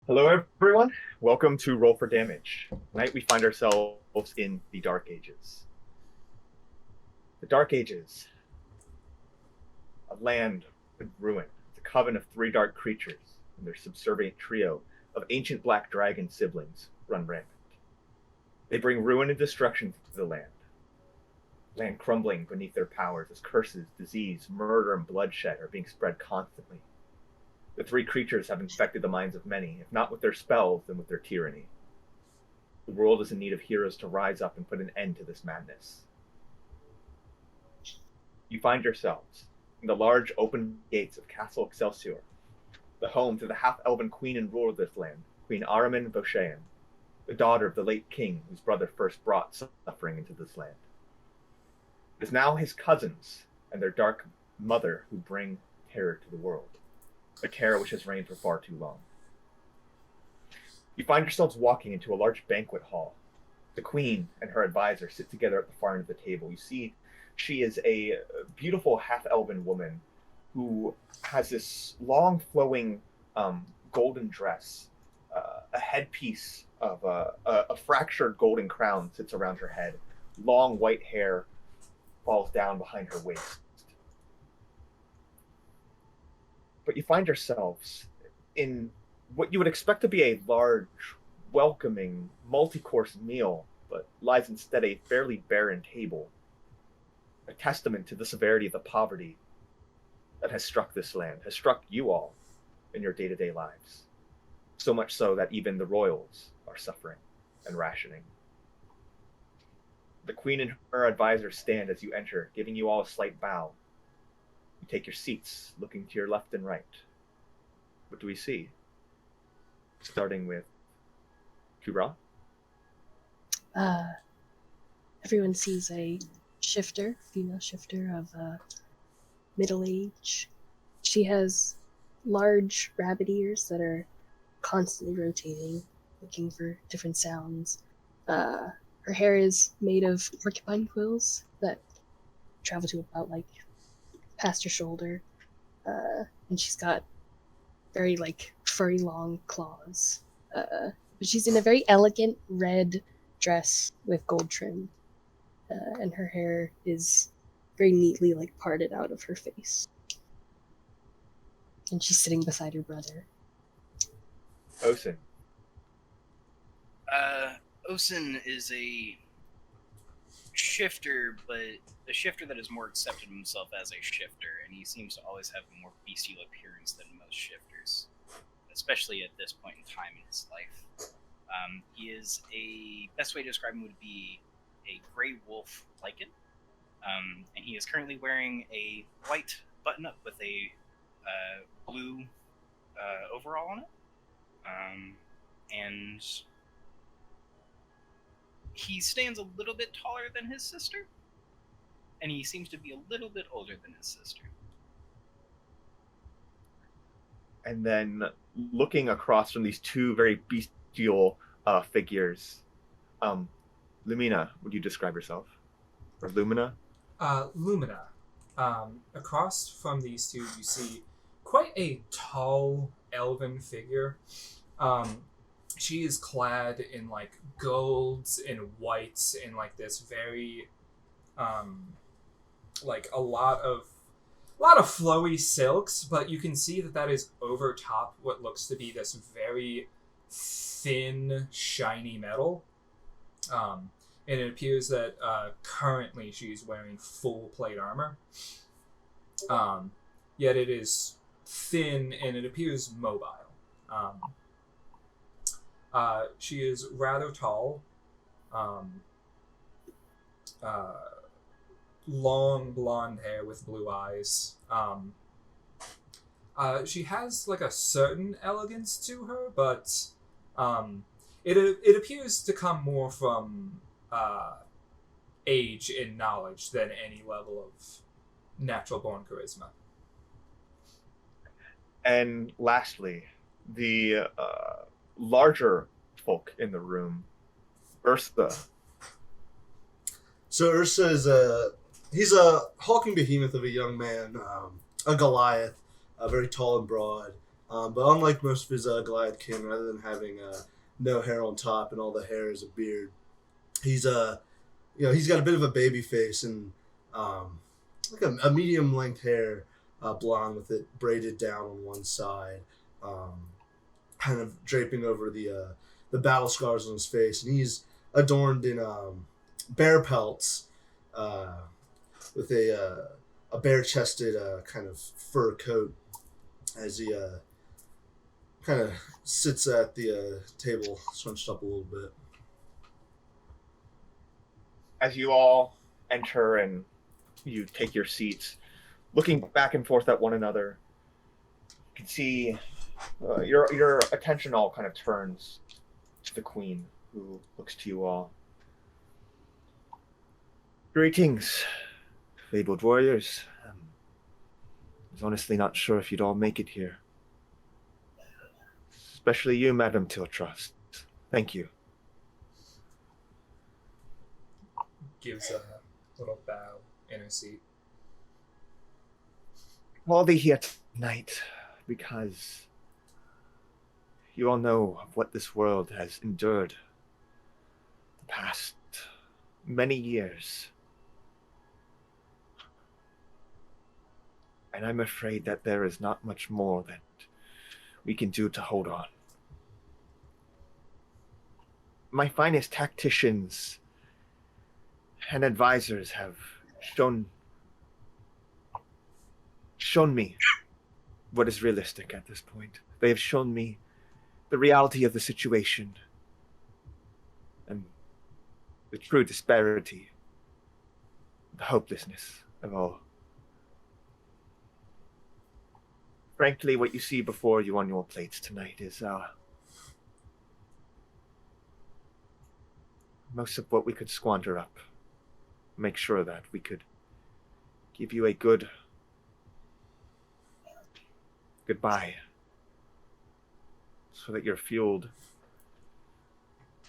Hello, everyone. Welcome to Roll for Damage. Tonight we find ourselves in the Dark Ages. The Dark Ages, a land in ruin. It's a coven of three dark creatures and their subservient trio of ancient black dragon siblings run rampant. They bring ruin and destruction to the land crumbling beneath their powers as curses, disease, murder, and bloodshed are being spread constantly. The three creatures have infected the minds of many, if not with their spells, then with their tyranny. The world is in need of heroes to rise up and put an end to this madness. You find yourselves in the large open gates of Castle Excelsior, the home to the half-elven queen and ruler of this land, Queen Aramin Boshean, the daughter of the late king whose brother first brought suffering into this land. It is now his cousins and their dark mother who bring terror to the world, a terror which has reigned for far too long. You find yourselves walking into a large banquet hall. The queen and her advisor sit together at the far end of the table. You see, she is a beautiful half-elven woman who has this long flowing golden dress. A headpiece of a fractured golden crown sits around her head. Long white hair falls down behind her waist. But you find yourselves in what you would expect to be a large, welcoming, multi-course meal, but lies instead a fairly barren table, a testament to the severity of the poverty that has struck this land, has struck you all in your day-to-day lives. So much so that even the royals are suffering and rationing. The queen and her advisor stand as you enter, giving you all a slight bow. You take your seats, looking to your left and right. What do we see? Starting with Kira. Uh, Everyone sees a shifter, female shifter of middle age. She has large rabbit ears that are constantly rotating, looking for different sounds. Her hair is made of porcupine quills that travel to about past her shoulder, and she's got very furry long claws. But she's in a very elegant red dress with gold trim, and her hair is very neatly parted out of her face. And she's sitting beside her brother. Osin. Osin is a shifter, but a shifter that has more accepted himself as a shifter, and he seems to always have a more bestial appearance than most shifters, especially at this point in time in his life. He is best way to describe him would be a gray wolf lichen, and he is currently wearing a white button-up with a blue overall on it, and he stands a little bit taller than his sister, and he seems to be a little bit older than his sister. And then looking across from these two very bestial figures, Lumina, would you describe yourself? Or Lumina? Lumina. Across from these two, you see quite a tall elven figure. She is clad in golds and whites and this very a lot of flowy silks, but you can see that is over top what looks to be this very thin, shiny metal. And it appears that currently she's wearing full plate armor. Yet it is thin and it appears mobile. She is rather tall. Long blonde hair with blue eyes. She has a certain elegance to her, but it appears to come more from age and knowledge than any level of natural born charisma. And lastly, the larger folk in the room, Ursa. So Ursa is he's a hulking behemoth of a young man, a Goliath, very tall and broad. But unlike most of his Goliathkin, rather than having no hair on top and all the hair is a beard, he's he's got a bit of a baby face and like a medium length hair, blonde with it braided down on one side, kind of draping over the battle scars on his face, and he's adorned in bear pelts, with a bare chested kind of fur coat as he kind of sits at the table, scrunched up a little bit. As you all enter and you take your seats, looking back and forth at one another, you can see your attention all kind of turns to the queen, who looks to you all. Greetings, fabled warriors. I was honestly not sure if you'd all make it here. Especially you, Madam Tiltrust. Thank you. Gives a little bow in a seat. All thee here tonight because you all know of what this world has endured the past many years. And I'm afraid that there is not much more that we can do to hold on. My finest tacticians and advisors have shown me what is realistic at this point. They have shown me the reality of the situation and the true disparity, the hopelessness of all. Frankly, what you see before you on your plates tonight is most of what we could squander up. Make sure that we could give you a good goodbye so that you're fueled,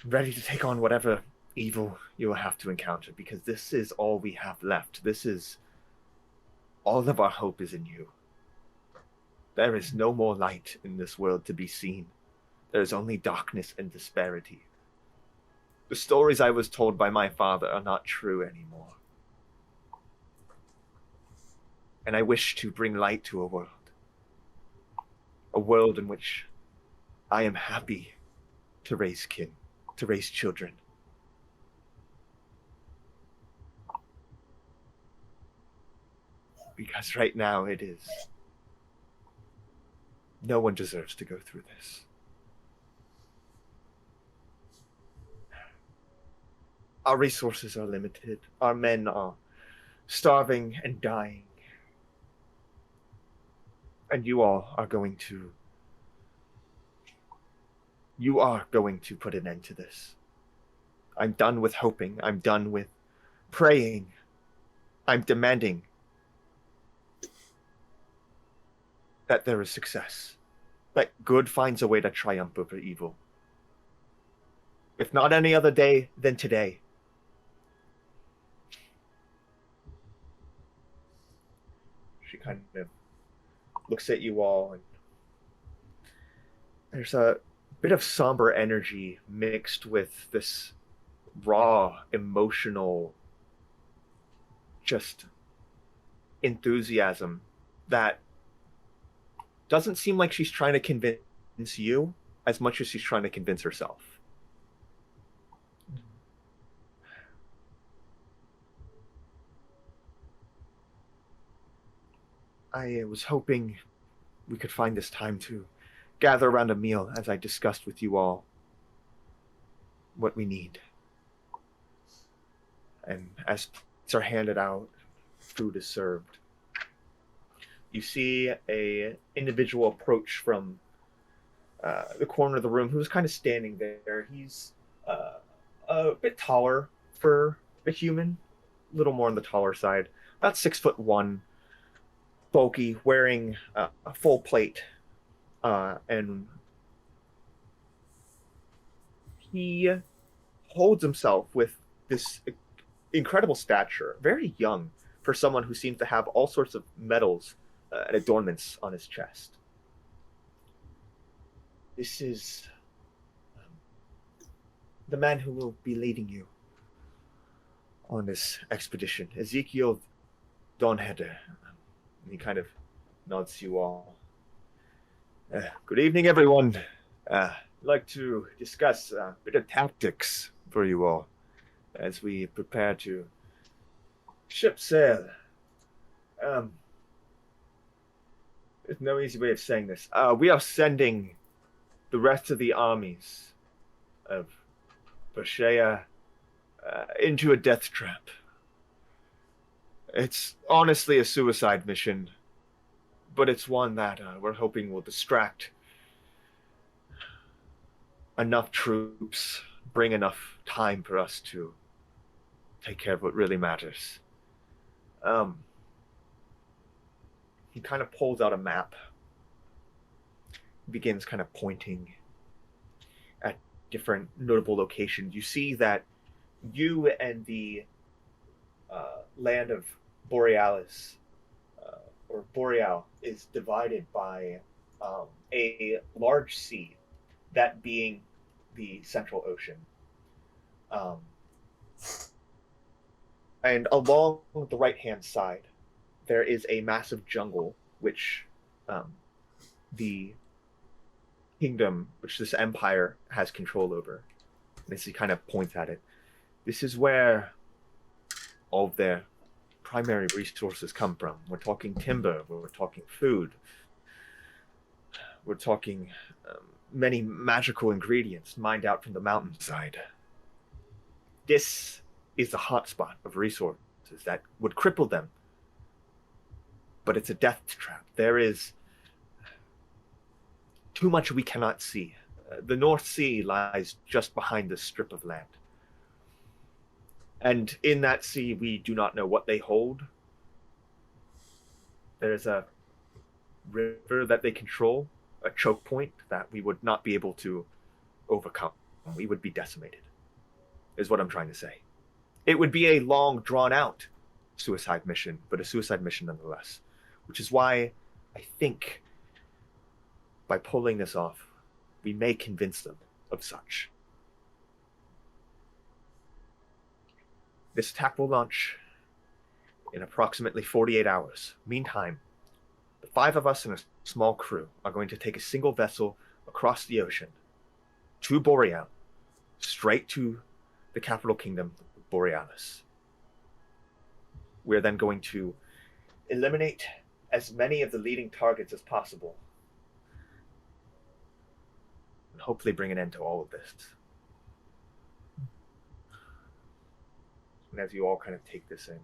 ready to take on whatever evil you will have to encounter, because this is all we have left. This is all of our hope is in you. There is no more light in this world to be seen. There is only darkness and disparity. The stories I was told by my father are not true anymore. And I wish to bring light to a world in which I am happy to raise kin, to raise children. Because right now it is. No one deserves to go through this. Our resources are limited. Our men are starving and dying. And you all are going to put an end to this. I'm done with hoping. I'm done with praying. I'm demanding that there is success. That good finds a way to triumph over evil. If not any other day, then today. She kind of looks at you all, and there's a bit of somber energy mixed with this raw, emotional, just enthusiasm that doesn't seem like she's trying to convince you as much as she's trying to convince herself. I was hoping we could find this time to gather around a meal as I discussed with you all what we need. And as plates are handed out, food is served. You see a individual approach from the corner of the room who's kind of standing there. He's a bit taller for a human, a little more on the taller side, about 6'1", bulky, wearing a full plate, and he holds himself with this incredible stature, very young for someone who seems to have all sorts of medals and adornments on his chest. This is the man who will be leading you on this expedition, Ezekiel Donheder. He kind of nods to you all. Good evening, everyone. I'd like to discuss a bit of tactics for you all as we prepare to ship sail. There's no easy way of saying this. We are sending the rest of the armies of Bashea into a death trap. It's honestly a suicide mission, but it's one that we're hoping will distract enough troops, bring enough time for us to take care of what really matters. He kind of pulls out a map, begins kind of pointing at different notable locations. You see that you and the land of Borealis, or Boreal, is divided by a large sea, that being the Central Ocean. And along the right-hand side, there is a massive jungle, which the kingdom, which this empire has control over. And as he kind of points at it, this is where all of their primary resources come from. We're talking timber, we're talking food, we're talking many magical ingredients mined out from the mountainside. This is the hotspot of resources that would cripple them, but it's a death trap. There is too much we cannot see. The North Sea lies just behind this strip of land. And in that sea, we do not know what they hold. There's a river that they control, a choke point that we would not be able to overcome. We would be decimated, is what I'm trying to say. It would be a long, drawn-out suicide mission, but a suicide mission nonetheless. Which is why I think by pulling this off, we may convince them of such. This attack will launch in approximately 48 hours. Meantime, the 5 of us and a small crew are going to take a single vessel across the ocean to Boreal, straight to the capital kingdom, Borealis. We're then going to eliminate as many of the leading targets as possible, and hopefully bring an end to all of this. And as you all kind of take this in,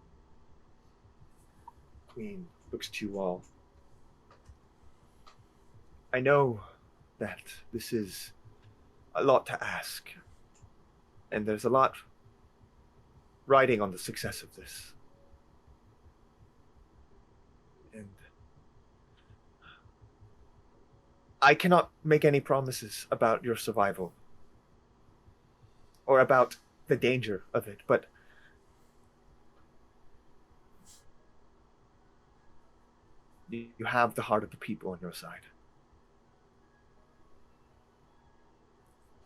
Queen looks to you all. I know that this is a lot to ask, and there's a lot riding on the success of this. And I cannot make any promises about your survival or about the danger of it, but you have the heart of the people on your side.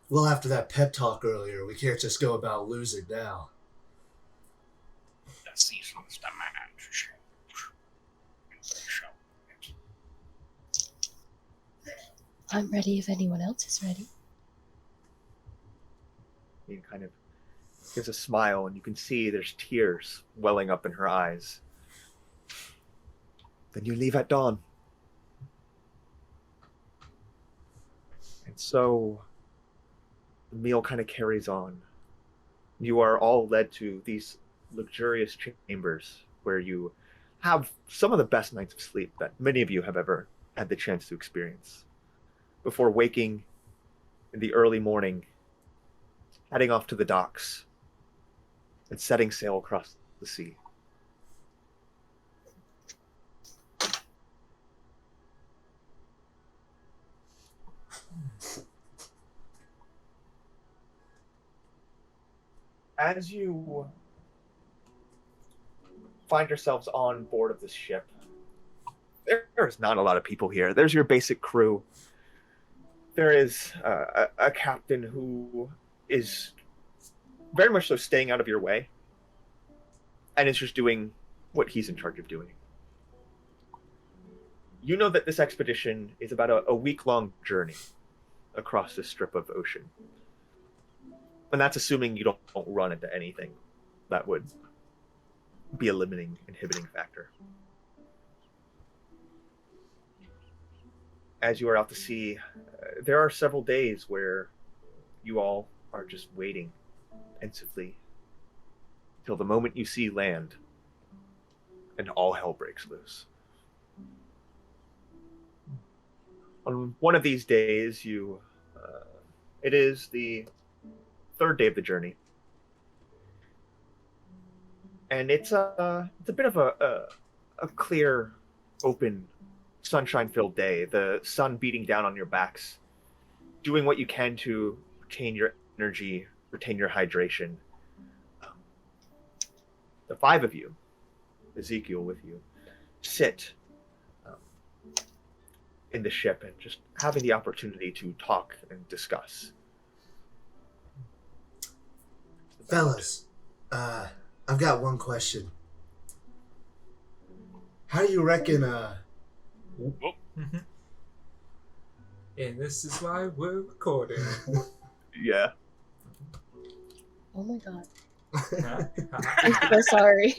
Well, after that pep talk earlier, we can't just go about losing now. The seasons demand change. I'm ready if anyone else is ready. He kind of gives a smile, and you can see there's tears welling up in her eyes. Then you leave at dawn. And so the meal kind of carries on. You are all led to these luxurious chambers where you have some of the best nights of sleep that many of you have ever had the chance to experience, before waking in the early morning, heading off to the docks, and setting sail across the sea. As you find yourselves on board of this ship, there's not a lot of people here. There's your basic crew. there is a captain who is very much so staying out of your way and is just doing what he's in charge of doing. You know that this expedition is about a week-long journey across this strip of ocean. And that's assuming you don't run into anything that would be a limiting, inhibiting factor. As you are out to sea, there are several days where you all are just waiting pensively till the moment you see land and all hell breaks loose. On one of these days, it is the third day of the journey, and it's a bit of a clear, open, sunshine-filled day. The sun beating down on your backs, doing what you can to retain your energy, retain your hydration. The five of you, Ezekiel with you, sit in the ship and just having the opportunity to talk and discuss. Fellas, I've got one question. How do you reckon, And this is why we're recording. Yeah. Oh my god. Huh? I'm so sorry.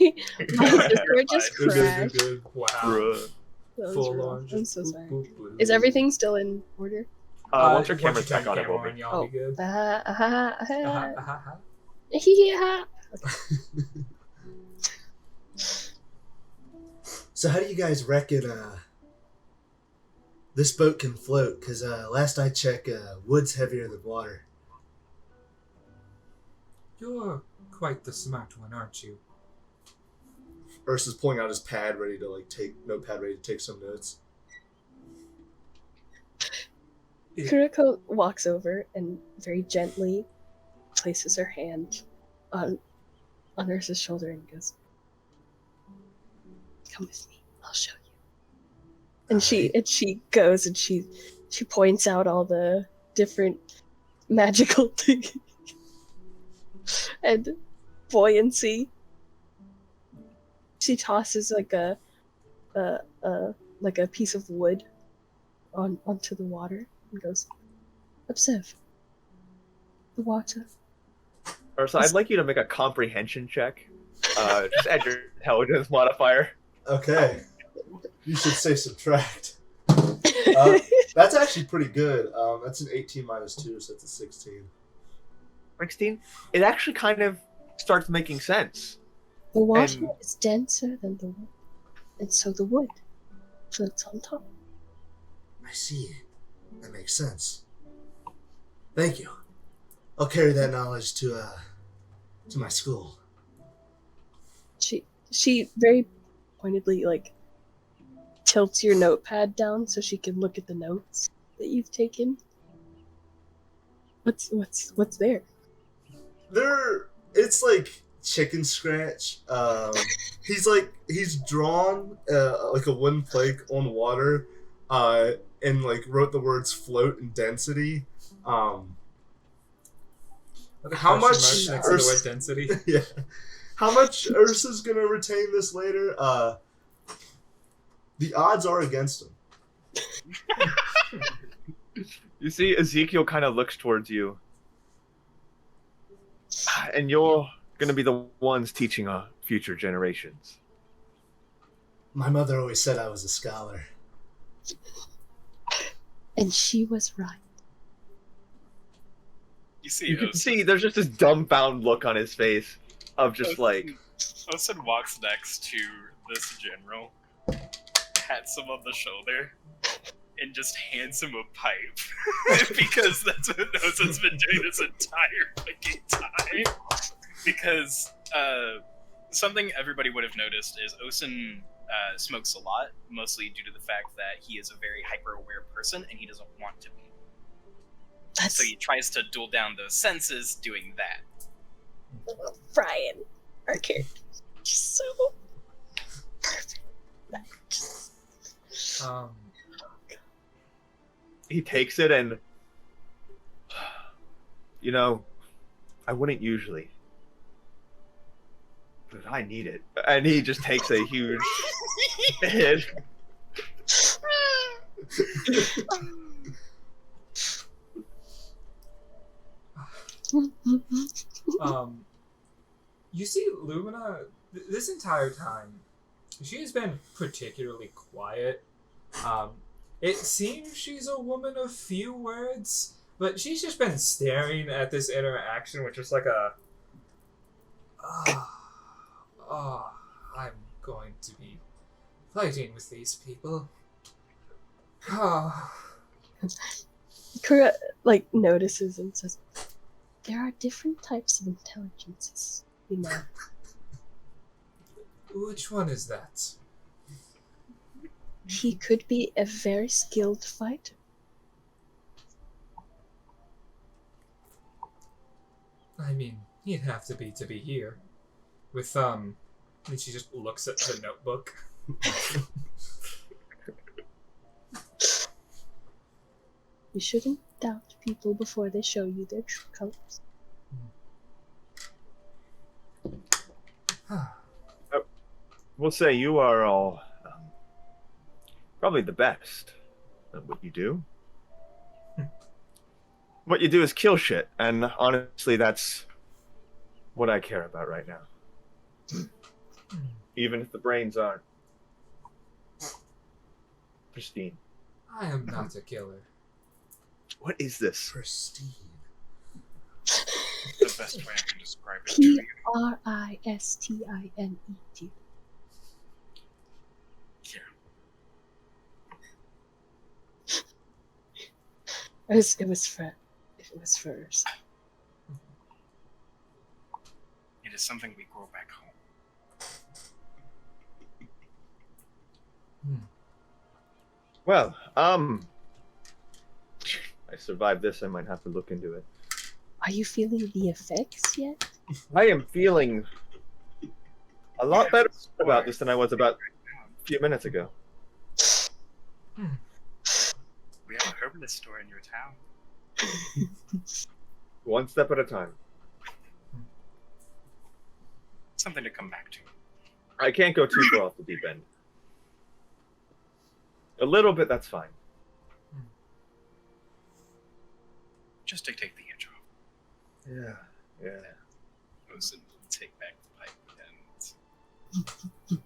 My Discord just You're good, you're crashed. good. Wow. Bruh. That was Full real. on. I'm just so boop, sorry. boop, boop. Is everything still in order? Once your Once camera's you turn back on, your it will camera be. Y'all Oh. be good. Yeah. So how do you guys reckon this boat can float? Because last I checked, wood's heavier than water. You're quite the smart one, aren't you? Ursa's pulling out his pad, ready to notepad, ready to take some notes. Kuriko walks over and very gently places her hand on Ursa's shoulder and goes, "Come with me. I'll show you." And she goes and she points out all the different magical things and buoyancy. She tosses like a piece of wood onto the water and goes, "Observe the water." Ursa, I'd like you to make a comprehension check. Just add your intelligence modifier. Okay. You should say subtract. That's actually pretty good. That's an 18 minus 2, so that's a 16. 16? It actually kind of starts making sense. The water And- is denser than the wood, and so the wood floats on top. I see. That makes sense. Thank you. I'll carry that knowledge to my school. She very pointedly tilts your notepad down so she can look at the notes that you've taken. What's there? It's like chicken scratch. He's drawn like a wooden plank on water, and wrote the words float and density. How much Next to the Urs- word density? Yeah. How much Ursa's gonna retain this later? The odds are against him. You see, Ezekiel kind of looks towards you. And you're going to be the ones teaching future generations. My mother always said I was a scholar. And she was right. You see, You can see there's just this dumbfound look on his face of just Osen walks next to this general, pats him on the shoulder, and just hands him a pipe. Because that's what Osen's been doing this entire fucking time. Because something everybody would have noticed is Osen smokes a lot, mostly due to the fact that he is a very hyper-aware person and he doesn't want to be. That's So he tries to dull down those senses doing that. Brian, our character. Just so perfect. he takes it and You know, I wouldn't usually, but I need it. And he just takes a huge hit. You see Lumina, this entire time, she has been particularly quiet. It seems she's a woman of few words, but she's just been staring at this interaction with just like a, I'm going to be fighting with these people. Kura like notices and says, "There are different types of intelligences, you know." Which one is that? He could be a very skilled fighter. I mean, he'd have to be here. With, and she just looks at the notebook. You shouldn't doubt people before they show you their true colors. We'll say you are all probably the best at what you do. What you do is kill shit, and honestly, that's what I care about right now. Even if the brains aren't pristine. I am not a killer. What is this? Pristine. The best way I can describe it to you. Pristineet. Here. It was first. It is something we grow back home. Well, I survived this. I might have to look into it. Are you feeling the effects yet? I am feeling a lot better about this than I was about a few minutes ago. We have a herbalist store in your town. One step at a time. Something to come back to. I can't go too far off the deep end. A little bit, that's fine. Just to take the edge off. Yeah. Goes and take back the pipe and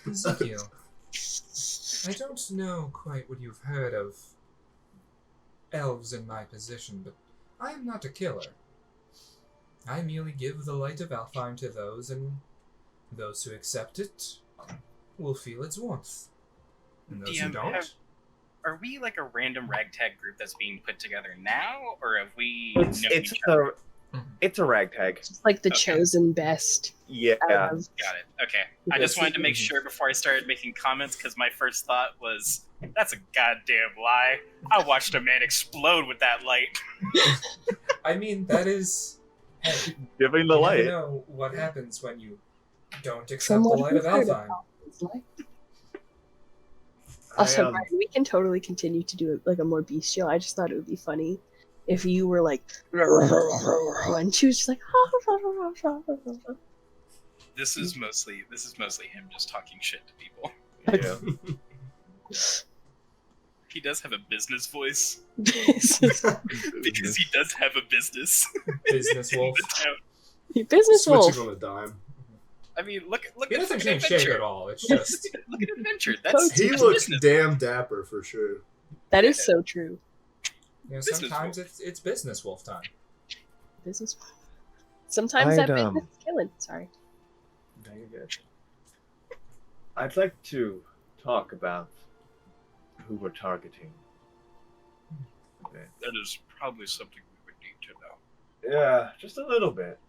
Ezekiel, I don't know quite what you've heard of elves in my position, but I am not a killer. I merely give the light of Alfheim to those, and those who accept it will feel its warmth. And those who don't... Are we like a random ragtag group that's being put together now, or have we It's a ragtag. Just like the Okay. chosen best. Yeah. Out of- Got it. Okay. I just wanted to make sure before I started making comments, because my first thought was, that's a goddamn lie. I watched a man explode with that light. I mean, that is... Hey, Giving the you light. never know what happens when you don't accept From the what light we've of heard Alfheim. about his life. I, Also, Brian, we can totally continue to do it like a more bestial. I just thought it would be funny if you were like, and she was just like, This is mostly him just talking shit to people. yeah. He does have a business voice business because he does have a business Business in wolf. the town. wolf. Switching on a dime. I mean, look He at doesn't fucking change shape Adventure. at all. It's just... Look at Adventure. That's He that's looks business. damn dapper for sure. That is so true. You know, Business sometimes it's business wolf time. Business. Sometimes that I'd, business is killing. Sorry. No, you're good. I'd like to talk about who we're targeting. Okay. That is probably something we would need to know. Yeah, just a little bit.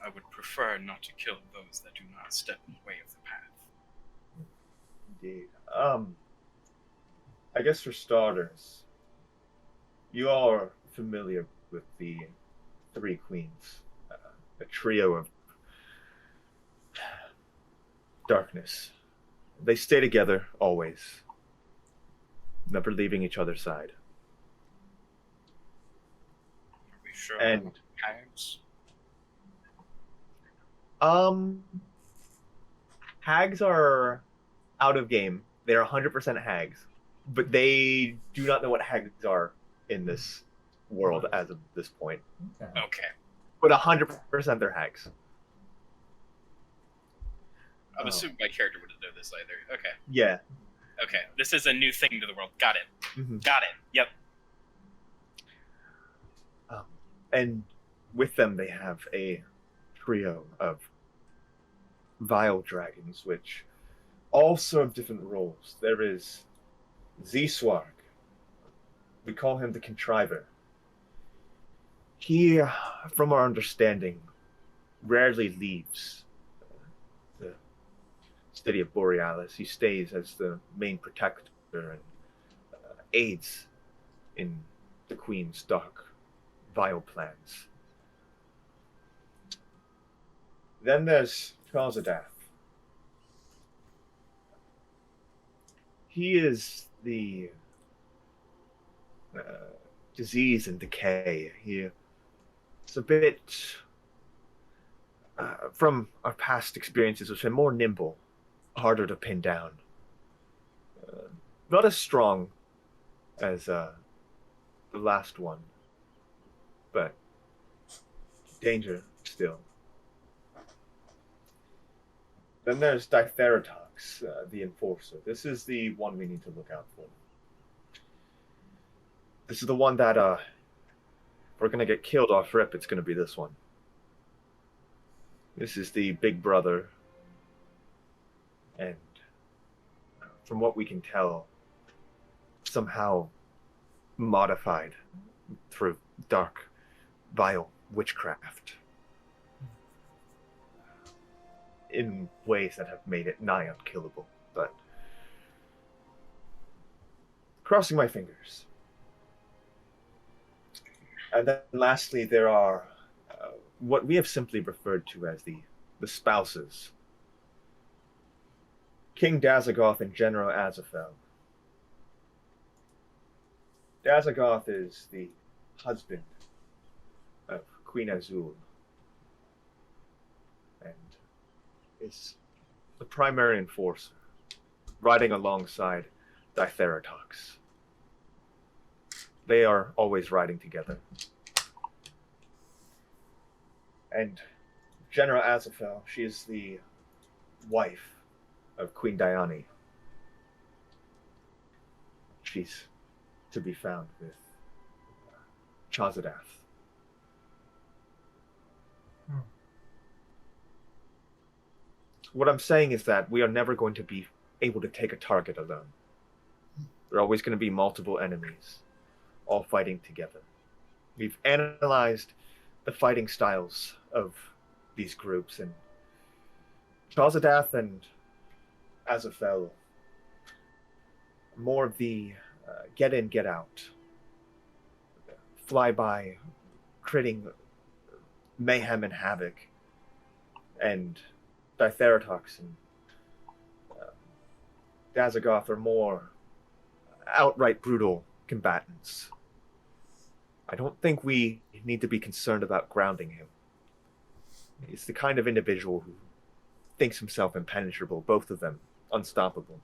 I would prefer not to kill those that do not step in the way of the path. Indeed. I guess for starters, you all are familiar with the Three Queens, a trio of darkness They stay together always, never leaving each other's side. Are we sure? And Hags? um, hags are out of game. They're 100% hags, but they do not know what hags are in this world as of this point. Okay. Okay. But 100% they're hags. I'm Oh. assuming my character wouldn't know this either. Okay. Yeah. Okay. This is a new thing to the world. Got it. Mhm. Got it. Yep. And with them, they have a trio of vile dragons, which all serve different roles. There is Zswarg. We call him the Contriver. He, from our understanding, rarely leaves the city of Borealis. He stays as the main protector and aids in the Queen's dark, vile plans. Then there's Chazadath. He is the disease and decay. It's a bit, from our past experiences, which are more nimble, harder to pin down. Not as strong as the last one, but danger still. Then there's Ditheratox, the Enforcer. This is the one we need to look out for. This is the one that, if we're going to get killed off rip, it's going to be this one. This is the big brother. And from what we can tell, somehow modified through dark, vile witchcraft in ways that have made it nigh unkillable. But crossing my fingers. And then lastly, there are what we have simply referred to as the spouses. King Dazagoth and General Azafel. Dazagoth is the husband of Queen Azul and is the primary enforcer, riding alongside Ditheratox. They are always riding together. And General Azafel, she is the wife of Queen Diane. She's to be found with Chazadath. What I'm saying is that we are never going to be able to take a target alone. There are always going to be multiple enemies, all fighting together. We've analyzed the fighting styles of these groups, and Chazadath and Azafel, more of the get in, get out, fly by, creating mayhem and havoc, and Ditheratox and Dazagoth are more outright brutal combatants. I don't think we need to be concerned about grounding him. He's the kind of individual who thinks himself impenetrable, both of them unstoppable.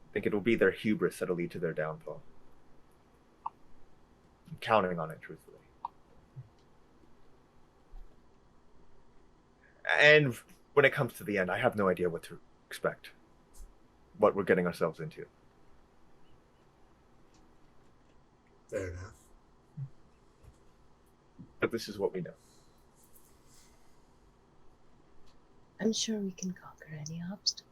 I think it will be their hubris that'll lead to their downfall. I'm counting on it, truthfully. And when it comes to the end, I have no idea what to expect, what we're getting ourselves into. Fair enough. But this is what we know. I'm sure we can conquer any obstacle.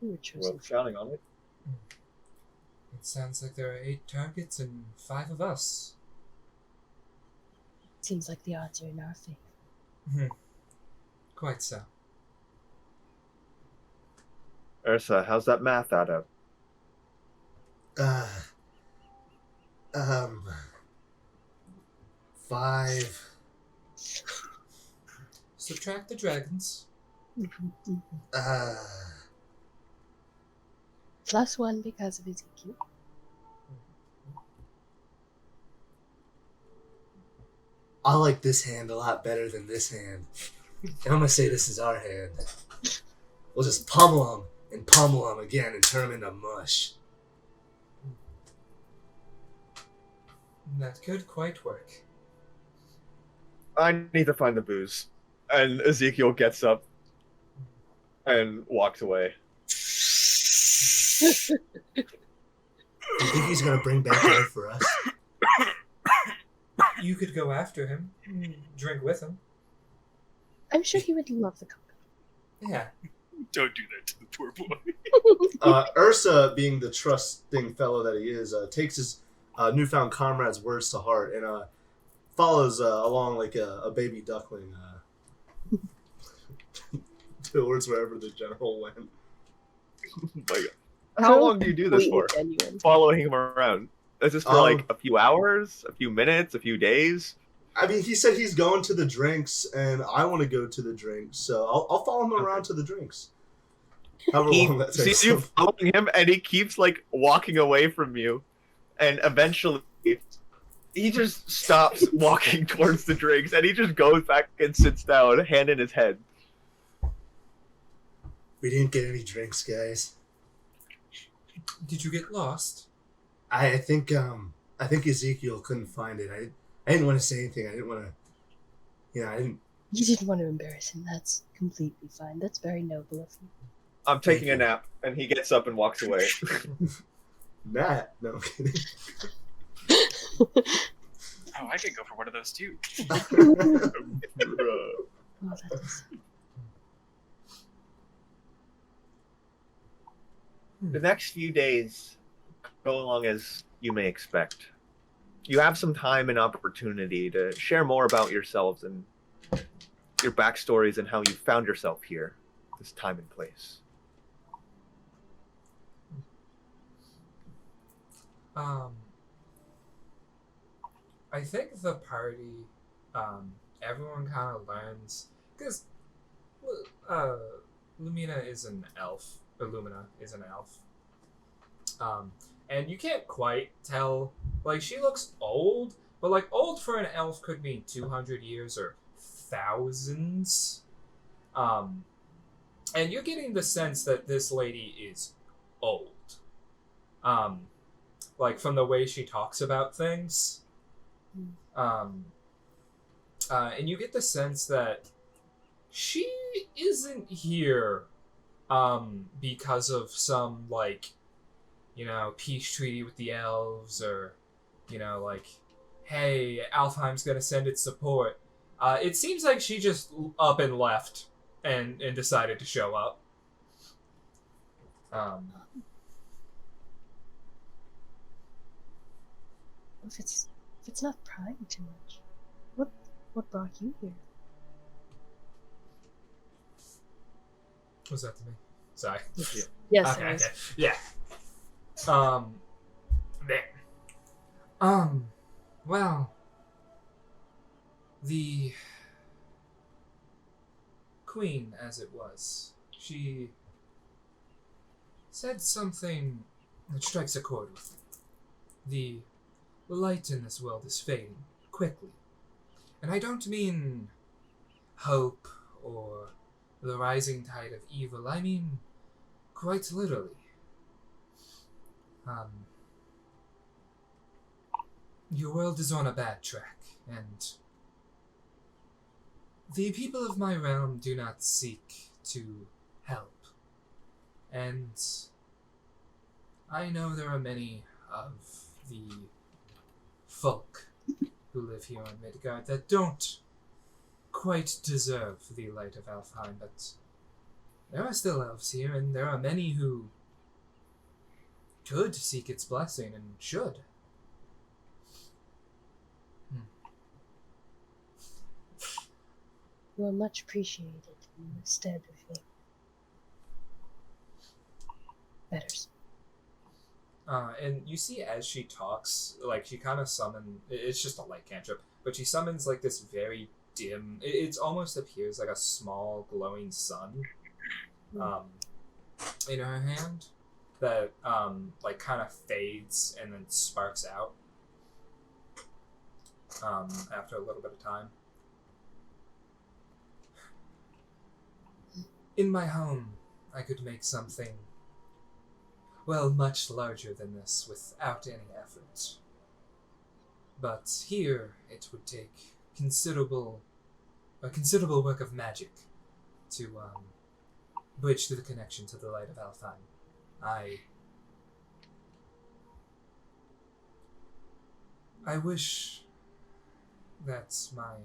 We were chosen. Well, counting on it. It sounds like there are 8 targets and 5 of us. Seems like the odds are in our favor. Quite so. Ursa, how's that math add up? Um, 5. Subtract the dragons. +1 because of his EQ. I like this hand a lot better than this hand. And I'm gonna say this is our hand. We'll just pummel him and pummel him again and turn him into mush. That could quite work. I need to find the booze. And Ezekiel gets up and walks away. Do you think he's gonna bring back air for us? You could go after him, drink with him. I'm sure he would love the company. Yeah. Don't do that to the poor boy. Ursa, being the trusting fellow that he is, takes his newfound comrade's words to heart and follows along like a baby duckling towards wherever the general went. Like, how long do you do this for? Completely genuine. Following him around. Is this for like a few hours, a few minutes, a few days? I mean, he said he's going to the drinks, and I want to go to the drinks, so I'll follow him around to the drinks. However He long that takes sees you him. following him, and he keeps like walking away from you, and eventually he just stops walking towards the drinks, and he just goes back and sits down, hand in his head. We didn't get any drinks, guys. Did you get lost? I think Ezekiel couldn't find it. I didn't want to say anything. I didn't want to. I didn't. You didn't want to embarrass him. That's completely fine. That's very noble of you. I'm taking a nap, and he gets up and walks away. Matt. No, I'm kidding. Oh, I could go for one of those too. Oh, that is... The next few days go along as you may expect. You have some time and opportunity to share more about yourselves and your backstories and how you found yourself here, this time and place. I think the party, everyone kind of learns, because Lumina is an elf, or Lumina is an elf. And you can't quite tell, like, she looks old, but, like, old for an elf could mean 200 years or thousands. And you're getting the sense that this lady is old. Like, from the way she talks about things. And you get the sense that she isn't here because of some, like, peace treaty with the elves, or, like, hey, Alfheim's gonna send its support. It seems like she just up and left and decided to show up. If it's not prying too much, what brought you here? Was that to me? Sorry. Yes. Yes. Okay, it was. okay. Yeah. There. Well, the queen, as it was, she said something that strikes a chord with me. The light in this world is fading quickly. And I don't mean hope or the rising tide of evil. I mean quite literally. Your world is on a bad track, and the people of my realm do not seek to help. And I know there are many of the folk who live here on Midgard that don't quite deserve the light of Alfheim, but there are still elves here, and there are many who could seek its blessing and should. You are much appreciated instead of a betters. And you see as she talks, like, she kind of it's just a light cantrip, but she summons, like, this very dim. It almost appears like a small glowing sun in her hand that like kind of fades and then sparks out after a little bit of time. In my home, I could make something, well, much larger than this without any effort. But here, it would take considerable work of magic to bridge the connection to the light of Alfheim. I wish that my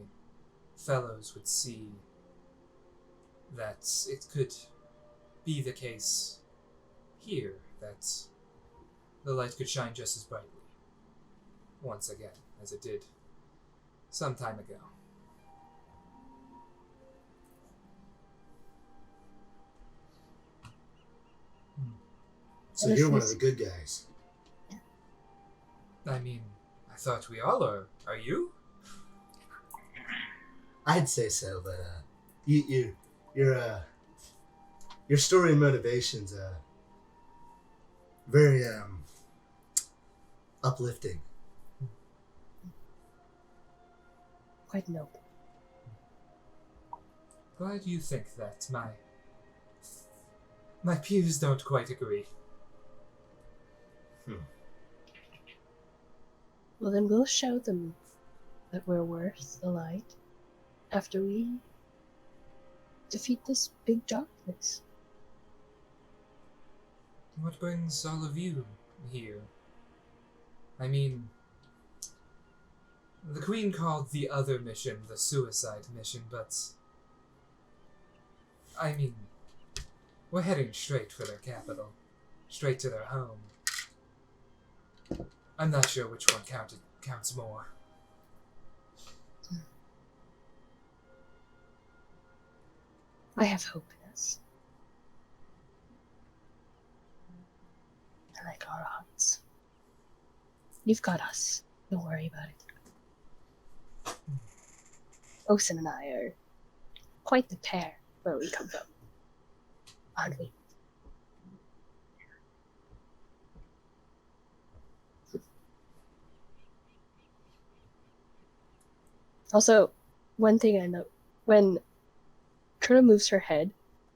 fellows would see that it could be the case here, that the light could shine just as brightly once again as it did some time ago. So you're one of the good guys. I mean, I thought we all are. Are you? I'd say so, but your story and motivations very uplifting. Quite noble. Glad you think that. My peers don't quite agree. Well, then we'll show them that we're worth the light after we defeat this big darkness. What brings all of you here? I mean, the Queen called the other mission the suicide mission, but I mean, we're heading straight for their capital, straight to their home. I'm not sure which one counts more. I have hope in us. I like our odds. You've got us. Don't worry about it. Osen and I are quite the pair where we come from, aren't we? Also, one thing I know, when Kurna moves her head,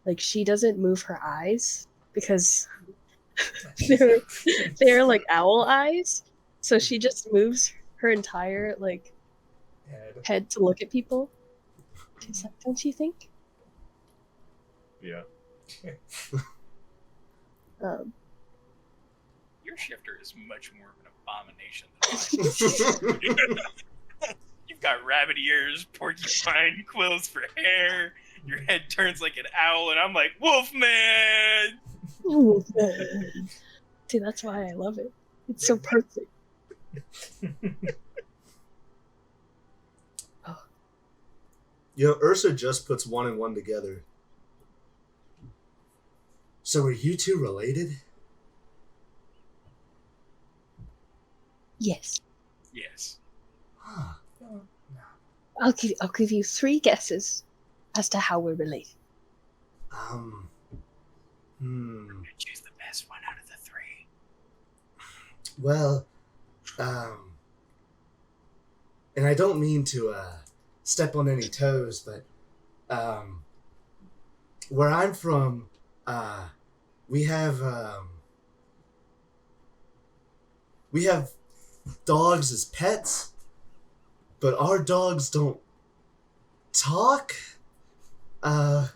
like, she doesn't move her eyes because they're like owl eyes. So she just moves her entire like head to look at people. Don't you think? Yeah. Your shifter is much more of an abomination than mine. You've got rabbit ears, porcupine quills for hair. Your head turns like an owl, and I'm like, Wolfman! Wolfman. See, that's why I love it. It's so perfect. Oh. You know, Ursa just puts one and one together. So are you two related? Yes. Yes. Huh. I'll give you 3 guesses as to how we're related. Choose the best one out of the 3. Well, and I don't mean to step on any toes, but where I'm from, we have dogs as pets, but our dogs don't talk. My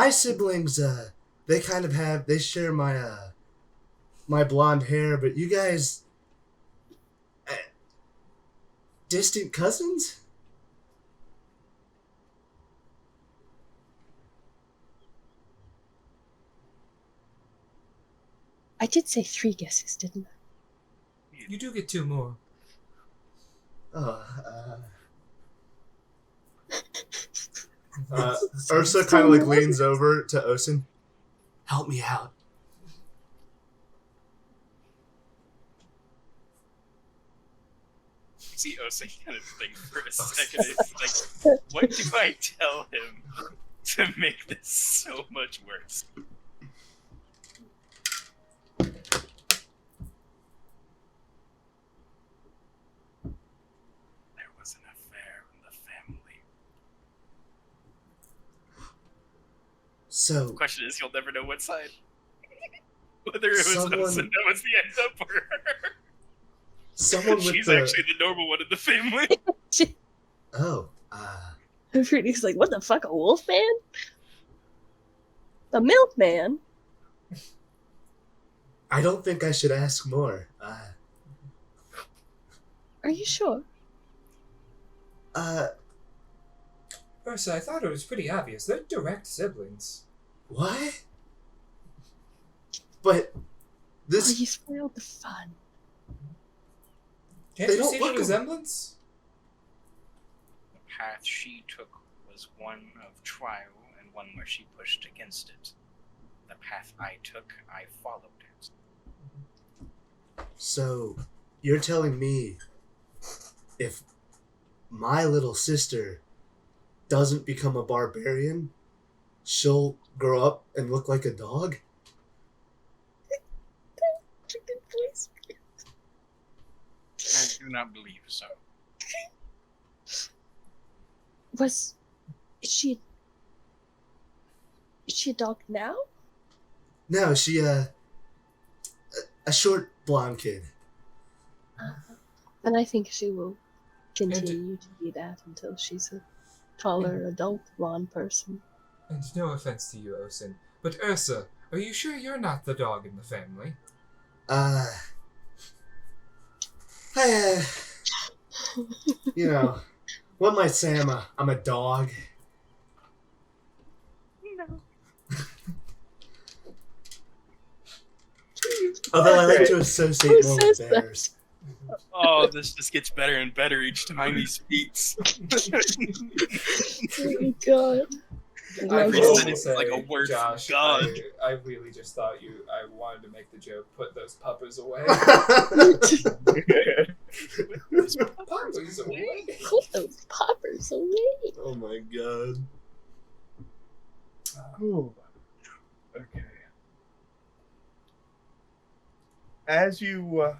siblings, they kind of they share my blonde hair, but you guys, distant cousins? I did say 3 guesses, didn't I? You do get 2 more. Ursa kind of like leans over to Osen. Help me out. see Osa kind of think for a second. It's like, what do I tell him to make this so much worse? There was an affair in the family. So The question is, you'll never know what side. Whether it was Someone- Osa that was the end up or her. someone with She's the actually the normal one in the family. oh, Rudy's like, what the fuck, a wolf man? The milkman? I don't think I should ask more. Are you sure? Ursa, I thought it was pretty obvious. They're direct siblings. What? But Oh, this you spoiled the fun. Can't They you don't see the look alike. resemblance? The path she took was one of trial and one where she pushed against it. The path I took, I followed it. so you're telling me if my little sister doesn't become a barbarian, she'll grow up and look like a dog? I do not believe so. Is she a dog now? No, she a short blonde kid. And I think she will continue to be that until she's a taller adult blonde person. And no offense to you, Osin, but Ursa, are you sure you're not the dog in the family? You know, one might say I'm a dog. No. Although I like to associate Who more with says that? bears. Oh, this just gets better and better each time he speaks. Oh my god. I Love Every will it. sentence is like a word from Josh, God. I really just thought I wanted to make the joke, put those puppers away. Puppers away? Put those poppers away. Oh my god. Ooh. Okay. As you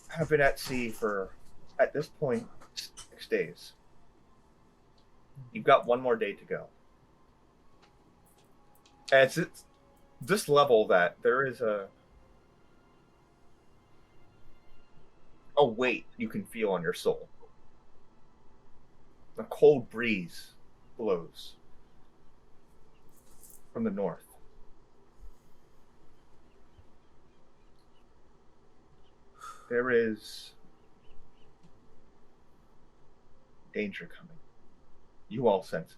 have been at sea for, at this point, 6 days. You've got one more day to go. And it's this level that there is a weight you can feel on your soul. A cold breeze blows from the north. There is danger coming. You all sense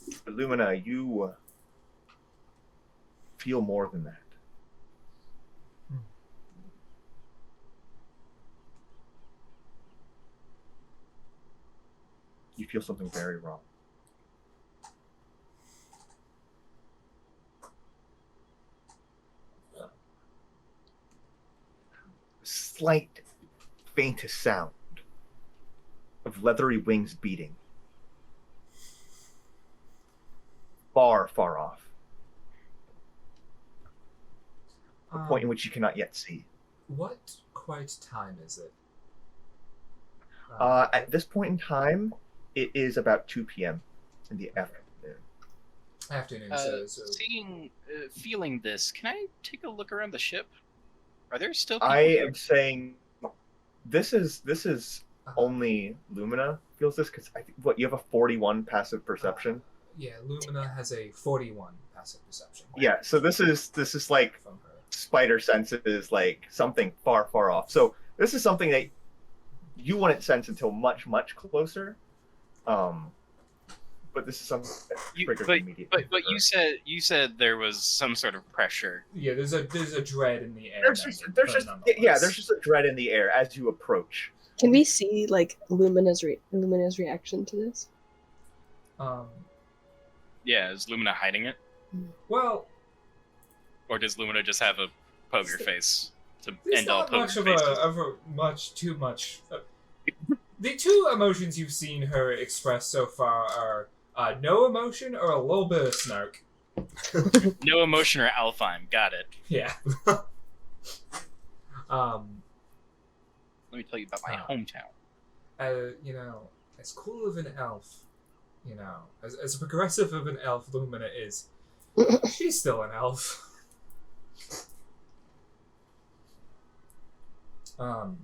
it. But Lumina, you feel more than that. You feel something very wrong. Slight, faintest sound of leathery wings beating. Far, far off. A point in which you cannot yet see. What quite time is it? At this point in time, it is about 2 p.m. in the afternoon. Afternoon, so Feeling this, can I take a look around the ship? Are there still people I here? am saying this is only Lumina feels this because I think you have a 41 passive perception. yeah, Lumina has a 41 passive perception. Yeah, so this is like From her. spider senses like something far, far off. So this is something that you wouldn't sense until much, much closer. But this is something that triggers immediately. But you said there was some sort of pressure. Yeah, there's a dread in the air. there's just a dread in the air as you approach. Can we see like Lumina's reaction to this? Yeah, is Lumina hiding it? Well, Or does Lumina just have a poker face to There's end all not poker much of faces. too much. The two emotions you've seen her express so far are no emotion or a little bit of snark. No emotion or Alfheim. Got it. Yeah. Let me tell you about my hometown. As cool of an elf, as progressive of an elf Lumina is, she's still an elf. No,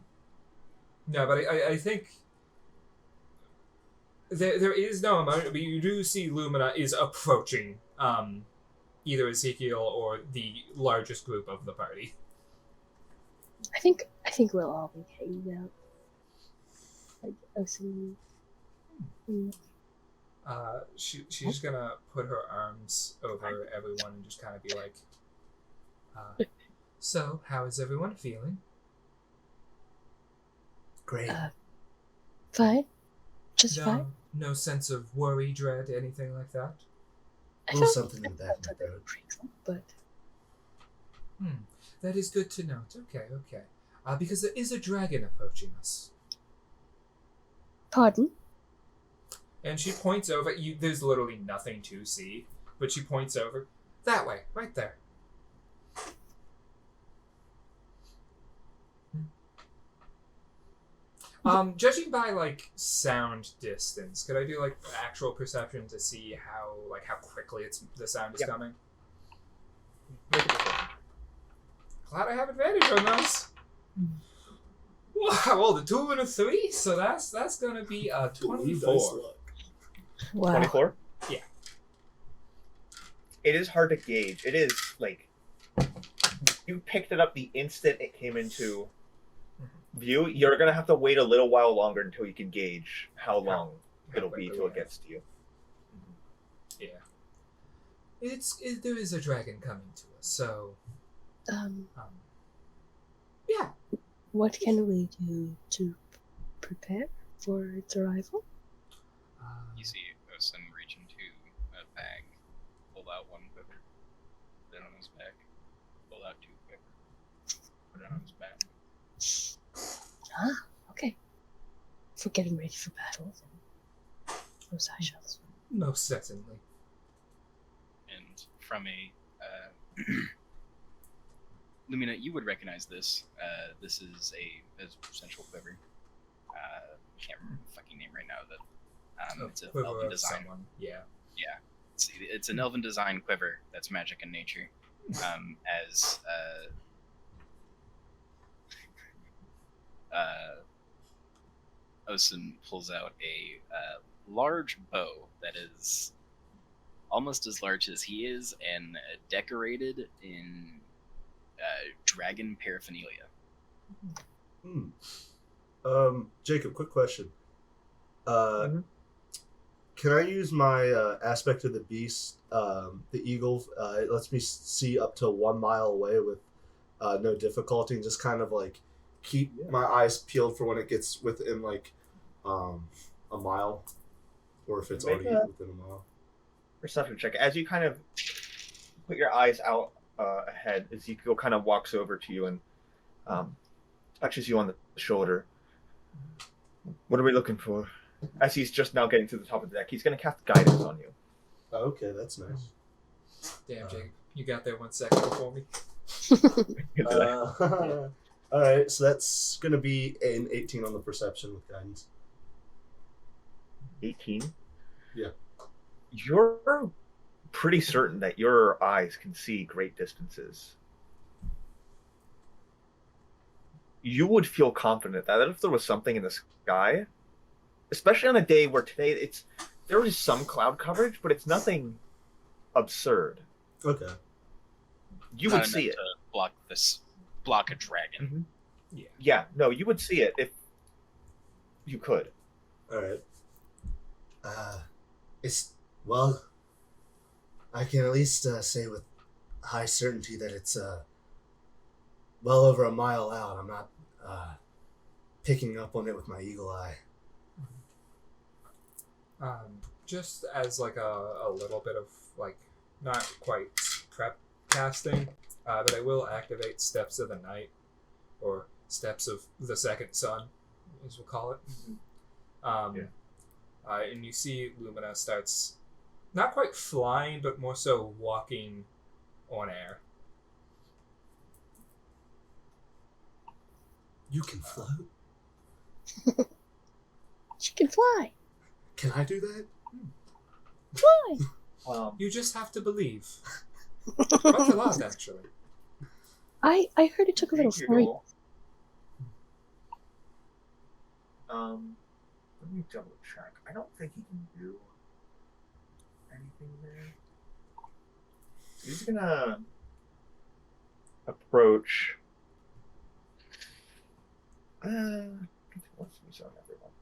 but I think there is no emotion, but you do see Lumina is approaching either Ezekiel or the largest group of the party. I think we'll all be hanging out. Like Ocean. She's gonna put her arms over everyone and just kind of be like, so how is everyone feeling? Great. Fine. Just fine. No sense of worry, dread, anything like that? I little felt something in the back of my throat. but That is good to note. Okay. Because there is a dragon approaching us. pardon? And she points over. There's literally nothing to see, but she points over. That way, right there. Judging by sound distance, could I do actual perception to see how quickly the sound is coming? Make a decision. Glad I have advantage on those. Wow, I rolled a 2 and a 3, so that's gonna be a 24. Wow. 24? Yeah. It is hard to gauge. It is you picked it up the instant it came into view. You're gonna have to wait a little while longer until you can gauge how long it'll be till it gets to you. Yeah. There is a dragon coming to us, so yeah. What can we do to prepare for its arrival? You see Osen reach into a bag, pull out one quiver, put it on his back, pull out 2 quivers, put it on his back. Okay. For getting ready for battle, then those I shall. Most certainly. And from a Lumina, you would recognize this. This is a central quiver. Can't remember the fucking name right now. It's an Quiver elven of design. someone. Yeah. It's an elven design quiver that's magic in nature. As Osen pulls out a large bow that is almost as large as he is and decorated in dragon paraphernalia. Jacob, quick question. Can I use my aspect of the beast, the eagle? It lets me see up to 1 mile away with no difficulty, and just kind of keep my eyes peeled for when it gets within a mile, or if it's Make already a- within a mile. Perception check. As you kind of put your eyes out ahead, Ezekiel kind of walks over to you and touches you on the shoulder. What are we looking for? As he's just now getting to the top of the deck, he's going to cast guidance on you. Oh, okay, that's nice. Damn, Jacob. You got there 1 second before me. All right, so that's going to be an 18 on the perception with guidance. 18? Yeah. You're pretty certain that your eyes can see great distances. You would feel confident that if there was something in the sky, especially on a day where today there is some cloud coverage, but it's nothing absurd. Okay. You Not would see enough it. to block a dragon. Yeah, no, you would see it if you could. All right. Well, I can at least say with high certainty that it's well over a mile out. I'm not picking up on it with my eagle eye. Just as a little bit of not quite prep casting, But I will activate Steps of the Night, or Steps of the Second Sun, as we'll call it. And you see Lumina starts not quite flying, but more so walking on air. You can float. She can fly. Can I do that? Fly. You just have to believe. Quite a lot, actually. I heard it took a little flight. Let me double check. I don't think he can do anything there. He's gonna approach. Let's use on everyone.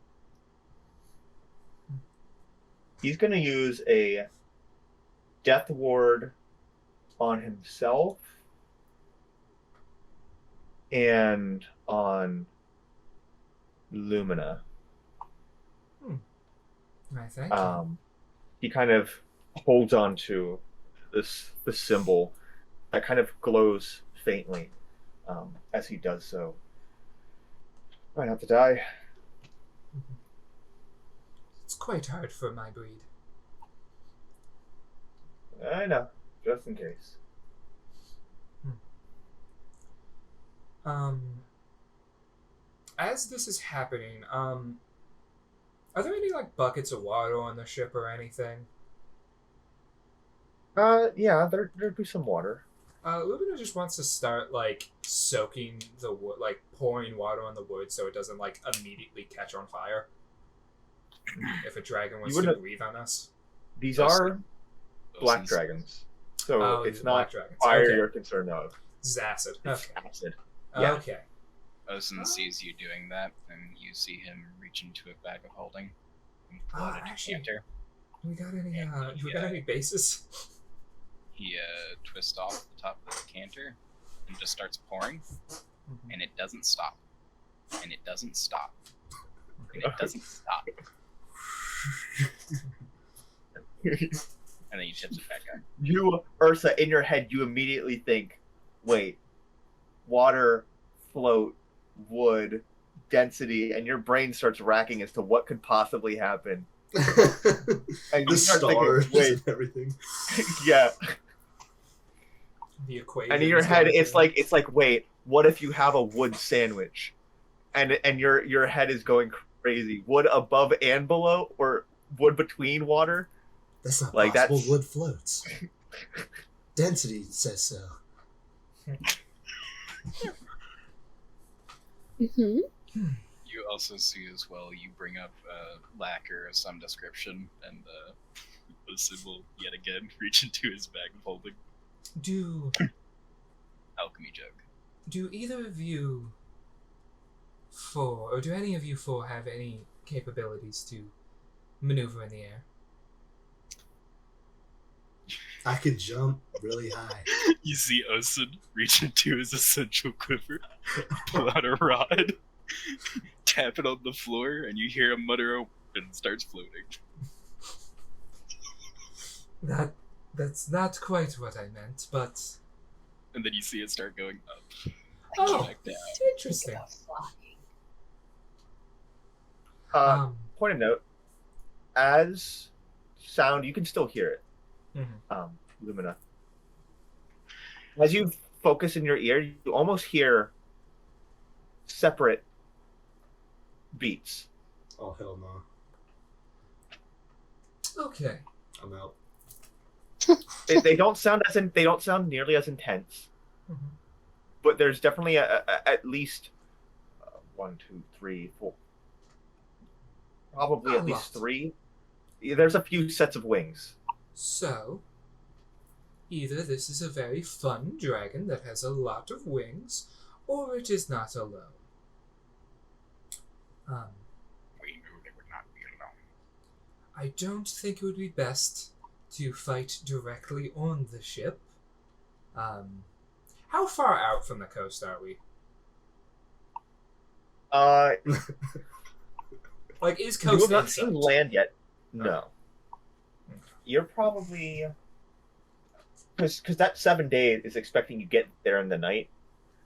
He's gonna use a death ward on himself and on Lumina. I thank you. He kind of holds on to the symbol that kind of glows faintly as he does so. Might have to die. It's quite hard for my breed. I know, just in case. As this is happening, are there any like buckets of water on the ship or anything? Yeah, there'd be some water. Lumina just wants to start like soaking the wood, like pouring water on the wood so it doesn't like immediately catch on fire. If a dragon wants to breathe on us. These are black dragons, so it's not fire you're concerned of. It's acid. It's Okay. acid. Yeah. Okay. Osin sees you doing that, and you see him reach into a bag of holding and pull out a Actually, decanter. We got any bases? He twists off the top of the decanter and just starts pouring, and it doesn't stop. And it doesn't stop. And it doesn't stop. And then he tips it back up. You, Ursa, in your head, you immediately think, wait, water, float, wood, density, and your brain starts racking as to what could possibly happen. And The stars and everything. Yeah. The equation. And in your head, it's like, wait, what if you have a wood sandwich? And your head is going crazy. Wood above and below, or wood between water? That's not like possible. That's... Wood floats. Density says so. Mm-hmm. You also see as well, you bring up lacquer of some description, and the symbol yet again reach into his bag of holding. Alchemy jug. Do either of you or do any of you four have any capabilities to maneuver in the air? I could jump really high. You see Osin reach into his essential quiver, pull out a rod, tap it on the floor, and you hear him mutter and starts floating. That's not quite what I meant, but... And then you see it start going up. Oh, Back down. interesting. Point of note, as sound, you can still hear it. Lumina. As you focus in your ear, you almost hear separate beats. Oh hell no! Okay. I'm out. They don't sound nearly as intense, but there's definitely at least 1, 2, 3, 4, probably Not at a least lot. 3. There's a few sets of wings. So, either this is a very fun dragon that has a lot of wings, or it is not alone. We knew they would not be alone. I don't think it would be best to fight directly on the ship. How far out from the coast are we? Like, is You coast have not in seen sight? land yet. No. Okay. You're probably because that 7 day is expecting you get there in the night.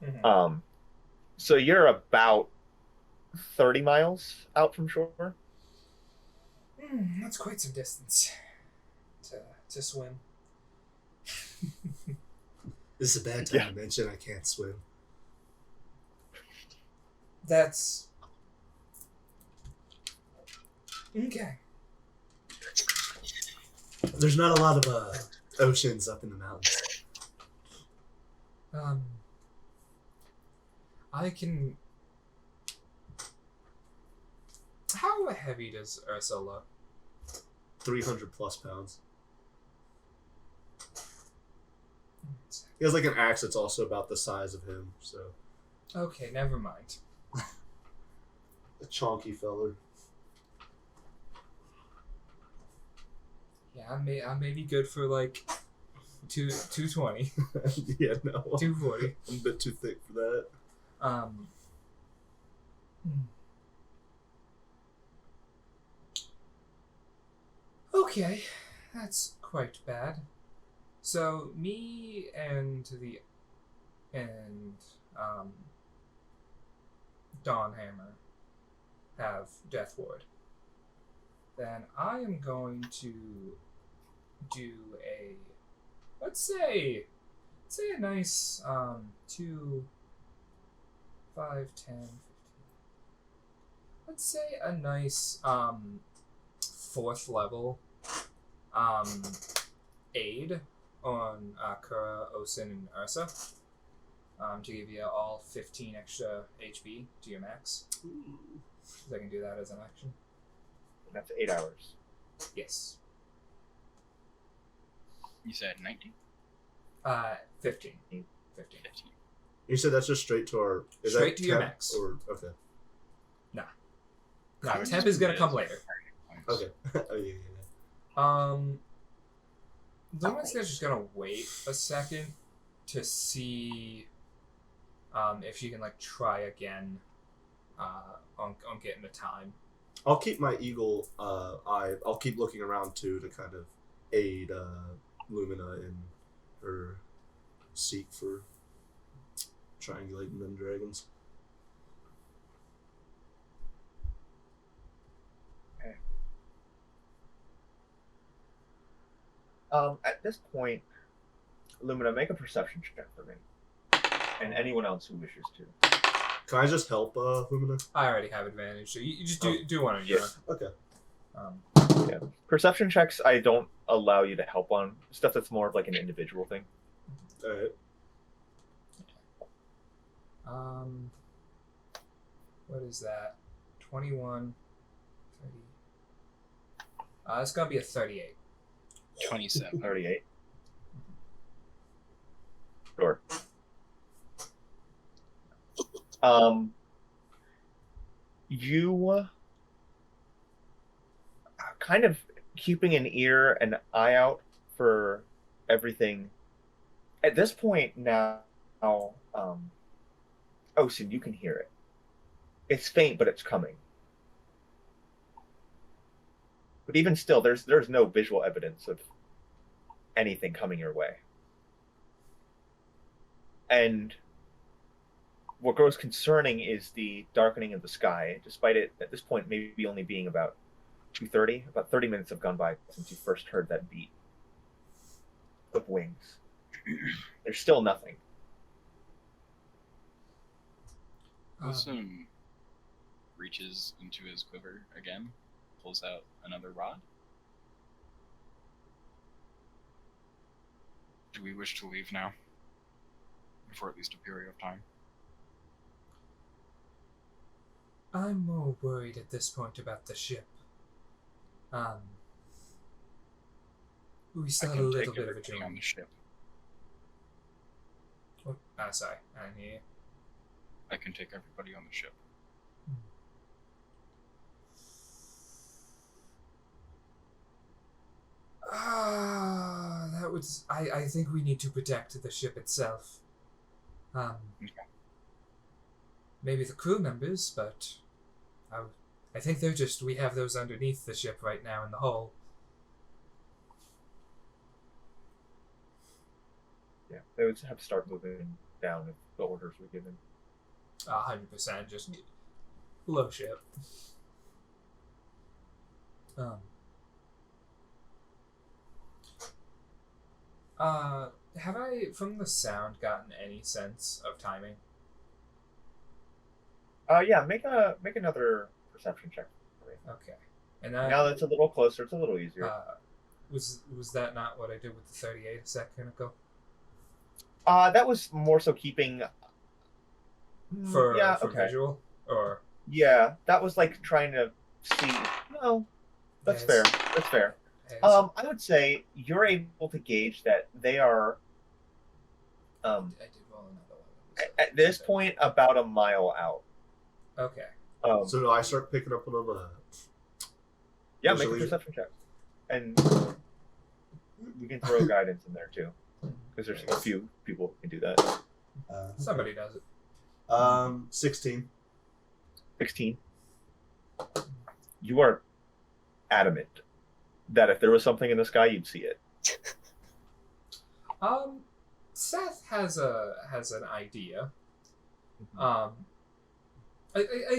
Mhm. So you're about 30 miles out from shore. That's quite some distance to swim. This is a bad time to mention I can't swim. That's okay. There's not a lot of oceans up in the mountains. I can. How heavy does Ursa look? 300 plus pounds. He has like an axe that's also about the size of him, so Okay, never mind. a chonky feller. Yeah, I may be good for like 220, Yeah, no. 240. I'm a bit too thick for that. Okay, that's quite bad. So me and Dawnhammer have Death Ward. Then I am going to do a let's say a nice 2 5 10 15. Let's say a nice 4th level aid on Kura, Osin, and Ursa to give you all 15 extra HP to your max. So I can do that as an action. That's 8 hours. Yes. You said 19? 15. 15. 15. You said that's just straight to our... Is Straight that to your temp max. Or, okay. No, temp is gonna come later. Okay. Oh, yeah. Luna's just gonna wait a second to see if she can like try again on getting the time. I'll keep my eagle eye. I'll keep looking around too to kind of aid Lumina in her seek for triangulating them dragons. At this point, Lumina, make a perception check for me, and anyone else who wishes to. Can I just help Lumina? I already have advantage, so you just Oh. do one on your Okay. own. Yeah. Perception checks, I don't allow you to help on stuff that's more of like an individual thing. All right. What is that? 21, 30. It's gonna be a 38. 27. 38. Sure. You kind of keeping an ear and eye out for everything. At this point now, Osin, you can hear it. It's faint, but it's coming. But even still, there's no visual evidence of anything coming your way. And what grows concerning is the darkening of the sky, despite it at this point maybe only being about 2:30. About 30 minutes have gone by since you first heard that beat of wings. There's still nothing. Wilson reaches into his quiver again, pulls out another rod. Do we wish to leave now? For at least a period of time? I'm more worried at this point about the ship. We still I have a can little take bit of a everybody on journey. the ship. Oh, sorry, I didn't hear you. I can take everybody on the ship. That was. I think we need to protect the ship itself. Okay. Maybe the crew members, but I think they're just. We have those underneath the ship right now in the hull. Yeah, they would have to start moving down if the orders were given. 100%, just low ship. Have I, from the sound, gotten any sense of timing? Yeah, make another perception check for me. Okay, and that Now that it's a little closer, it's a little easier. was that not what I did with the 38 a second ago? That was more so keeping For okay. visual, or Yeah, that was like trying to see. No, that's Yes. fair. That's fair. Yes. I would say you're able to gauge that they are, I did roll another one. at this point, about a mile out. Okay. So do I start picking up on the? Yeah, make a Desolation? perception check, and we can throw guidance in there too, because there's a few people who can do that. Somebody does it. 16. 16. You are adamant that if there was something in the sky, you'd see it. Seth has an idea. I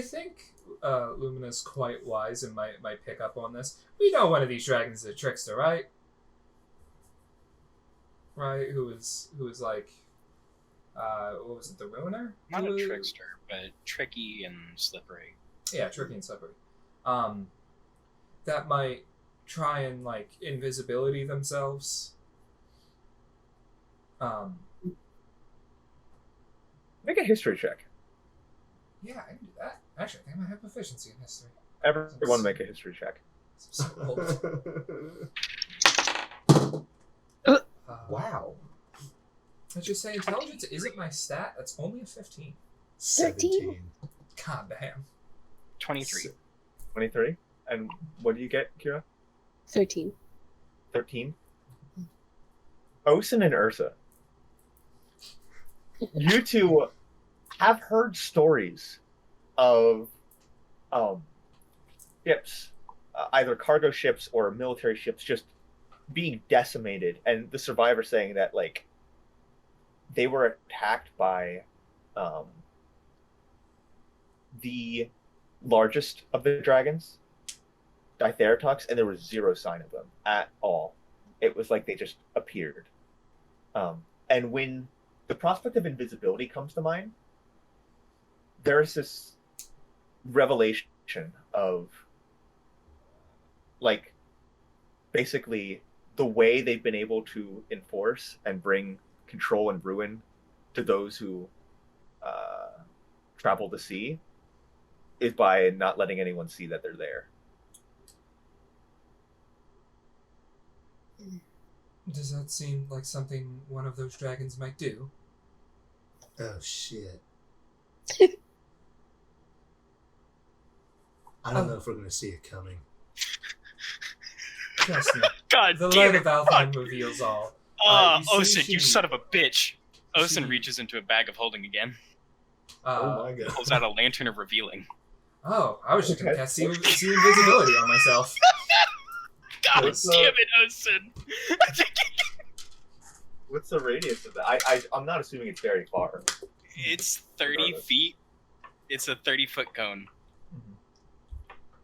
think Lumina's quite wise and might pick up on this. We know one of these dragons is a trickster, right? Right? Who was like, what was it? The Ruiner? Not a trickster, but tricky and slippery. Yeah, tricky and slippery. That might try and like invisibility themselves. Make a history check. Yeah, I can do that. Actually, I think I might have proficiency in history. Everyone make a history check. So old. Wow. Let's just say intelligence isn't my stat. That's only a 15. 17. God damn. 23. 23. And what do you get, Kira? 13. 13. Osen and Ursa. You two have heard stories of ships, either cargo ships or military ships, just being decimated, and the survivor saying that like they were attacked by the largest of the dragons, Ditheratox, and there was zero sign of them at all. It was like they just appeared. And when the prospect of invisibility comes to mind, there's this revelation of like basically the way they've been able to enforce and bring control and ruin to those who travel the sea is by not letting anyone see that they're there. Does that seem like something one of those dragons might do? Oh shit. I don't know if we're gonna see it coming. Trust me. God The damn light it. of Alfheim reveals all. Osen, you son of a bitch. Osen she- reaches into a bag of holding again. Oh my god. Pulls out a lantern of revealing. Oh, I was just gonna cast see invisibility on myself. God What's damn it, Osen. What's the radius of that? I'm not assuming it's very far. It's 30 Regardless. feet. It's a 30-foot cone.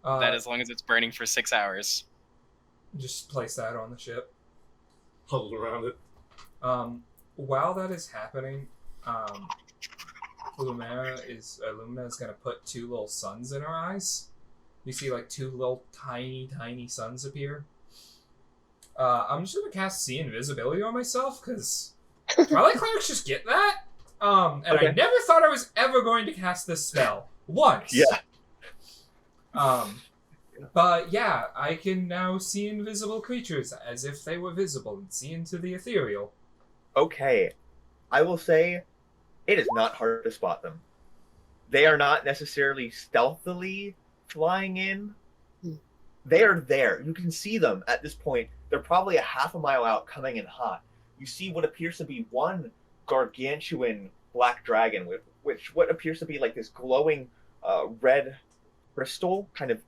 Uh, That as long as it's burning for 6 hours. Just place that on the ship. Huddled around it. While that is happening, Lumina is gonna put two little suns in her eyes. You see like two little tiny suns appear. I'm just gonna cast see invisibility on myself because Twilight clerics just get that. And I Okay. never thought I was ever going to cast this spell once. Yeah. But yeah, I can now see invisible creatures as if they were visible and see into the ethereal. Okay. I will say it is not hard to spot them. They are not necessarily stealthily flying in. They are there. You can see them at this point. They're probably a half a mile out, coming in hot. You see what appears to be one gargantuan black dragon with what appears to be like this glowing red crystal kind of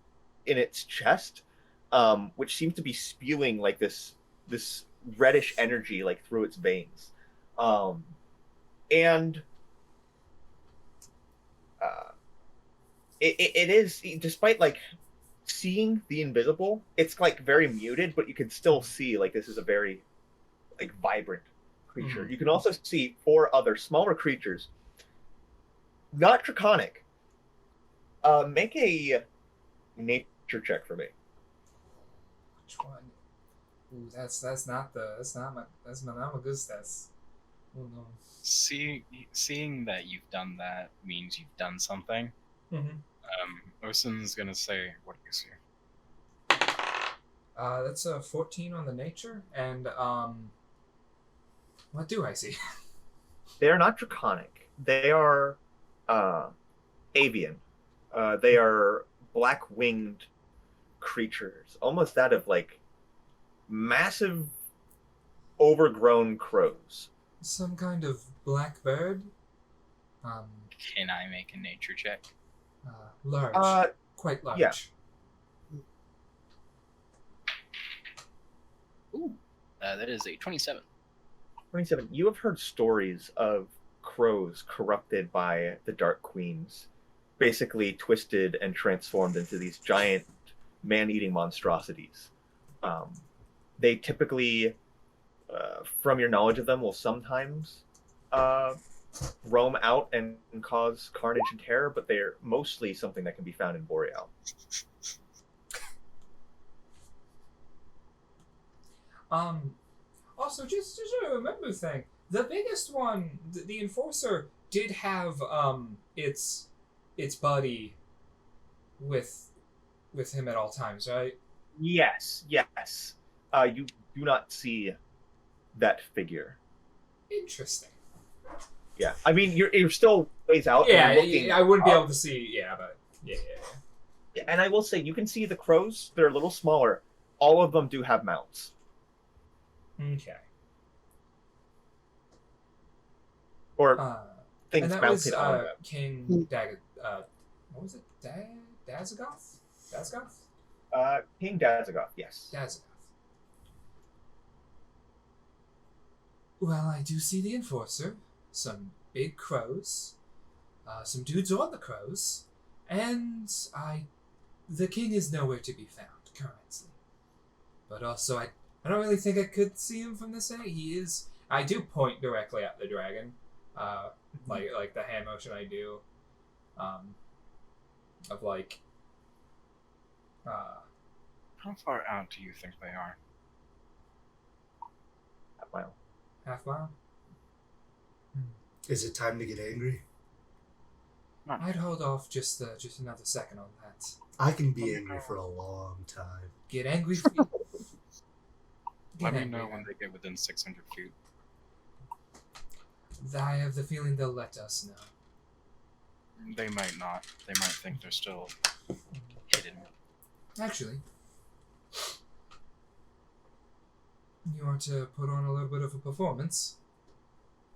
in its chest, which seems to be spewing like this reddish energy like through its veins. And uh, it is, despite like seeing the invisible, it's like very muted, but you can still see like this is a very like vibrant creature. You can also see 4 other smaller creatures, not draconic. Make a nature check for me. Which one? Ooh, that's not my good stats. Oh no. Seeing that you've done that means you've done something. Mm-hmm. Osin's gonna say, "What do you see?" That's a 14 on the nature, and what do I see? They are not draconic. They are avian. They are black-winged creatures, almost that of like massive, overgrown crows. Some kind of black bird. Can I make a nature check? Large, quite large. yeah. Ooh, that is a 27. 27. You have heard stories of crows corrupted by the Dark Queens, basically twisted and transformed into these giant man-eating monstrosities. They typically, from your knowledge of them, will sometimes roam out and cause carnage and terror, but they're mostly something that can be found in Boreal. Also, just a remember thing. The biggest one, the enforcer, did have its buddy with him at all times, right? Yes. You do not see that figure. Interesting. Yeah, I mean you're still ways out. Yeah, and you're looking I wouldn't be up. able to see. Yeah, but yeah. And I will say, you can see the crows. They're a little smaller. All of them do have mounts. Okay. Or things and that mounted was on them. King Dag. What was it? Dazagoth? Dazagoth? King Dazagoth, yes. Dazagoth. Well, I do see the enforcer. Some big crows. Some dudes on the crows. And the king is nowhere to be found currently. But also, I don't really think I could see him from this area. He is. I do point directly at the dragon, like the hand motion I do, of like. How far out do you think they are? Half mile. Half mile. Is it time to get angry? I'd hold off just another second on that. I can be angry for a long time. Get angry. Let me know when they get within 600 feet. I have the feeling they'll let us know. They might not. They might think they're still hidden. Actually, you want to put on a little bit of a performance?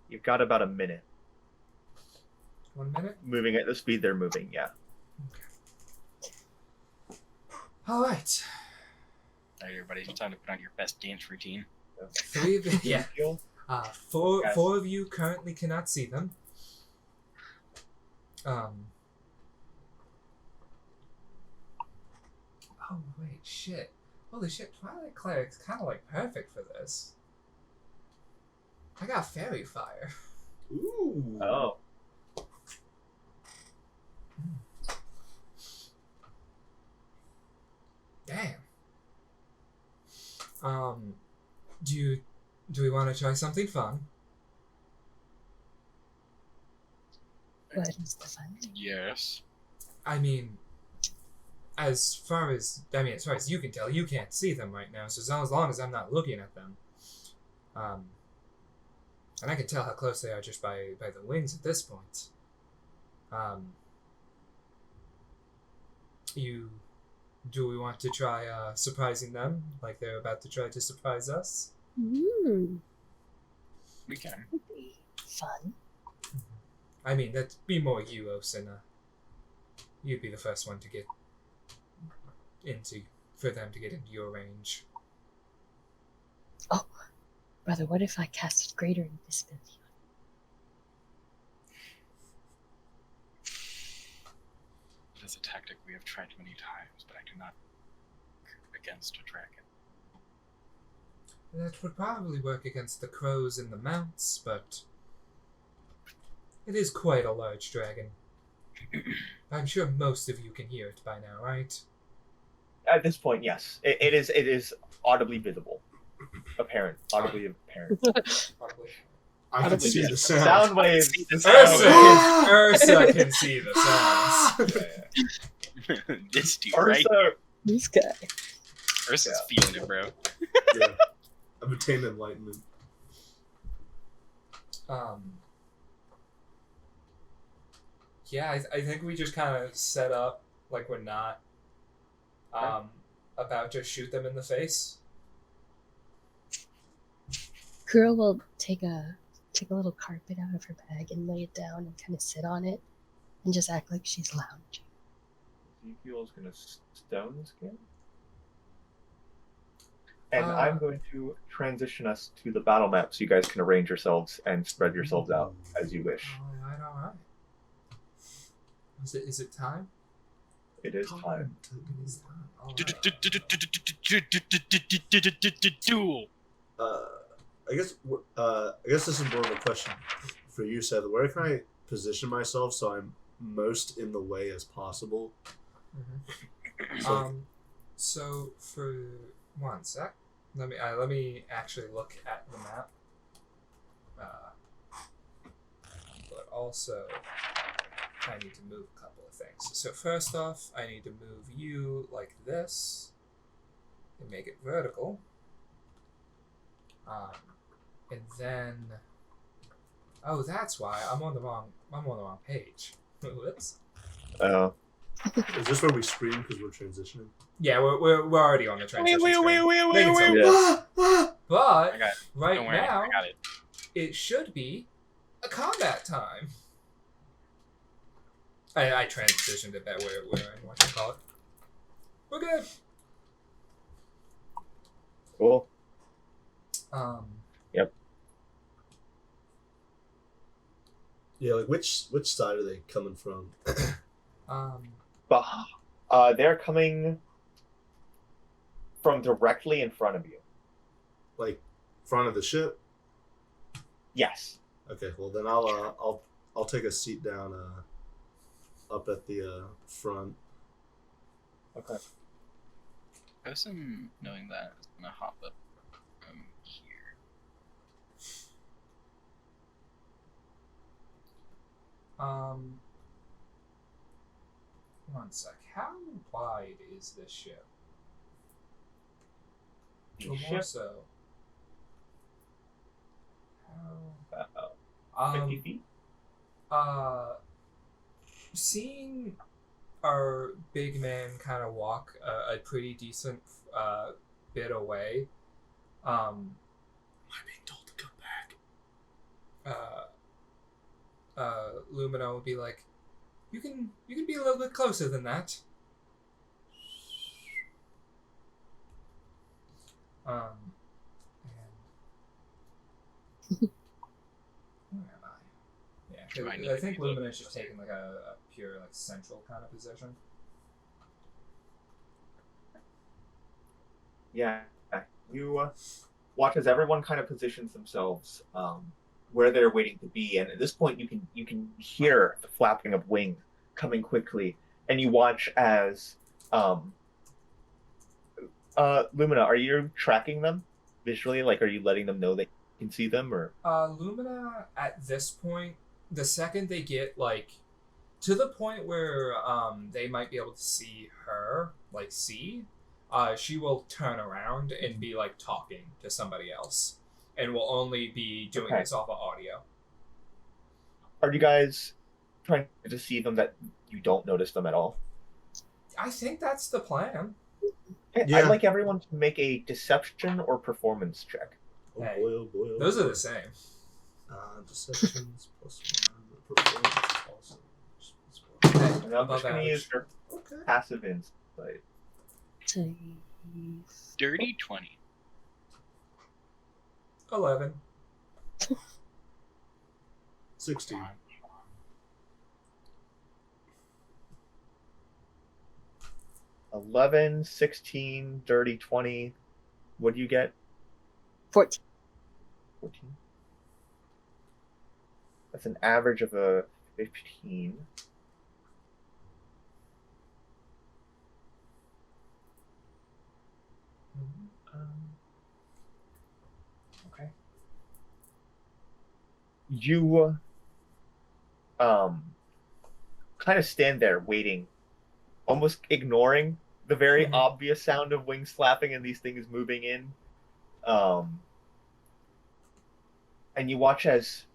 You've got about a minute. 1 minute? Moving at the speed they're moving, yeah. Alright. Alright, everybody, it's time to put on your best dance routine. 3 of you. Yeah. Four Yes. of you currently cannot see them. Oh, wait, shit. Holy shit, Twilight Cleric's kind of like perfect for this. I got Fairy Fire. Ooh. Oh. Damn. Do we want to try something fun? What is the fun? Yes. I mean, as far as you can tell, you can't see them right now. So as long as I'm not looking at them, and I can tell how close they are just by the wings at this point. Do we want to try surprising them like they're about to try to surprise us? Mm, We can. would be fun. I mean, that'd be more you, Osina. You'd be the first one to get for them to get into your range. Oh, Brother, what if I casted greater invisibility? It is a tactic we have tried many times, but I do not against a dragon. That would probably work against the crows and the mounts, but it is quite a large dragon. I'm sure most of you can hear it by now, right? At this point, yes. It is audibly visible. Audibly apparent. Probably. I can see the sound. Sound waves. See the Ursa can see the sounds. This dude, right? Ursa, This guy. Ursa's feeling it, bro. Yeah. I've attained enlightenment. Yeah, I think we just kind of set up like we're not about to shoot them in the face. Kuro will take a little carpet out of her bag and lay it down and kind of sit on it and just act like she's lounging. Ezekiel's going to stone this game. And I'm going to transition us to the battle map so you guys can arrange yourselves and spread yourselves out as you wish. All right. Is it time? It is time. It is time. All right. Duel. I guess this is more of a question for you, Seth. Where can I position myself so I'm most in the way as possible? Mm-hmm. So for 1 sec, let me actually look at the map. But also, I need to move a couple of things. So first off, I need to move you like this and make it vertical. And then, oh, that's why I'm on the wrong page. Whoops. Is this where we scream because we're transitioning? Yeah, we're already on the transition screen. Yeah. But I got it. right Don't worry, now, I got it. it should be a combat time. I transitioned it that way. What you call it? We're good. Cool. Yep. Yeah, like which side are they coming from? But they're coming from directly in front of you. Like front of the ship? Yes. Okay, well then I'll take a seat down up at the front. Okay. Person knowing that is gonna hop up here. 1 sec. How wide is this ship? The Or more ship, so. about 50 Um, feet. Seeing our big man kind of walk a pretty decent bit away, Am I being told to come back? Lumina would be like, you can be a little bit closer than that. And where am I? Yeah, Do I need I to think be a little Lumina's bit just taking like a pure like central kind of position. Yeah. You watch as everyone kind of positions themselves where they're waiting to be, and at this point you can hear the flapping of wing coming quickly, and you watch as Lumina, are you tracking them visually? Like, are you letting them know that you can see them, or? Lumina at this point, the second they get like to the point where they might be able to see her, like she will turn around and be like talking to somebody else, and will only be doing Okay. this off of audio. Are you guys trying to deceive them that you don't notice them at all? I think that's the plan. Yeah. I'd like everyone to make a deception or performance check. Oh Hey, boy, oh boy, oh Those boy. are the same. Deceptions +1, performance also. Hey, And I'm above just going to use average. your Okay. passive insight. Save. Dirty 20. 11. 16. 11, 16, dirty 20. What do you get? 14. 14. That's an average of a 15. Okay. You kind of stand there waiting, almost ignoring the very Mhm. obvious sound of wings flapping and these things moving in. And you watch as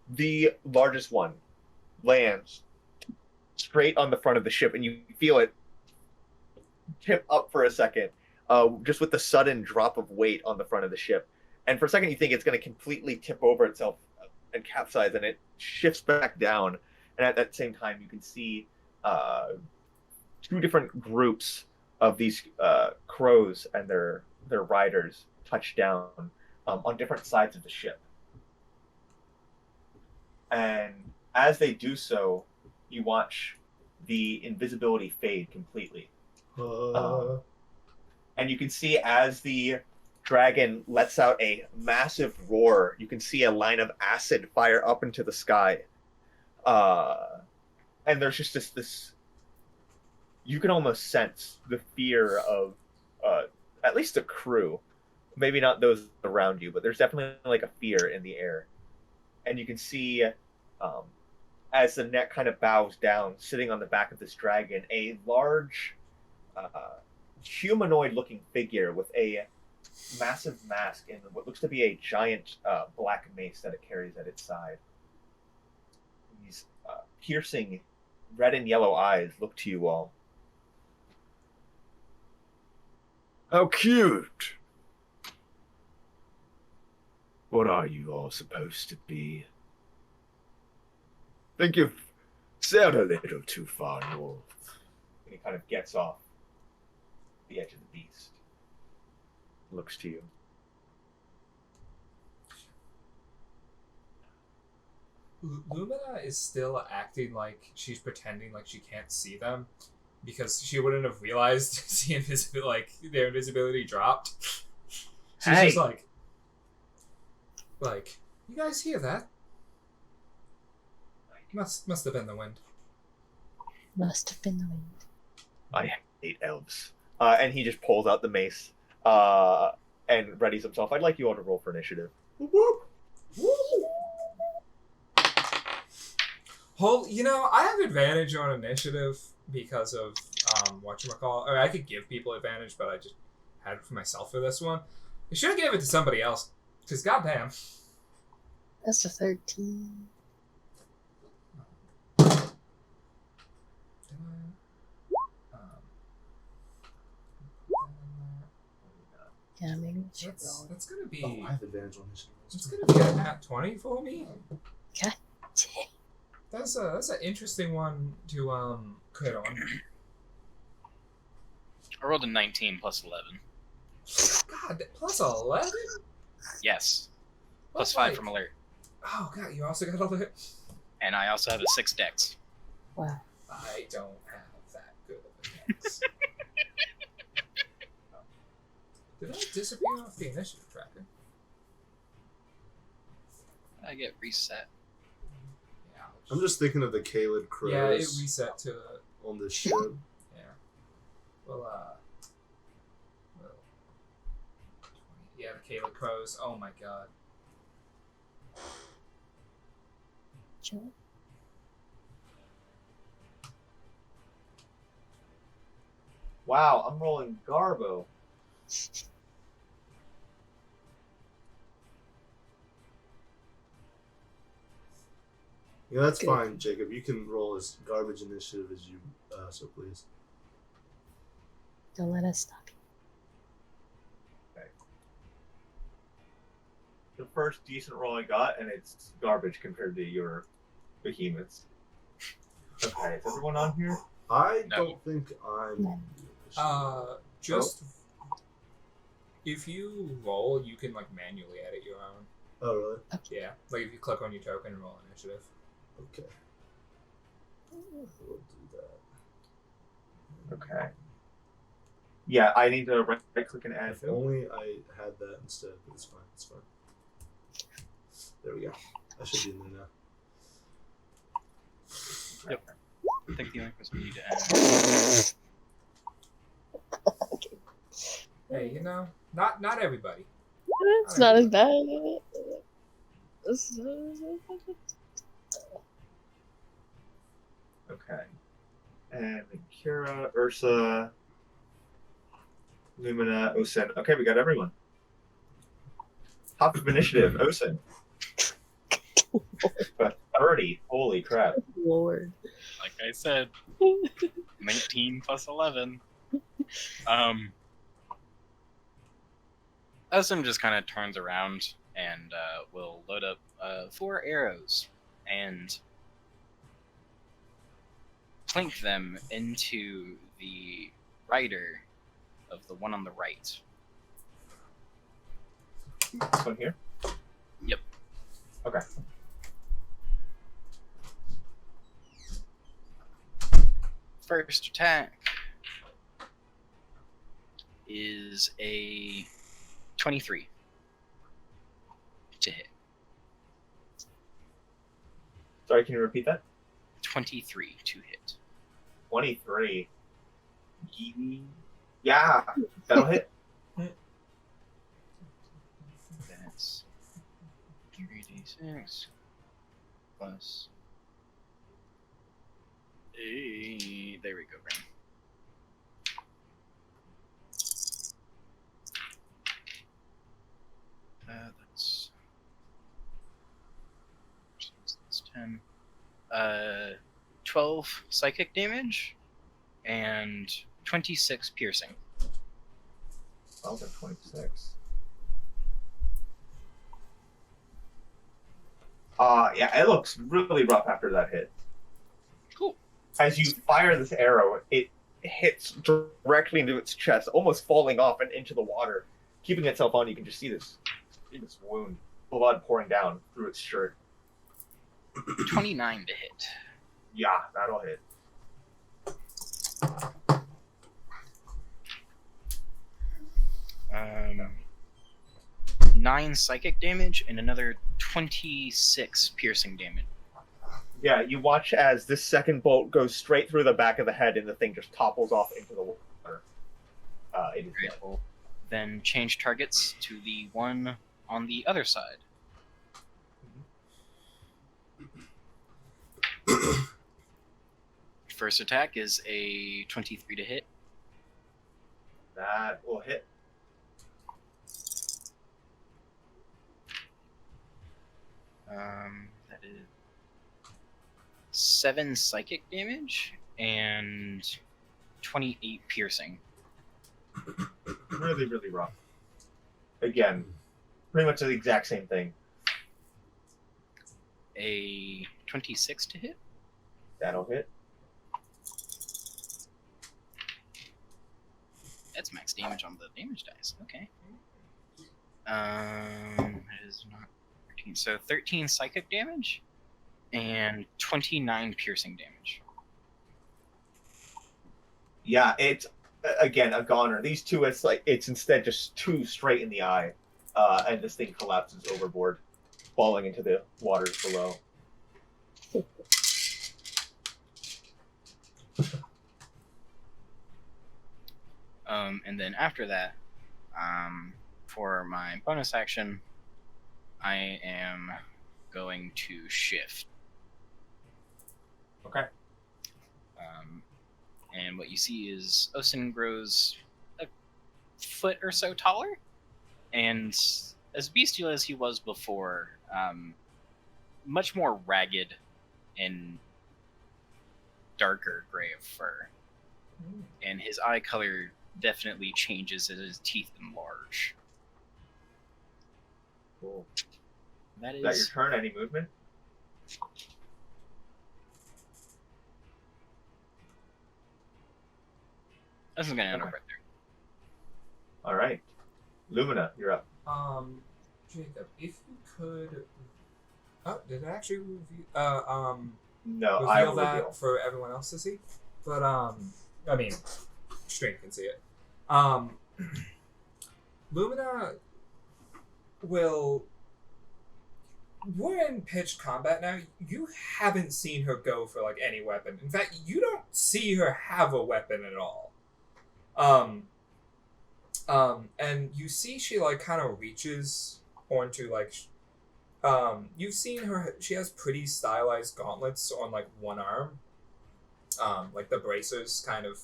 the largest one lands straight on the front of the ship, and you feel it tip up for a second, just with the sudden drop of weight on the front of the ship. And for a second, you think it's going to completely tip over itself and capsize, and it shifts back down. And at that same time, you can see two different groups of these crows and their riders touch down on different sides of the ship. And as they do so, you watch the invisibility fade completely. And you can see as the dragon lets out a massive roar, you can see a line of acid fire up into the sky. And there's just this you can almost sense the fear of at least the crew. Maybe not those around you, but there's definitely like a fear in the air. And you can see as the neck kind of bows down, sitting on the back of this dragon, a large humanoid-looking figure with a massive mask and what looks to be a giant black mace that it carries at its side. These piercing red and yellow eyes look to you all. How cute! What are you all supposed to be? Think you've sailed a little too far north. And he kind of gets off the edge of the beast. Looks to you. Lumina is still acting like she's pretending like she can't see them because she wouldn't have realized their invisibility dropped. She's Hey. just like, you guys hear that? Must have been the wind. Must have been the wind. I hate elves. And he just pulls out the mace and readies himself. I'd like you all to roll for initiative. I have advantage on initiative because of whatchamacall. Or I could give people advantage, but I just had it for myself for this one. I should have gave it to somebody else, because goddamn. That's a 13. Yeah, maybe we should roll. That's gonna be. Oh, I have advantage on initiative. It's gonna be a nat 20 for me. God dang. That's an interesting one to crit on. I rolled a 19 plus 11. God, plus 11? Yes. Plus That's 5 like- from alert. Oh god, you also got alert. And I also have a 6 dex. Wow. I don't have that good of a dex. Did I disappear off the initiative tracker? I get reset. Yeah. I'm just thinking of the Caled crows Yeah, it reset to on this ship. yeah. Well, yeah, the Kayla crows. Oh my god. Joe? Wow, I'm rolling Garbo. Yeah, that's Good. fine, Jacob. You can roll as garbage initiative as you so please. Don't let us stop you. The first decent roll I got, and it's garbage compared to your behemoths. Okay, is everyone on here? I No. don't think I'm. No. Just If you roll, you can like manually edit your own. Oh, really? Yeah, like if you click on your token and roll initiative. Okay. We'll do that. Okay. Yeah, I need to right click and add. If only I had that instead, but it's fine. It's fine. There we go. I should be in there now. Yep. I think the only person we need to add. Hey, not everybody. It's not as bad. It's- Okay. And Kira, Ursa, Lumina, Osen. Okay, we got everyone. Top of initiative, Osen. But 30. Holy crap. Lord. Like I said, 19 plus 11. Osim just kind of turns around and will load up 4 arrows and plink them into the rider of the one on the right. This one here? Yep. Okay. First attack is a 23 to hit. Sorry, can you repeat that? 23 to hit. 23. Yeah, that'll hit. That's 3d6 plus 8. There we go, Brain. That's 10. 12 psychic damage and 26 piercing. 12 and 26. Yeah, it looks really rough after that hit. Cool. As you fire this arrow, it hits directly into its chest, almost falling off and into the water. Keeping itself on, you can just see this wound, blood pouring down through its shirt. 29 to hit. Yeah, that'll hit. Um, 9 psychic damage and another 26 piercing damage. Yeah, you watch as this second bolt goes straight through the back of the head and the thing just topples off into the water. It is dead. We'll then change targets to the one on the other side. First attack is a 23 to hit. That will hit. That is 7 psychic damage and 28 piercing. Really, really rough. Again, pretty much the exact same thing. A 26 to hit. That'll hit. That's max damage on the damage dice. Okay. It is not 13. So 13 psychic damage and 29 piercing damage. Yeah, it's again a goner. These two, it's instead just 2 straight in the eye, and this thing collapses overboard, falling into the waters below. And then after that, for my bonus action, I am going to shift. Okay. And what you see is Osin grows a foot or so taller, and as bestial as he was before, much more ragged and darker gray of fur. And his eye color definitely changes as his teeth enlarge. Cool. That Is that your is turn? Any movement? this is gonna end up Okay. right there. All right. Lumina, you're up. Jacob, if you could. Oh, did it actually reveal? No, I Reveal will that reveal. for everyone else to see. But I mean, Strain can see it. Lumina will. We're in pitched combat now. You haven't seen her go for like any weapon. In fact, you don't see her have a weapon at all. And you see she like kind of reaches onto like. You've seen her. She has pretty stylized gauntlets on like one arm. Like the bracers kind of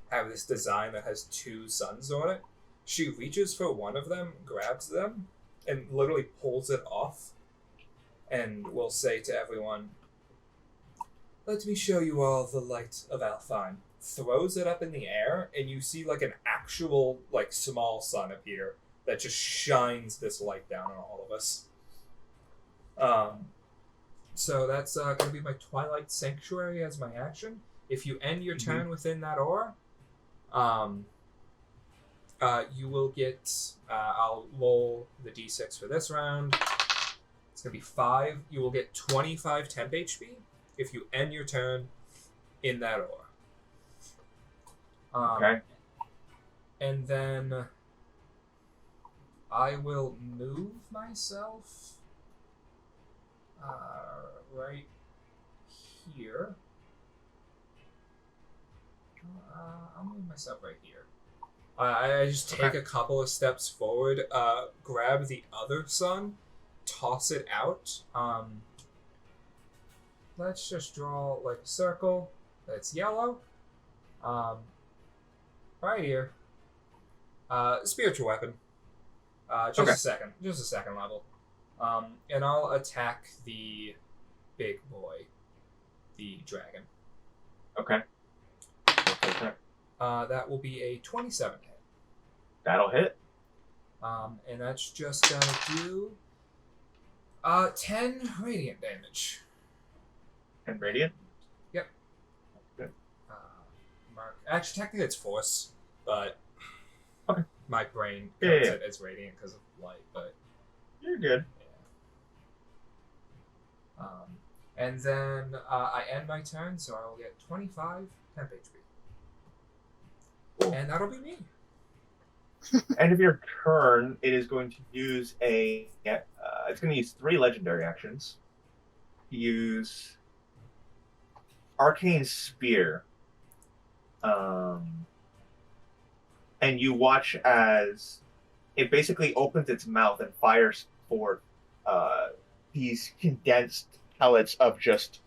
have this design that has two suns on it. She reaches for one of them, grabs them, and literally pulls it off. And will say to everyone, "Let me show you all the light of Alfheim." Throws it up in the air, and you see like an actual like small sun appear that just shines this light down on all of us. So that's going to be my Twilight Sanctuary as my action. If you end your turn within that aura, you will get. I'll roll the d6 for this round. It's going to be 5. You will get 25 temp HP if you end your turn in that aura. Okay. And then I will move myself right here. I'll move myself right here. I just take a couple of steps forward, grab the other sun, toss it out. Let's just draw like a circle that's yellow. Right here. Spiritual weapon. Just a second. Just a second level. And I'll attack the big boy. The dragon. Okay. That will be a 27 hit. That'll hit. And that's just gonna do 10 radiant damage. And radiant? Yep. Good. Mark. Actually, technically it's force, but okay. My brain Yeah. counts it as radiant because of light, but you're good. Yeah. And then I end my turn, so I will get 25 temp HP. Cool. And that'll be me. End of your turn, it is going to use it's going to use 3 legendary actions. Use Arcane Spear. And you watch as it basically opens its mouth and fires forth these condensed pellets of just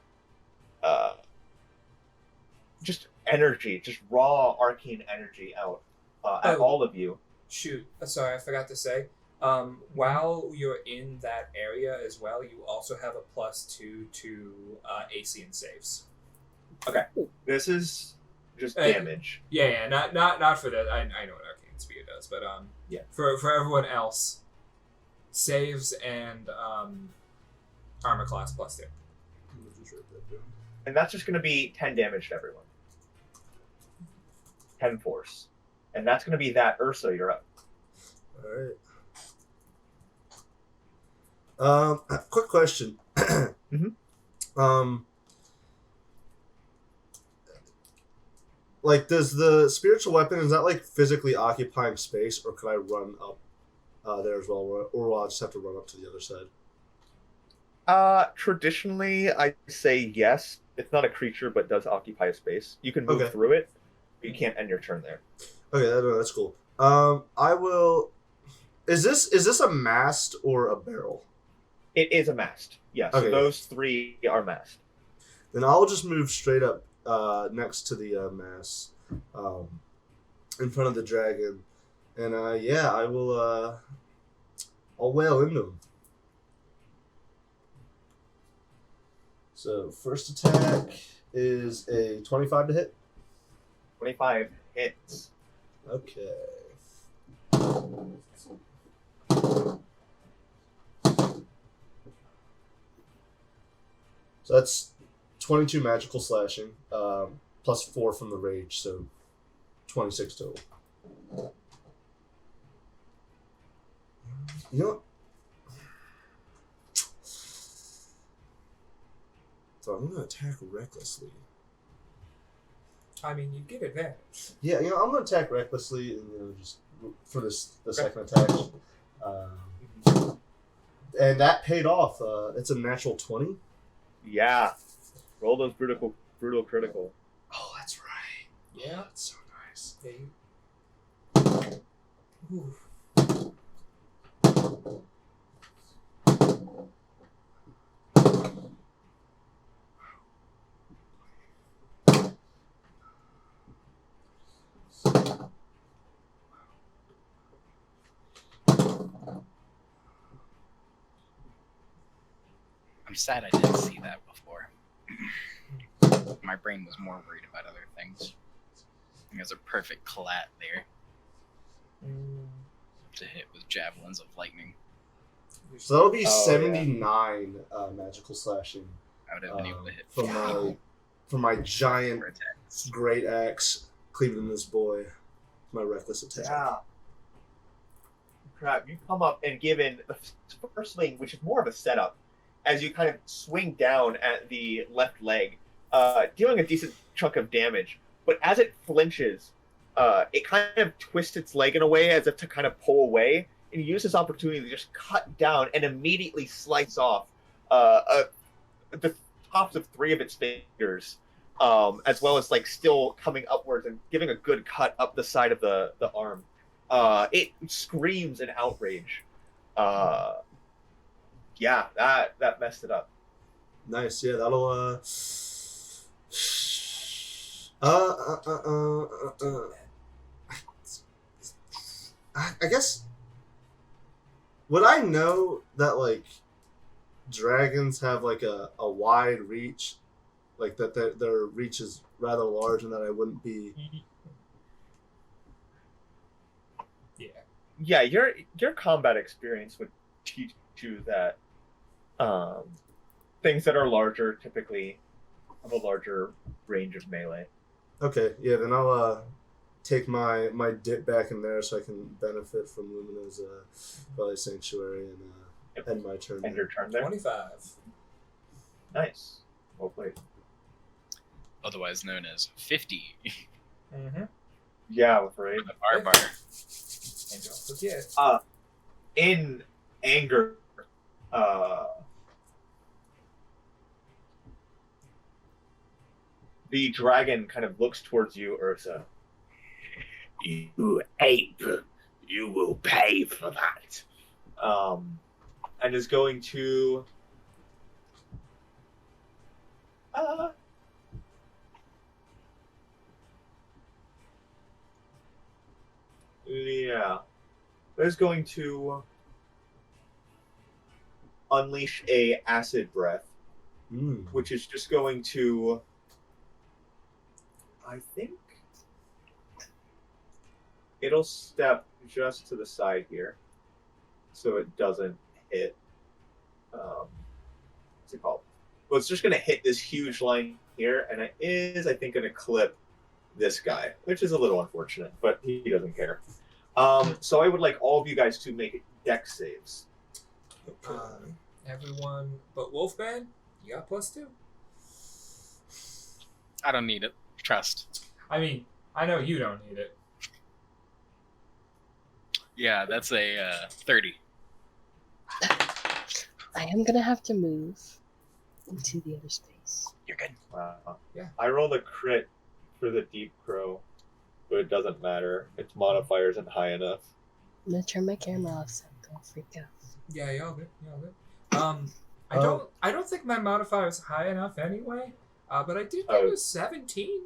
energy, just raw arcane energy out at all of you. Shoot, sorry, I forgot to say. While you're in that area as well, you also have a +2 to AC and saves. Okay, this is just damage. Yeah, not for that. I know what Arcane Spear does, but yeah. For everyone else, saves and armor class +2. And that's just going to be 10 damage to everyone. 10 force. And that's going to be that. Ursa, you're up. All right. Quick question. Like, does the spiritual weapon, is that like physically occupying space, or could I run up there as well, or will I just have to run up to the other side? Traditionally, I say yes. It's not a creature, but does occupy a space. You can move through it, but you can't end your turn there. Okay, that's cool. I will. Is this a mast or a barrel? It is a mast. Yeah. So those 3 are mast. Then I'll just move straight up next to the mast, in front of the dragon, and I will. I'll wail into him. So first attack is a 25 to hit. 25 hits. Okay. So that's 22 magical slashing, plus 4 from the rage, so 26 total. You know what? So I'm gonna attack recklessly. I mean, you get advantage. Yeah, I'm gonna attack recklessly, and just for the second attack. And that paid off. It's a natural 20. Yeah. Roll those brutal critical. Oh, that's right. Yeah. That's so nice. Ooh. I'm sad I didn't see that before. My brain was more worried about other things. There's a perfect collat there to hit with javelins of lightning. So that'll be Oh, 79 magical slashing. I would have been able to hit from my giant four attacks. great axe cleaving this boy. My reckless attack. Yeah. Crap, you come up and given the first swing, which is more of a setup, as you kind of swing down at the left leg, dealing a decent chunk of damage. But as it flinches, it kind of twists its leg in a way as if to kind of pull away, and you use this opportunity to just cut down and immediately slice off the tops of 3 of its fingers, as well as like still coming upwards and giving a good cut up the side of the arm. It screams in outrage. Yeah, that messed it up. Nice. Yeah, that'll. I guess. Would I know that like dragons have like a wide reach, like that their reach is rather large, and that I wouldn't be. Yeah, your combat experience would teach you that things that are larger typically have a larger range of melee. Okay, yeah, then I'll take my dip back in there so I can benefit from Lumina's Valley Sanctuary and end my turn. And your turn there. 25. Nice. Well played. Otherwise known as 50. Mm-hmm. Yeah, with Raid. The barbar. And don't forget. In anger, the dragon kind of looks towards you, Ursa. You ape! You will pay for that. And is going to yeah. Is going to unleash a acid breath, which is just going to, I think it'll step just to the side here so it doesn't hit what's it called? Well, it's just going to hit this huge line here, and it is, I think, going to clip this guy, which is a little unfortunate, but he doesn't care. So I would like all of you guys to make dex saves. Everyone but Wolfman, you got +2. I don't need it. Trust. I mean, I know you don't need it. Yeah, that's a 30. I am gonna have to move into the other space. You're good. Wow. Yeah. I rolled a crit for the deep crow, but it doesn't matter. Its modifier isn't high enough. I'm gonna turn my camera off so I don't freak out. Yeah, y'all good. I don't think my modifier is high enough anyway. But I did get a 17.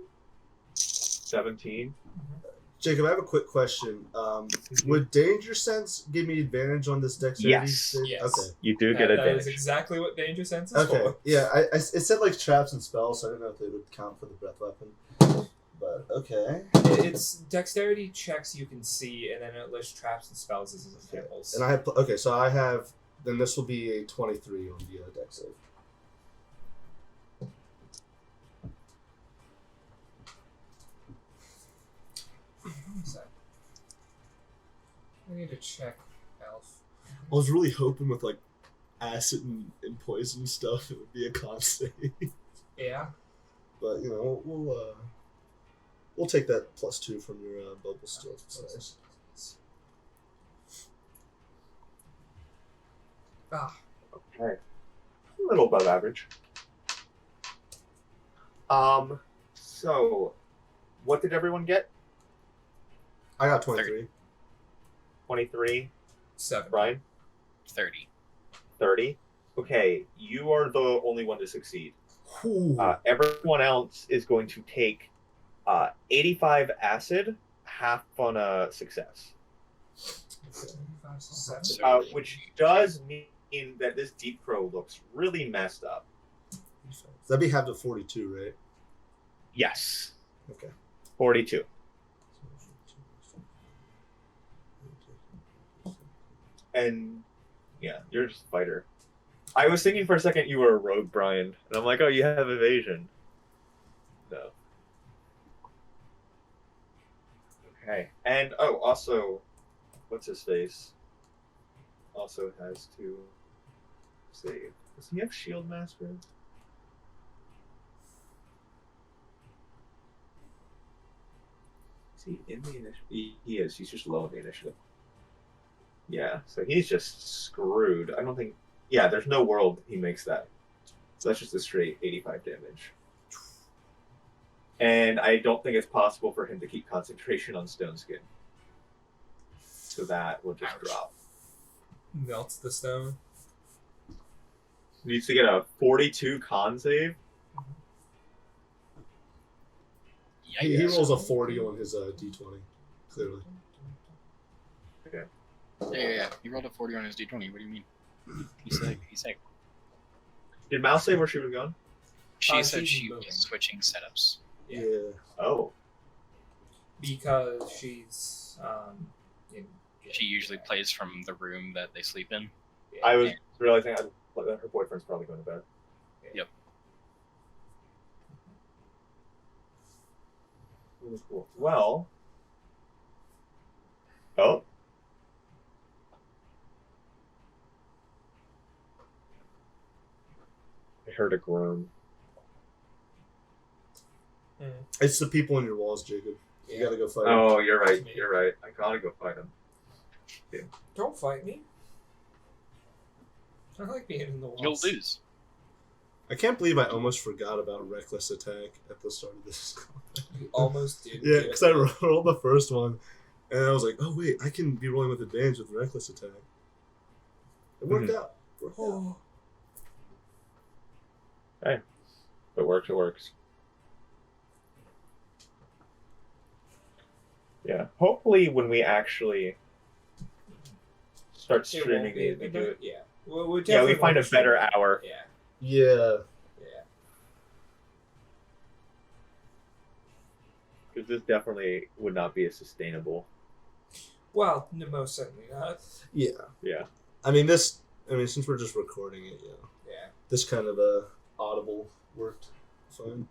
17. Jacob, I have a quick question. Would Danger Sense give me advantage on this dexterity? Yes. save? Yes. Okay. You do get That advantage. is exactly what Danger Sense is Okay. for. Yeah, it said like traps and spells, so I didn't know if they would count for the breath weapon. But okay. It's dexterity checks you can see, and then it lists traps and spells as examples. And I have okay, so I have then this will be a 23 on the dex save. What is that? I need to check Elf. was really hoping with like acid and poison stuff it would be a con save. Yeah. But you know, we'll take that +2 from your bubble still. It's nice. Ah, Okay. A little above average. So what did everyone get? I got 23. 23. 7. Brian? 30. 30. Okay, you are the only one to succeed. Whew. Everyone else is going to take 85 acid, half on a success. Which does mean that this deep crow looks really messed up. That'd be half to 42, right? Yes. Okay. 42. And yeah, you're just a fighter. I was thinking for a second you were a rogue, Brian, and I'm like, oh, you have evasion. No. Okay, and also, what's his face? Also has to save. Does he have Shield Master? Is he in the initiative? He is. He's just low in the initiative. Yeah, so he's just screwed. I don't think. Yeah, there's no world he makes that. So that's just a straight 85 damage. And I don't think it's possible for him to keep concentration on Stone Skin. So that will just drop. Melts the stone. Needs to get a 42 con save. He rolls a 40 on his d20, clearly. Yeah. He rolled a 40 on his d20. What do you mean? He's like, Did Mouse say where she was going? she said she's she moving. was switching setups. Yeah. Oh. Because she's in. She usually plays from the room that they sleep in. I was realizing that her boyfriend's probably going to bed. Yep. Really cool. Well. Oh. I heard a groan. It's the people on your walls, Jacob. You gotta go fight them. Oh, you're right. You're right. I gotta go fight him. Don't fight me. I like being in the walls. You'll lose. I can't believe I almost forgot about Reckless Attack at the start of this. You almost did. Yeah, because I rolled the first one, and I was like, oh wait, I can be rolling with advantage with Reckless Attack. It worked out. Oh. Hey. If it works, it works. Yeah. Hopefully when we actually start It won't streaming be these, we do it. Yeah. We'll Yeah, we definitely find a won't better stream. hour. Yeah. Yeah. Yeah. Because this definitely would not be as sustainable. Well, no, most certainly not. Yeah. Yeah. Since we're just recording it, Yeah. this kind of audible worked fine.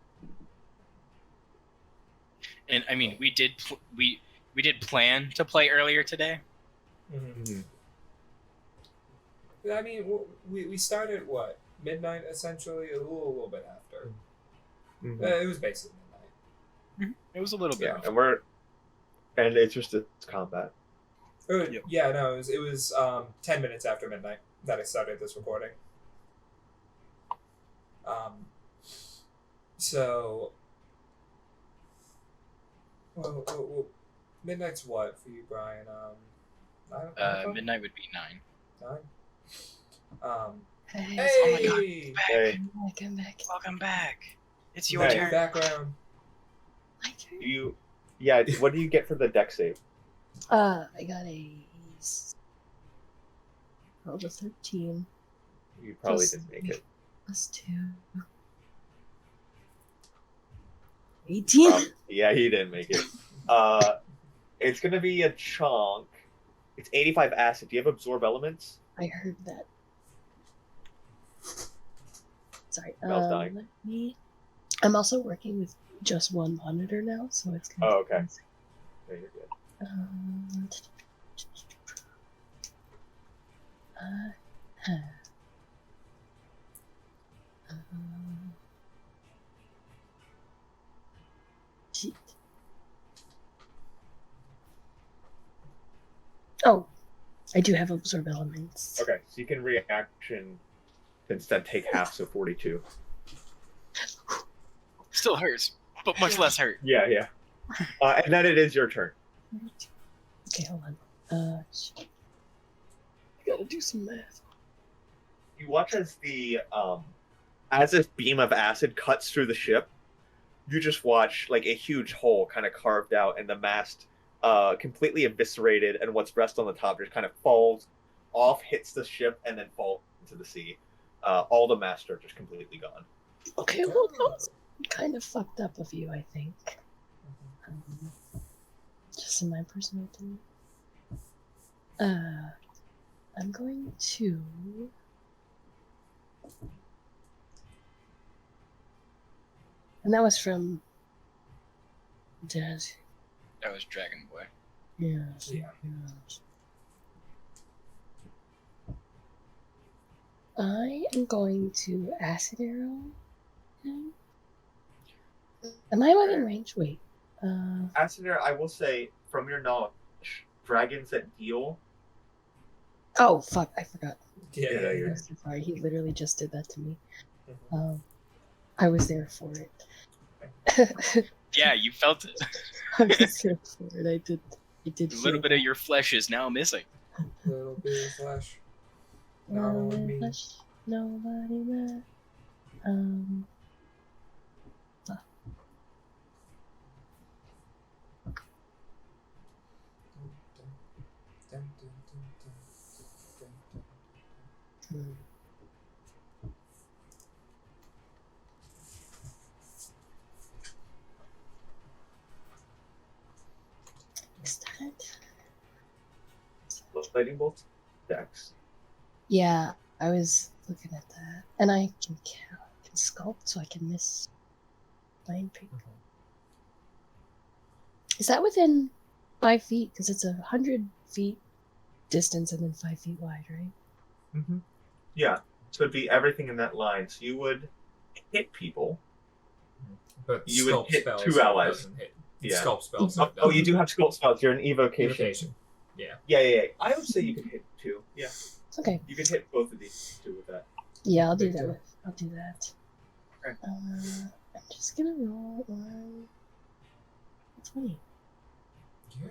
And I mean, we did plan to play earlier today. Mm-hmm. I mean, we started at what, midnight essentially, a little bit after. Mhm. It was basically midnight. It was a little bit. Yeah, and it's just it's combat. Yep. Yeah, no, it was 10 minutes after midnight that I started this recording. So, well, midnight's what for you, Brian? 9 o'clock? Midnight would be 9. 9. Hey, Oh my God. Hey, Hey, come back. Welcome back. It's your Hey. turn. background. My turn. what do you get for the deck save? I got rolled a 13 You probably Plus- didn't make it. plus 2. 18. Yeah, he didn't make it. It's gonna be a chunk. It's 85 acid. Do you have absorb elements? I heard that. Sorry. Mel's dying. Let me. I'm also working with just one monitor now, so it's gonna. Oh, take okay. one second. No, you're good. Huh. Shit. Oh, I do have absorb elements. Okay, so you can reaction instead take half, so 42. Still hurts, but much less hurt. Yeah. And then it is your turn. Okay, hold on. Shit. I gotta do some math. You watch as this beam of acid cuts through the ship. You just watch like a huge hole kind of carved out, and the mast completely eviscerated, and what's rest on the top just kind of falls off, hits the ship, and then falls into the sea. All the masts are just completely gone. Okay, well, that was kind of fucked up of you, I think. Just in my personal opinion. I'm going to. And that was from Dad. That was Dragon Boy. Yes. Yeah. Yes. I am going to acid arrow him. Am I within range? Wait. Acid arrow, I will say, from your knowledge, dragons that deal. Oh fuck! I forgot. Yeah. you're- I'm so sorry. He literally just did that to me. I was there for it. Yeah, you felt it. I was there for it. I did. I did. A little bit of your flesh is now missing. Little bit of flesh. Not Nobody on me. less, nobody there. Hmm. Is that it? Lightning bolts, dex. Yeah, I was looking at that, and I can sculpt, so I can miss mind pick. Is that within 5 feet? Because it's 100 feet distance and then 5 feet wide, right? Mm-hmm. Yeah, so it'd be everything in that line. So you would hit people. But You would sculpt hit spells 2 allies. doesn't hit. Yeah. Sculpt spells. Oh, you do have sculpt spells. You're an evocation. Evocation. Yeah. Yeah. I would say you could hit 2. Yeah, Okay. you could hit both of these 2 with that. Yeah, I'll do Big that. deal. I'll do that. Okay. I'm just gonna roll on 20. Yeah.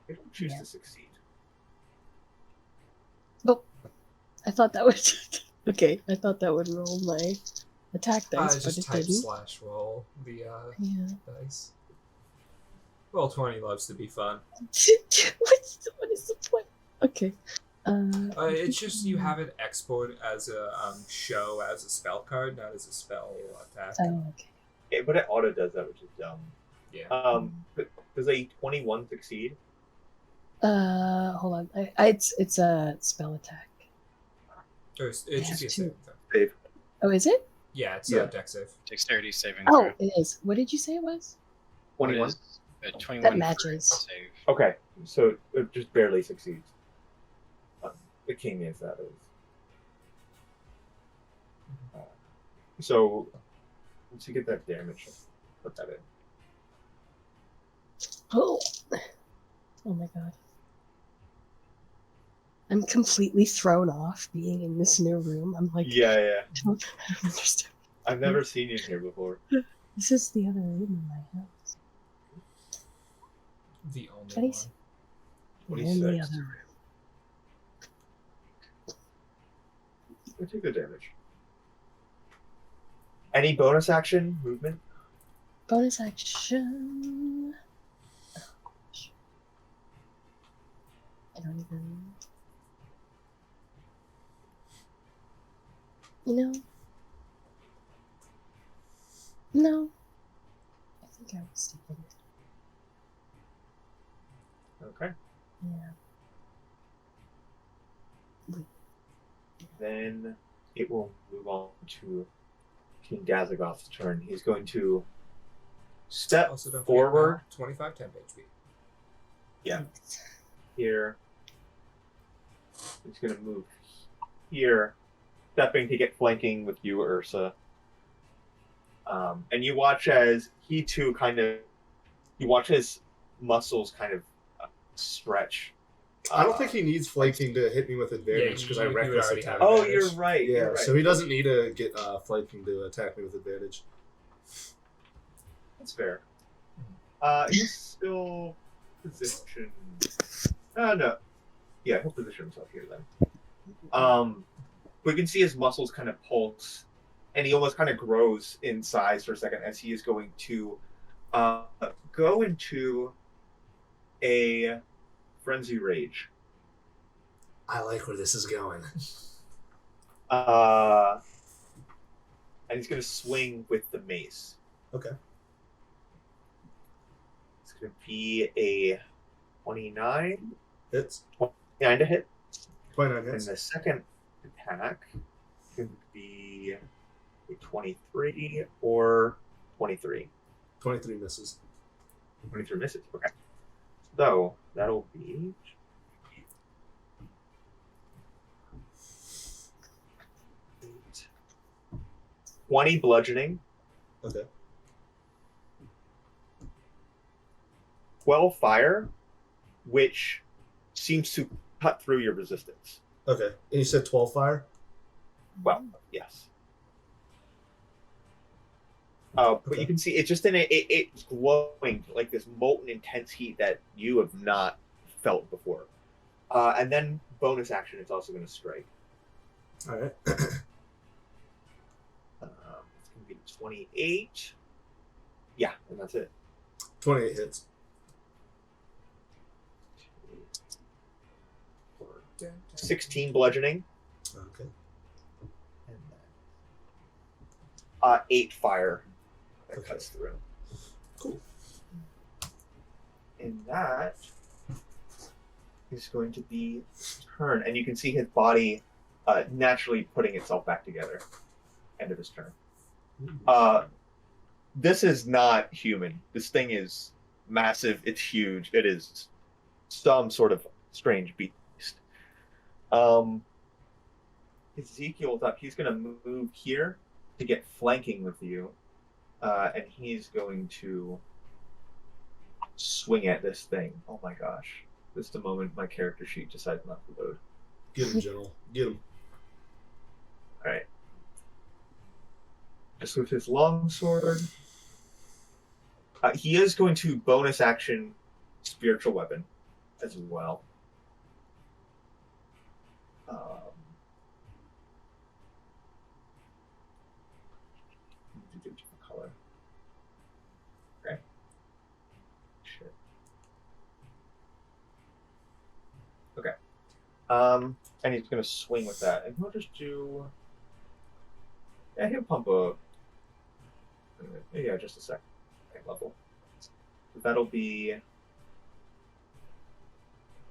They don't choose Yeah. to succeed. I thought that would. Okay, I thought that would roll my attack dice, but Just it type didn't. / roll the Yeah. dice. Roll 20 loves to be fun. What is the point? Okay. It's just you have it export as a show as a spell card, not as a spell attack. Oh, okay. Yeah, but it auto does that, which is dumb. Yeah. Does a 21 succeed? Hold on. It's a spell attack. Or it should be a saving throw. Save. Oh, is it? Yeah, it's Yeah. a dex save. Dexterity saving Oh, throw. it is. What did you say it was? 21. What is a 21 That for matches. save. Okay, so it just barely succeeds. The king is, that is. So, once you get that damage, put that in. Oh. Oh my god. I'm completely thrown off being in this new room. I'm like, Yeah. I don't understand. I've never seen you here before. This is the other room in my house. The only 20 one. In the 26. other room. We take the damage. Any bonus action movement? Bonus action. Oh, gosh. I don't even. No. I think I was thinking. Okay. Yeah. Then it will move on to King Dazagoth's turn. He's going to step Also, don't forward. forget 25 temp HP. Yeah. Here. He's gonna move here, stepping to get flanking with you, Ursa. And you watch as he too you watch his muscles kind of stretch. I don't think he needs flanking to hit me with advantage because I you would reckless already attack. have Oh, advantage. you're right. Yeah, you're right. so he doesn't need to get flanking to attack me with advantage. That's fair. He's still positioned. No. Yeah, he'll position himself here then. We can see his muscles kind of pulse, and he almost kind of grows in size for a second as he is going to go into a frenzy rage. I like where this is going. And he's going to swing with the mace. Okay. It's going to be a 29. Hits. 29 to hit. 29 And hits. the second attack could be a 23 or 23. 23 misses. 23 misses. Okay. So that'll be 20 bludgeoning, Okay. 12 fire, which seems to cut through your resistance. Okay. And you said 12 fire? Well, yes. But Okay. you can see it's just it's glowing like this molten intense heat that you have not felt before. And then bonus action, it's also going to strike. All right. It's going to be 28. Yeah, and that's it. 28 hits. 16 bludgeoning, Okay. and then 8 fire that Okay. cuts through. Cool. And that is going to be turn, and you can see his body naturally putting itself back together. End of his turn. This is not human. This thing is massive. It's huge. It is some sort of strange beast. Ezekiel thought he's going to move here to get flanking with you, and he's going to swing at this thing. Oh my gosh. This is the moment my character sheet decides not to load. Get him, General. Get him. Alright. Just with his longsword. He is going to bonus action spiritual weapon as well. Color. Okay. Shit. Okay. And he's gonna swing with that, and he'll just do. Yeah, he'll pump a. Yeah, just a second level. So that'll be.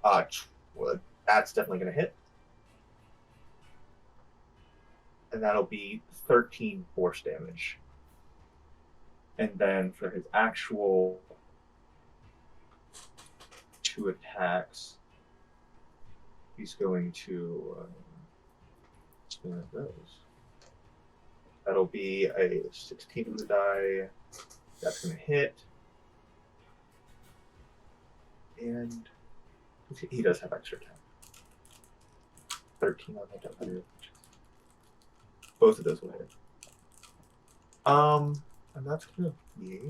Well, that's definitely gonna hit. And that'll be 13 force damage. And then for his actual 2 attacks, he's going to swing at those. That'll be a 16 on the die. That's going to hit. And he does have extra attack. 13 on the die. Both of those will hit. And that's gonna be.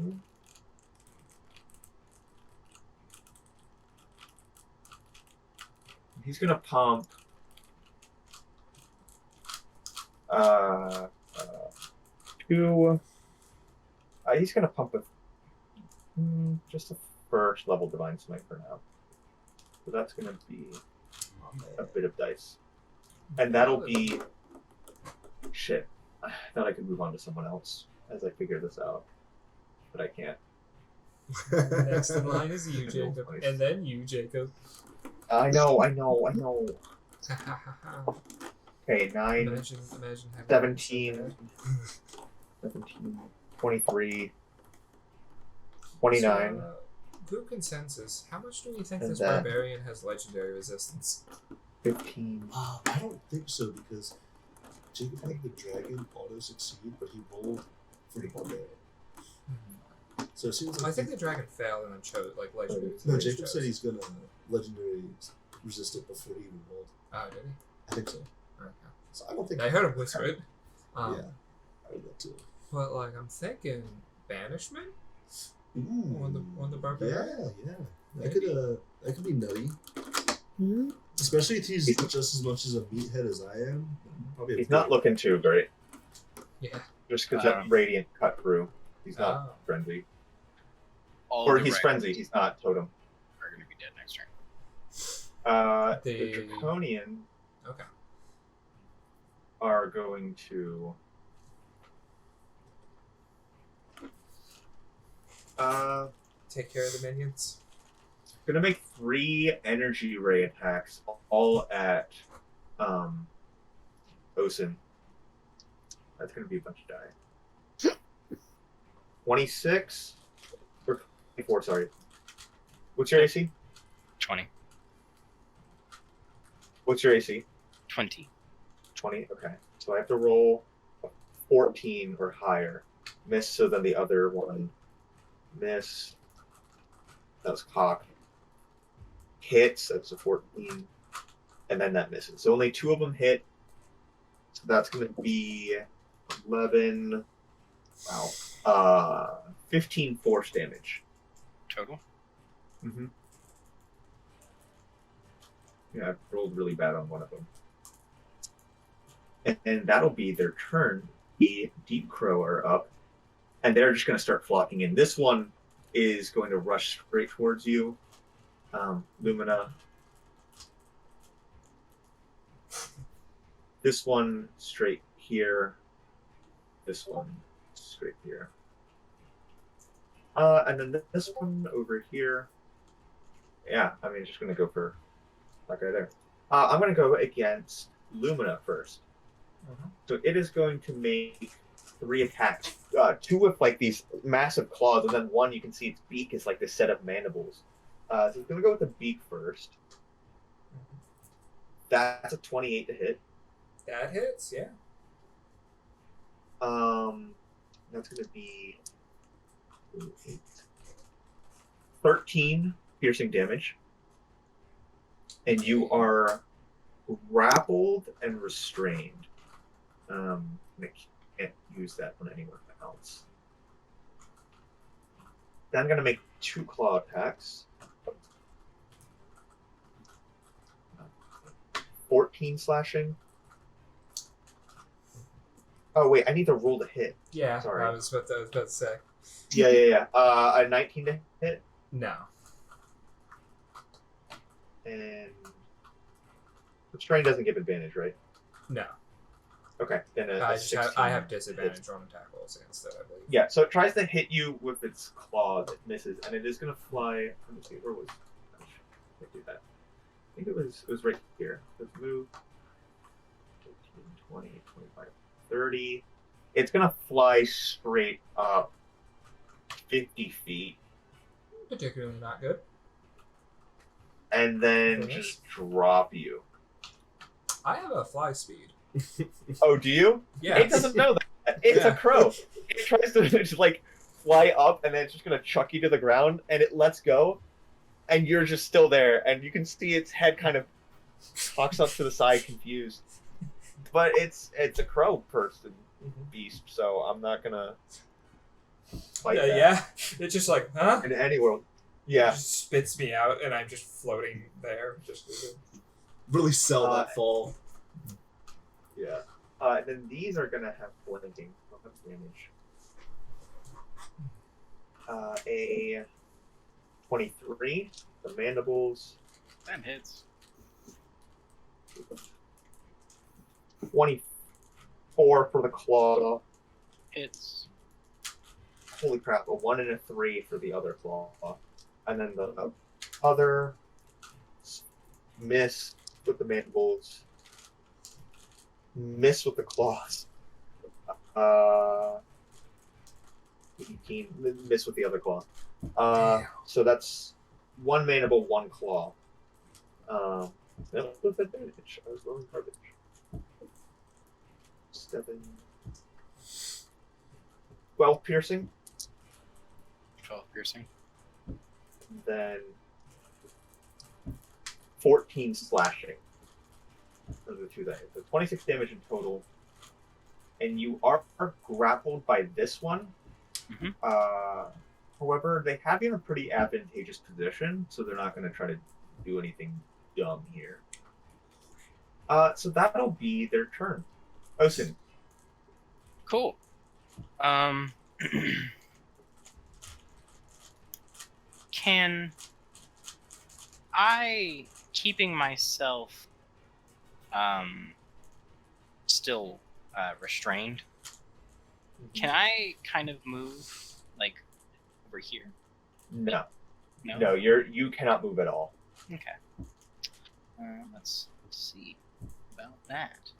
He's gonna pump. Two. He's gonna pump with just a first level divine smite for now. So that's gonna be a bit of dice, and that'll be. Shit. I thought I could move on to someone else as I figure this out. But I can't. Next in line is you, Jacob. And then you, Jacob. I know. Okay, 9, Imagine 17, 17, 23, 29. So, group consensus. How much do we think And this that- barbarian has legendary resistance? 15. I don't think so because Jacob had the dragon auto succeed, but he rolled for the barbarian. So it seems like I think the dragon failed and then chose like legendary. no. resistance Jacob chose. said he's gonna legendary resist it before he even rolled. Oh, did he? I think so. Okay. So I don't think. I heard him whisper it. Yeah, I heard that too. But like, I'm thinking banishment Ooh, on the barbarian. Yeah. That could be nutty. Hmm? Especially if he's just as much as a meathead as I am. Probably a He's not looking too great. Yeah. Just because that radiant cut through. He's not Oh. friendly. All Or the he's right friendly. He's not totem. are going to be dead next turn. The Draconian Okay. are going to. Take care of the minions. Gonna make 3 energy ray attacks, all at Osin. That's gonna be a bunch of die. 26 or 24, sorry. What's your AC? 20. What's your AC? 20. 20? Okay. So I have to roll a 14 or higher. Miss, so then the other one. Miss. That was cock. Hits, that's a 14. And then that misses. So only 2 of them hit. So that's going to be 11. Wow. 15 force damage. Total? Mm-hmm. Yeah, I rolled really bad on one of them. And that'll be their turn. The Deep Crow are up. And they're just going to start flocking in. This one is going to rush straight towards you. Lumina. This one straight here. This one straight here. And then this one over here. Yeah, I mean, it's just going to go for that guy there. I'm going to go against Lumina first. So it is going to make 3 attacks. 2 with like these massive claws, and then 1 you can see its beak is like this set of mandibles. So it's going to go with the beak first. That's a 28 to hit. That hits, yeah. That's going to be 8, 13 piercing damage. And you are grappled and restrained. I can't use that on anyone else. Then I'm going to make 2 claw attacks. 14 slashing. Oh, wait, I need to roll to hit. Yeah, Sorry. I was about to say. Yeah. A 19 to hit. No. And restrain doesn't give advantage, right? No. Okay, then I have disadvantage on attack rolls against that, I believe. Yeah, so it tries to hit you with its claws. It misses, and it is going to fly. Let me see, where was? I do that. I think it was right here. Let's move. 15, 20, 25, 30. It's going to fly straight up 50 feet, Particularly not good. and then Nice. just drop you. I have a fly speed. Oh, do you? Yeah. It doesn't know that. It's Yeah. a crow. It tries to just like fly up, and then it's just gonna chuck you to the ground, and it lets go, and you're just still there, and you can see its head kind of cocks up to the side, confused. But it's a crow person beast, so I'm not gonna fight that Yeah. It's just like, huh? in any world. It Yeah. just spits me out, and I'm just floating there. Just Really sell that fall. Yeah. And then these are gonna have blinking. They'll have damage. A 23. The mandibles. That hits. 24 for the claw. Hits. Holy crap! A 1 and a 3 for the other claw. And then the other miss with the mandibles. Miss with the claws. 18. Miss with the other claw. So that's 1 manable, 1 claw. That was advantage. I was rolling garbage. 7. 12 piercing, 12 piercing. then 14 slashing. Those are the two that hit. So 26 damage in total. And you are grappled by this one. Mhm. However, they have you in a pretty advantageous position, so they're not going to try to do anything dumb here. So that'll be their turn. Osin. Cool. Can I, keeping myself still restrained, can I kind of move like over here? No. No. No, you cannot move at all. Okay. Let's see about that.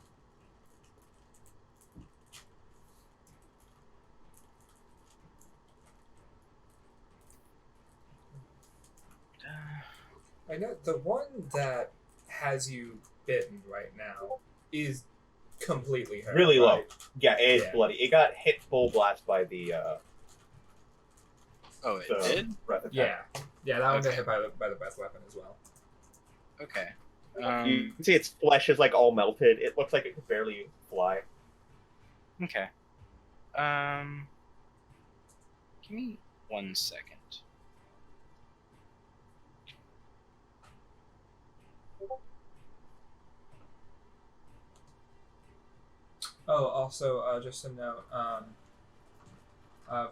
I know the one that has you bitten right now is completely hurt. Really low. right? Yeah, it is Yeah. bloody. It got hit full blast by the Oh, it the did? breath attack. Yeah, that one got Okay. hit by the breath weapon as well. Okay. You can see its flesh is like all melted. It looks like it could barely fly. Okay. Give me 1 second. Oh, also, just a note.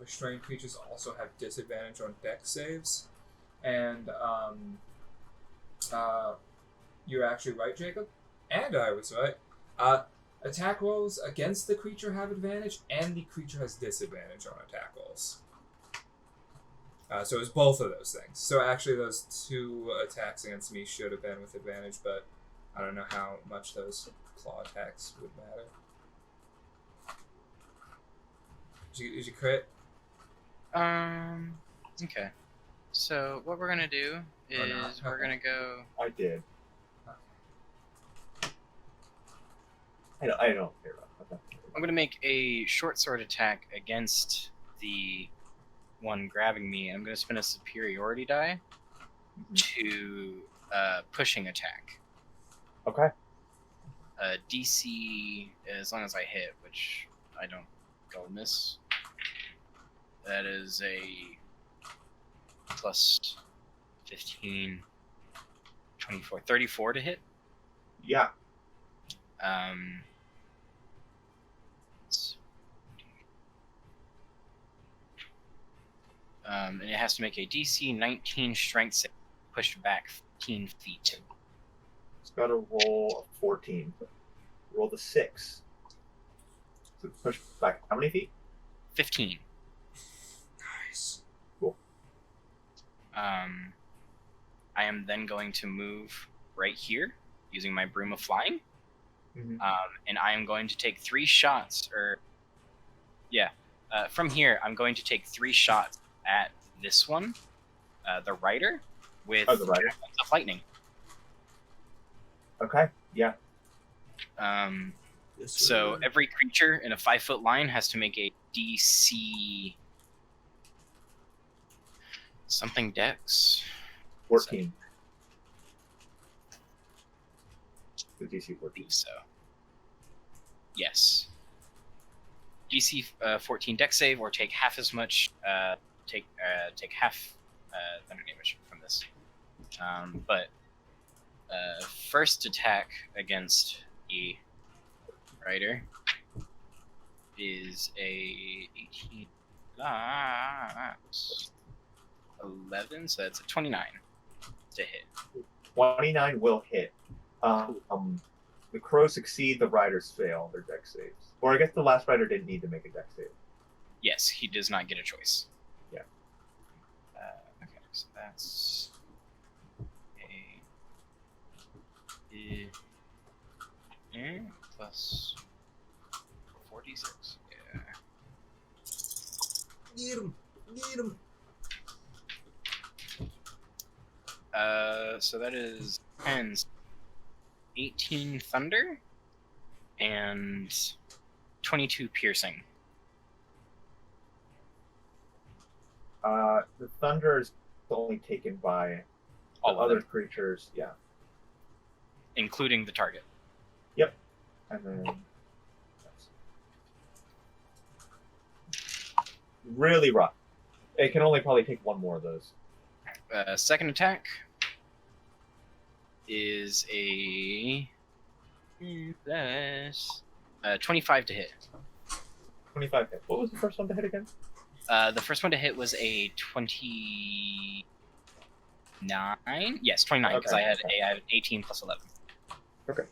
Restrained creatures also have disadvantage on dex saves, and you're actually right, Jacob, and I was right. Attack rolls against the creature have advantage, and the creature has disadvantage on attack rolls. So it's both of those things. So actually, those 2 attacks against me should have been with advantage, but I don't know how much those claw attacks would matter. Did you crit? Okay. So what we're gonna do Or not? is we're gonna go. I did. I don't care about that. I'm gonna make a short sword attack against the one grabbing me. I'm gonna spend a superiority die to pushing attack. Okay. DC, as long as I hit, which I don't go miss. That is a plus 15, 24, 34 to hit. Yeah. And it has to make a DC 19 strength save, pushed back 15 feet. It's got a roll of 14. Roll the 6. So push back how many feet? 15. Nice. Cool. I am then going to move right here using my broom of flying. Mhm. And I am going to take 3 shots, from here, I'm going to take 3 shots at this one, the rider, with Oh, the rider. Dragons of lightning. Okay. Yeah. Yes, So sir. every creature in a 5-foot line has to make a DC something dex. 14. The DC 14. Believe so. Yes. DC 14 dex save, or take half as much. Take half thunder damage from this. But first attack against the rider is a 18 plus 11, so that's a 29 to hit. 29 will hit. The crows succeed, the riders fail their dex saves. Or I guess the last rider didn't need to make a dex save. Yes, he does not get a choice. Yeah. Okay, so that's plus 46. Yeah. Get him. Get him. So that is 10, 18 thunder, and 22 piercing. The thunder is only taken by the All of other them, creatures. Yeah. including the target. Yep. And then that's really rough. It can only probably take one more of those. Second attack is a plus 25 to hit. 25 hit. What was the first one to hit again? The first one to hit was a 29. Yes, 29 because Okay, I had okay. I had 18 plus 11. Okay.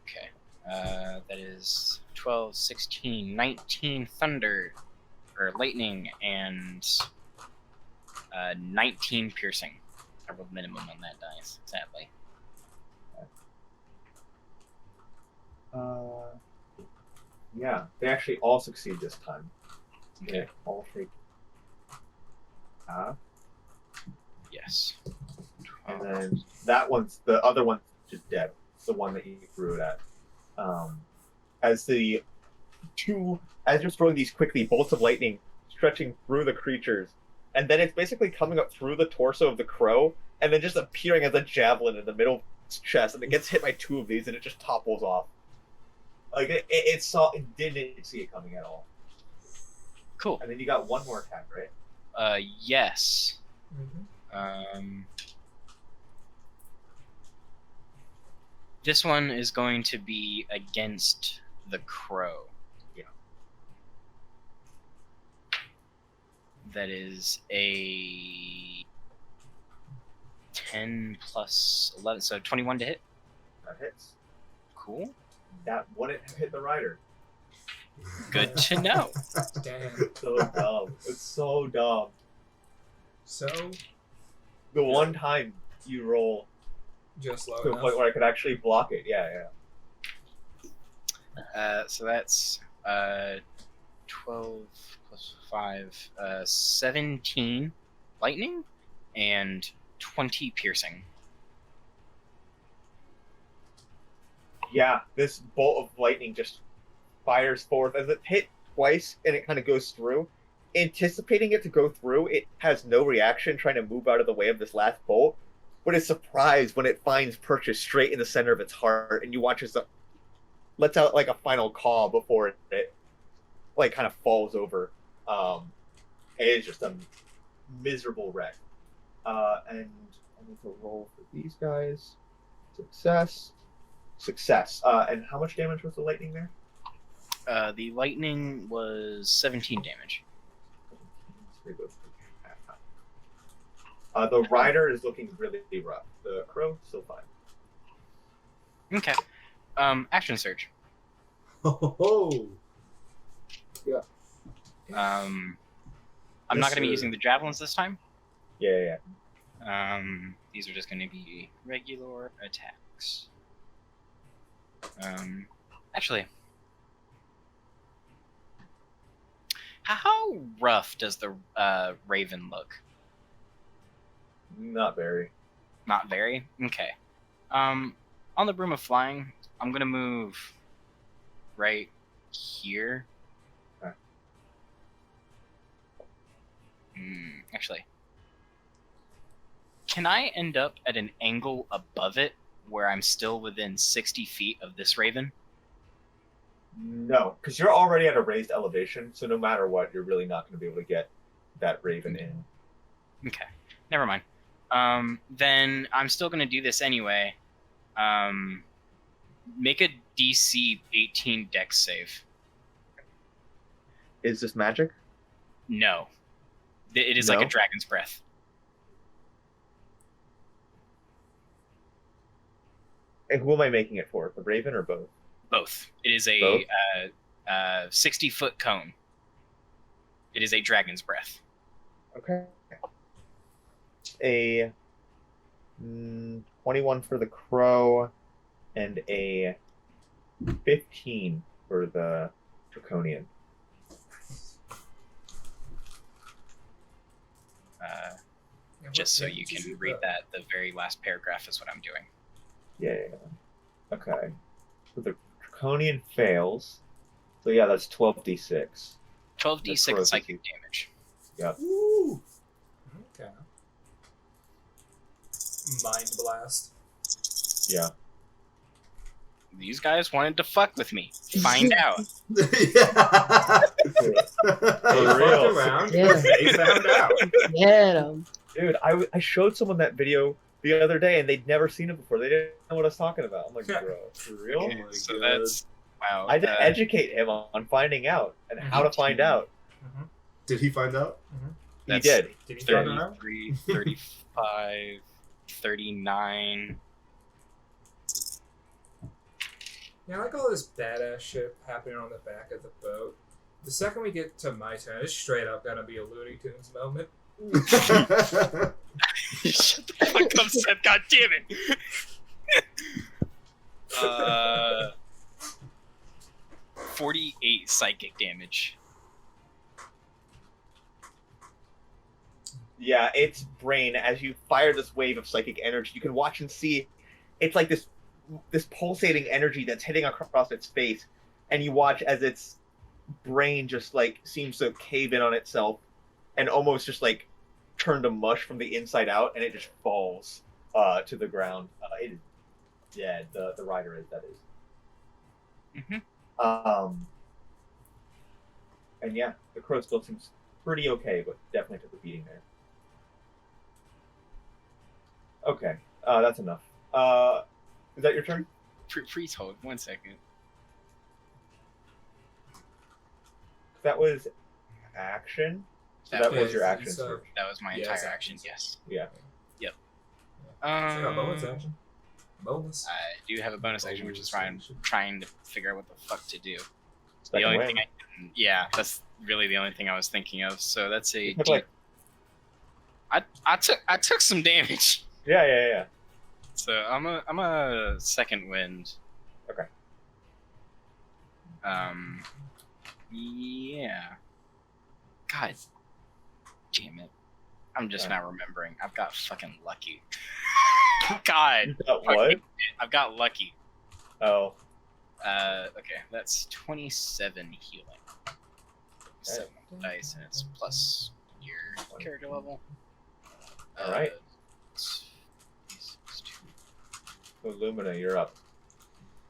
Okay. That is 12, 16, 19 thunder or lightning and 19 piercing. I rolled minimum on that dice, sadly. Yeah, they actually all succeed this time. Okay. They all take half. Yes. And then that one's the other one's just dead. The one that you threw it at. As you're throwing these quickly, bolts of lightning stretching through the creatures, and then it's basically coming up through the torso of the crow, and then just appearing as a javelin in the middle of its chest, and it gets hit by two of these, and it just topples off. Like it didn't see it coming at all. Cool. And then you got one more attack, right? Yes. Mm-hmm. This one is going to be against the crow. Yeah. That is a 10 plus 11, so 21 to hit. That hits. Cool. That wouldn't have hit the rider. Good to know. Damn. So dumb. It's so dumb. So, The one time you roll just low to a enough. point where I could actually block it. Yeah. So that's 12 plus 5, 17 lightning and 20 piercing. Yeah, this bolt of lightning just fires forth as it hit twice and it kind of goes through. Anticipating it to go through, it has no reaction, trying to move out of the way of this last bolt, but is surprised when it finds Purchase straight in the center of its heart, and you watch as it lets out like a final caw before it like kind of falls over. It is just a miserable wreck. And I need to roll for these guys. Success. And how much damage was the lightning there? The lightning was 17 damage. The rider is looking really rough. The crow still fine. Okay. Action surge. Oh, I'm Yes, not going to be sir. using the javelins this time. Yeah. These are just going to be regular attacks. Actually, how rough does the raven look? Not very. Not very. Okay. On the broom of flying, I'm gonna move right here. Okay. Actually, can I end up at an angle above it where I'm still within 60 feet of this raven? No, because you're already at a raised elevation, so no matter what, you're really not going to be able to get that raven in. Okay, never mind. Then I'm still gonna do this anyway. Make a DC 18 Dex save. Is this magic? No, it is like No? a dragon's breath. And who am I making it for? The raven or both? Both. It is a Both? 60-foot cone. It is a dragon's breath. Okay. A 21 for the crow and a 15 for the draconian. Yeah, what Just so damage you is can it, read though? that. The very last paragraph is what I'm doing. Yeah. Okay. So the draconian fails. So yeah, that's 12d6. 12d6 corrosive. psychic damage. Yep. Ooh. Okay. Mind blast. Yeah. These guys wanted to fuck with me. Find out. yeah. They For real. fucked around. Yeah. They found out. Get him. Dude, I showed someone that video the other day and they'd never seen it before. They didn't know what I was talking about. I'm like, bro, for real? Okay, my so God. that's wow. I didn't educate him on finding out and how to find out. Did he find out? He did. Did he find out? 33, 35, 39. Yeah, I like all this badass shit happening on the back of the boat. The second we get to my turn, it's straight up gonna be a Looney Tunes moment. Shut the fuck up, Seth. God damn it. 48 psychic damage. Yeah, its brain, as you fire this wave of psychic energy, you can watch and see it's like this pulsating energy that's hitting across its face, and you watch as its brain just like seems to cave in on itself and almost just like turn to mush from the inside out, and it just falls to the ground. It is dead. The rider is, that is. And yeah, the crow still seems pretty okay, but definitely took a beating there. Okay, that's enough. Is that your turn? Please hold 1 second. That was action. So That that was was- your action. it's, surge. That was my Yeah, entire it's action, actions. yes. Yeah. Yep. So I got bonus action. Bonus. I do have a bonus action, which is why I'm action. trying to figure out what the fuck to do. Second the only win. thing yeah, that's really the only thing I was thinking of. So that's a You took, D- like- I took some damage. Yeah. So I'm a second wind. Okay. Yeah. God damn it. I'm just Okay. not remembering. I've got fucking lucky. God. You got what? I've got lucky. Oh, Okay, that's 27 healing. 7 dice, and it's plus your character level. Alright. It's 2. so Lumina, you're up.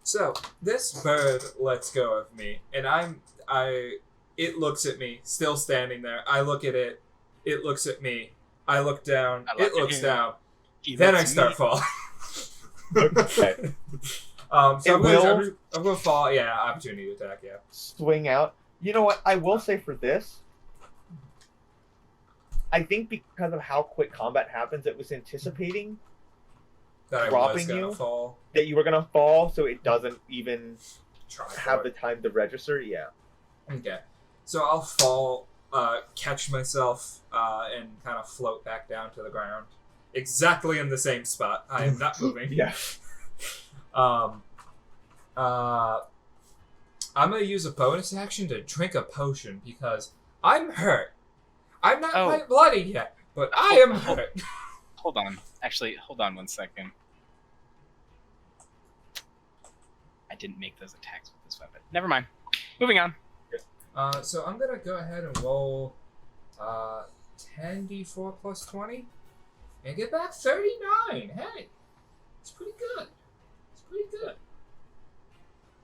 So this bird lets go of me, and it looks at me, still standing there. I look at it. It looks at me. I look down. I look It at looks him. down. He Then I lets start me- falling. Okay. So It I'm gonna fall. Yeah, opportunity attack. Yeah. Swing out. You know what? I will say for this, I think because of how quick combat happens, it was anticipating That I was Dropping gonna you? fall. that you were gonna fall, so it doesn't even Try have for the it. time to register. Yeah. Okay. So I'll fall, catch myself, and kind of float back down to the ground. Exactly in the same spot. I am not moving. Yeah. I'm gonna use a bonus action to drink a potion because I'm hurt. I'm not Oh. quite bloody yet, but I am hurt. Hold on. Actually, hold on 1 second. I didn't make those attacks with this weapon. Never mind. Moving on. So I'm gonna go ahead and roll 10d4 plus 20 and get back 39. Hey, it's pretty good. It's pretty good.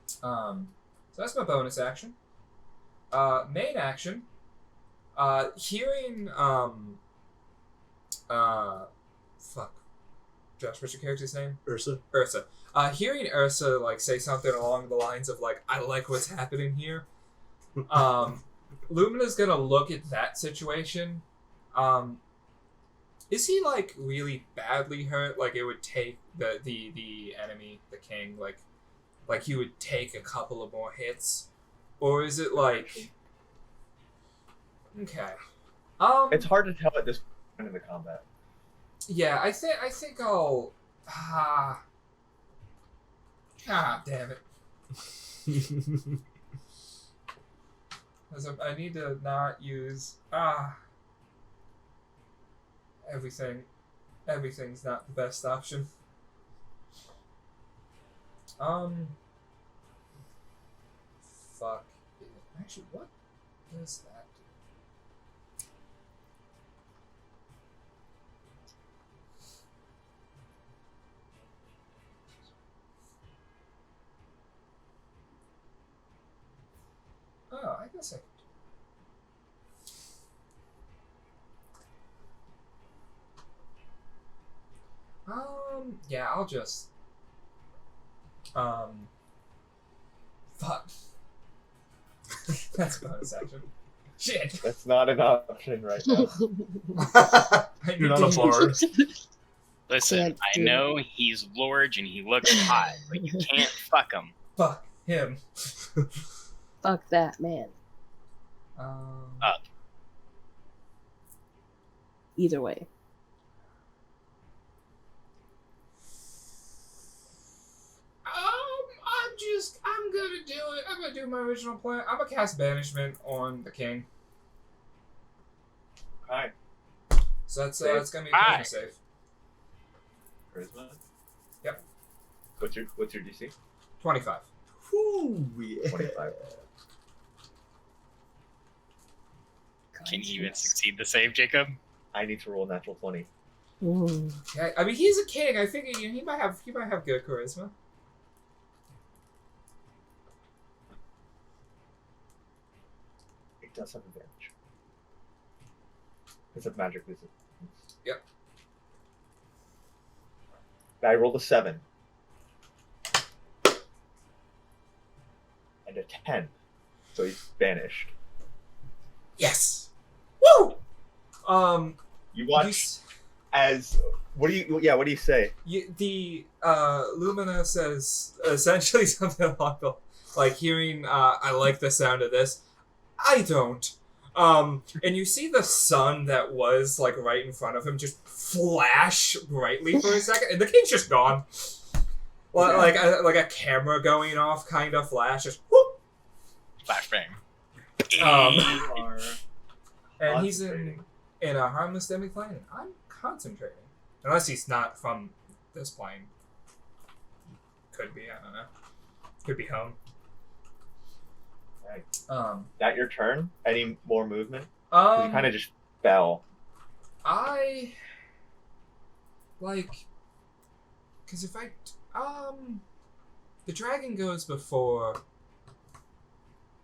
So that's my bonus action. Main action. Hearing fuck. Josh, what's your character's name? Ursa. Ursa. Hearing Ursa like say something along the lines of like, "I like what's happening here." Lumina's gonna look at that situation. Is he like really badly hurt? Like it would take the enemy, the king, like he would take a couple of more hits, or is it like okay? It's hard to tell at this point in the combat. Yeah, I think I'll damn it. 'Cause I need to not use everything's not the best option. Fuck it. Actually, what does that do? Oh, I guess I could do it. Yeah, I'll just fuck. That's a bonus action. Shit. That's not an option right now. You're not a bard. Listen, Can't I do know he's large and he looks hot, but you can't fuck him. Fuck him. Fuck that man. Up. Either way. I'm gonna do it. I'm gonna do my original plan. I'm gonna cast banishment on the king. Hi. So that's Save. it's gonna be a Aye. charisma save. Charisma. Yep. What's your DC? 25. Ooh, yeah. 25. Can you even succeed the save, Jacob? I need to roll a natural 20. Ooh. Yeah, I mean he's a king. I figure he might have good charisma. It does have advantage. Because of magic resistance. Yep. I rolled a 7. And a 10. So he's banished. Yes. Woo. You watch as what do you say? The Lumina says essentially something along the like hearing I like the sound of this. I don't. And you see the sun that was like right in front of him just flash brightly for a second, and the king's just gone. Like a camera going off kind of flash, just whoop. Flashbang. You are And he's concentrating. in a harmless demi-plane. And I'm concentrating, unless he's not from this plane. Could be. I don't know. Could be home. Right. That your turn? Any more movement? 'Cause you kind of just fell. I like because if I the dragon goes before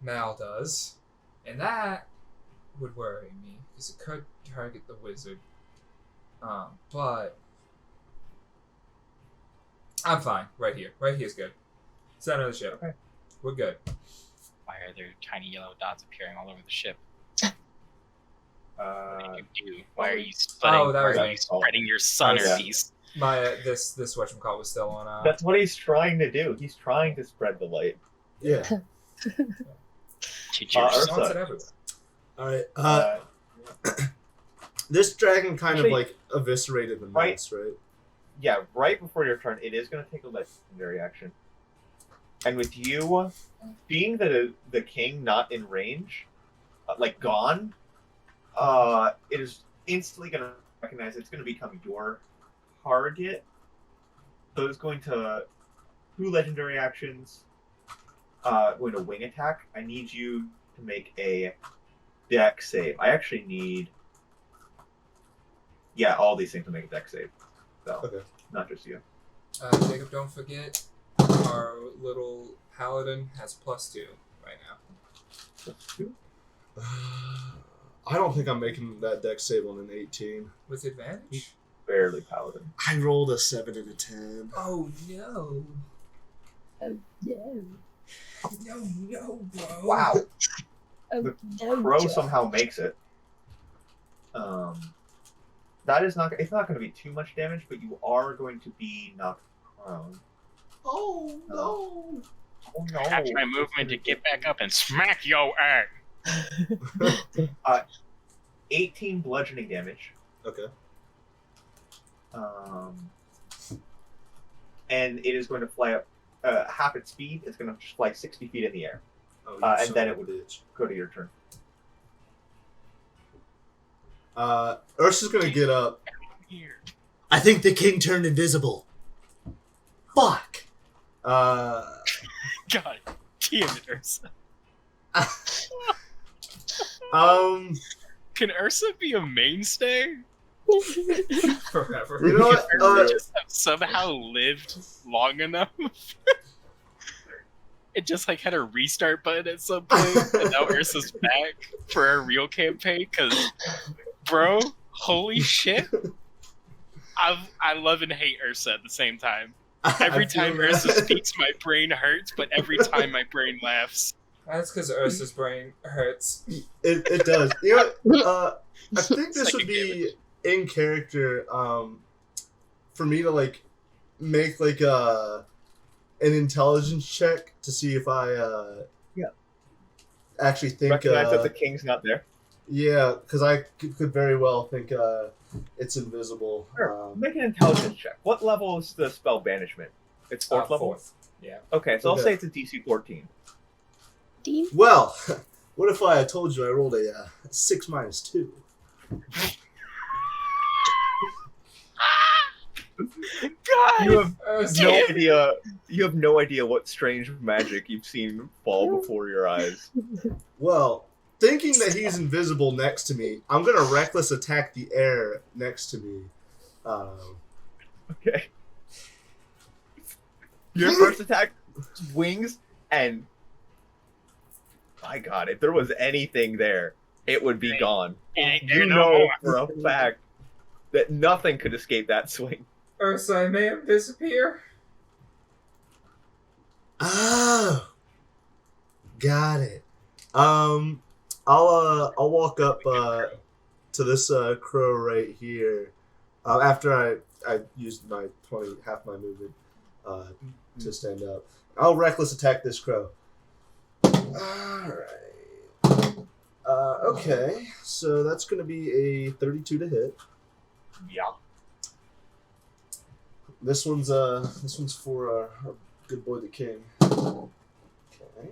Mal does, and that would worry me because it could target the wizard. But I'm fine right here. Right here's good. Center of the ship. Okay. We're good. Why are there tiny yellow dots appearing all over the ship? What do you do? Why are you spreading? Oh, that why was are me. you spreading your sun Yeah. piece? My this whatchamacallit was still on. That's what he's trying to do. He's trying to spread the light. Yeah. Teach your Ursa. son. Wants it everywhere. All right. This dragon kind of Actually, like eviscerated the right- mouse, right? Yeah, right before your turn, it is going to take a legendary action. And with you being the king not in range, like gone, it is instantly going to recognize it's going to become your target. So it's going to 2 legendary actions. Going to wing attack. I need you to make a dex save. I actually need, all these things to make a dex save. So Okay. not just you. Jacob, don't forget our little paladin has +2 right now. That's 2. I don't think I'm making that dex save on an 18. With advantage? Barely paladin. I rolled a 7 and a 10. Oh no. Oh, no. No, bro. Wow. Oh, The no. Crow Joe. somehow makes it. That is not. It's not going to be too much damage, but you are going to be knocked prone. Oh, no. Oh no! Catch my movement to get back up and smack your ass. 18 bludgeoning damage. Okay. And it is going to fly up half its speed. It's going to just fly 60 feet in the air. Oh, you And son then of it a would bitch. go to your turn. Ursa's gonna get up here. I think the king turned invisible. Fuck. God damn it, Ursa. Can Ursa be a mainstay? Forever. You know what? Ursa just have somehow lived long enough. It just like had a restart button at some point, and now Ursa's back for our real campaign. Cause, bro, holy shit, I love and hate Ursa at the same time. Every time Ursa speaks, my brain hurts, but every time my brain laughs. That's because Ursa's brain hurts. It does. You know what? I think this Psychic would be in character for me to like make like an intelligence check to see if I actually think Recognize that the king's not there. yeah, because I could very well think it's invisible. Sure. Make an intelligence check. What level is the spell banishment? It's fourth level? Fourth. Yeah. Okay, so I'll Okay. say it's a DC 14. Dean? Well, what if I told you I rolled a 6 minus 2? God, You have Ursa. no idea. You have no idea what strange magic you've seen fall before your eyes. Well, thinking that he's invisible next to me, I'm gonna reckless attack the air next to me. Okay. Your first attack wings, and my God, if there was anything there, it would be gone. it ain't You there no know more. for a fact that nothing could escape that swing. Ursa, I may have disappear. Oh, got it. I'll walk up to this crow right here. After I used my half my movement to stand up. I'll reckless attack this crow. Alright. Okay, so that's gonna be a 32 to hit. Yeah. This one's for our good boy the king. Okay.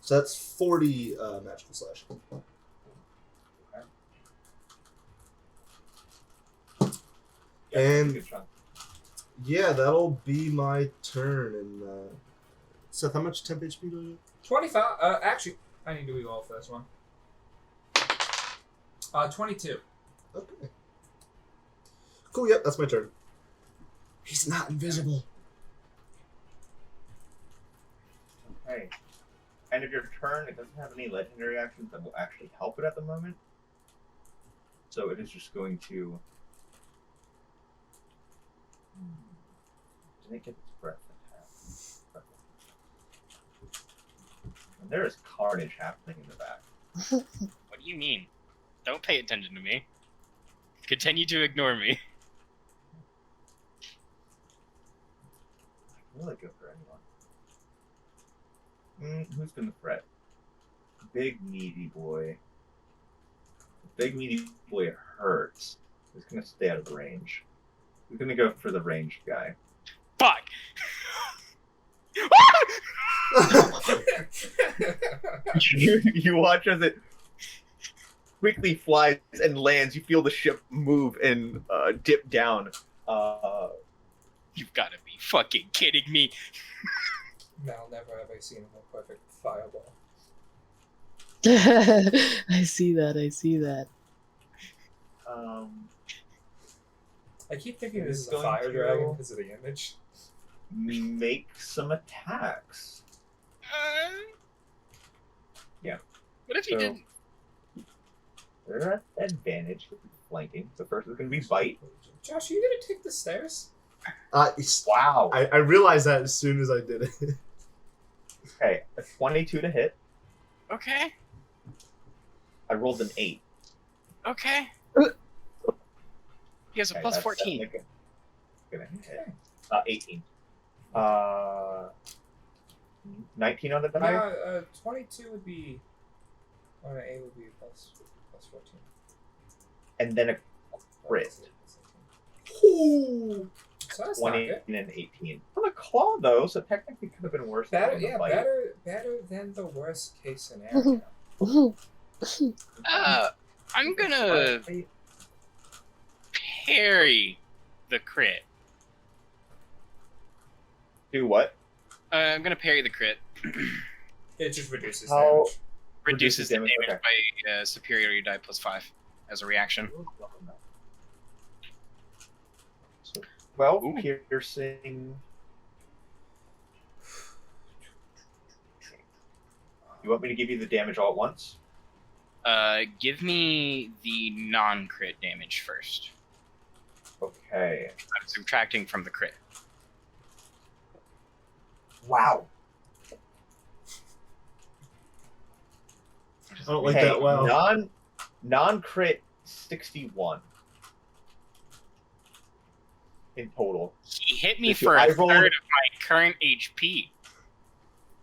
So that's 40 magical slash. And yeah, that'll be my turn. And Seth, how much temp HP do you 25. Actually, I need to evolve for this one. 22. have? Okay. Cool. Yep, that's my turn. He's not invisible. Okay. End of your turn. It doesn't have any legendary actions that will actually help it at the moment. So it is just going to. Did it get its breath attack? And there is carnage happening in the back. What do you mean? Don't pay attention to me. Continue to ignore me. Really good for anyone. Who's gonna threat? Big meaty boy. Big meaty boy hurts. He's gonna stay out of range. He's gonna go for the ranged guy. Fuck! You watch as it quickly flies and lands. You feel the ship move and dip down. You've got to be fucking kidding me. Now, never have I seen a more perfect fireball. I see that. I keep thinking It this is is a going fire to- dragon because of the image. Make some attacks. Yeah. What if he So- didn't? They're at advantage with flanking. The first is going to be bite. Josh, are you gonna take the stairs? Wow. I realized that as soon as I did it. Okay, a 22 to hit. Okay. I rolled an 8. Okay. He has a Okay, plus that's 14. definitely gonna hit. 18. 19 on the die. 22 would be. Or an 8 would be plus 14. And then a crit. Ooh. So that's not 20 good. and an 18. On the claw, though, so technically could have been worse. Better, than the yeah, bite. better than the worst case scenario. I'm gonna parry the crit. Do what? I'm gonna parry the crit. It just reduces How- damage. Reduces the damage, damage by superiority die +5 as a reaction. So 12 Ooh. piercing. You want me to give you the damage all at once? Give me the non-crit damage first. Okay. I'm subtracting from the crit. Wow. I don't like that. Wow. Non-crit 61 in total. He hit me Listen, for a I third rolled- of my current HP.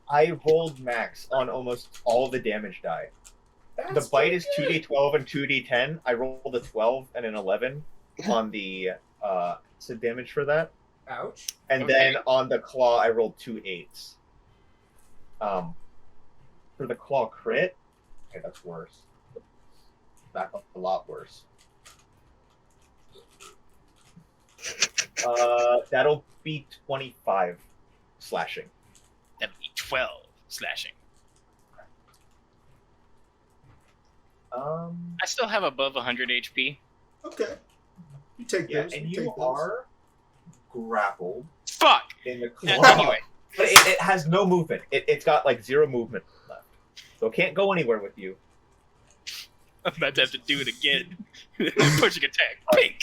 I rolled max on almost all the damage die. That's The bite pretty is good. 2d12 and 2d10. I rolled a 12 and an 11 on the acid damage for that. Ouch. And Okay. then on the claw, I rolled 2 8s. For the claw crit, okay, that's worse. That's a lot worse. That'll be 25 slashing. That'd be 12 slashing. I still have above 100 HP. Okay. You take Yeah, those. and you you take those. are grappled Fuck! in the Yeah, claw. anyway. But it has no movement. It's got like 0 movement left. So it can't go anywhere with you. I'm about to have to do it again. Pushing attack. Pink!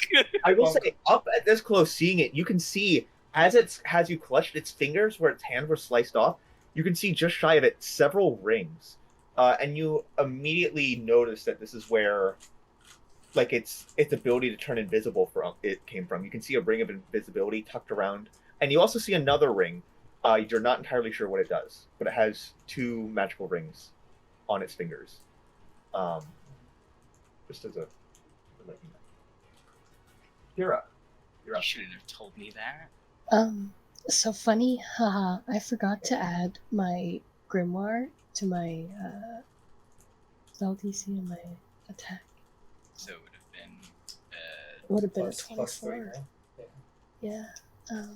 I will say, up at this close, seeing it, you can see as it has you clutched its fingers where its hands were sliced off. You can see just shy of it several rings, and you immediately notice that this is where, like, its ability to turn invisible from it came from. You can see a ring of invisibility tucked around, and you also see another ring. You're not entirely sure what it does, but it has 2 magical rings on its fingers. Just as a, to let you know. You're up. You're You up. shouldn't have told me that. So funny, haha, I forgot to add my grimoire to my spell DC and my attack. So it would have been. It would have been a Plus 3, 24. right? Yeah.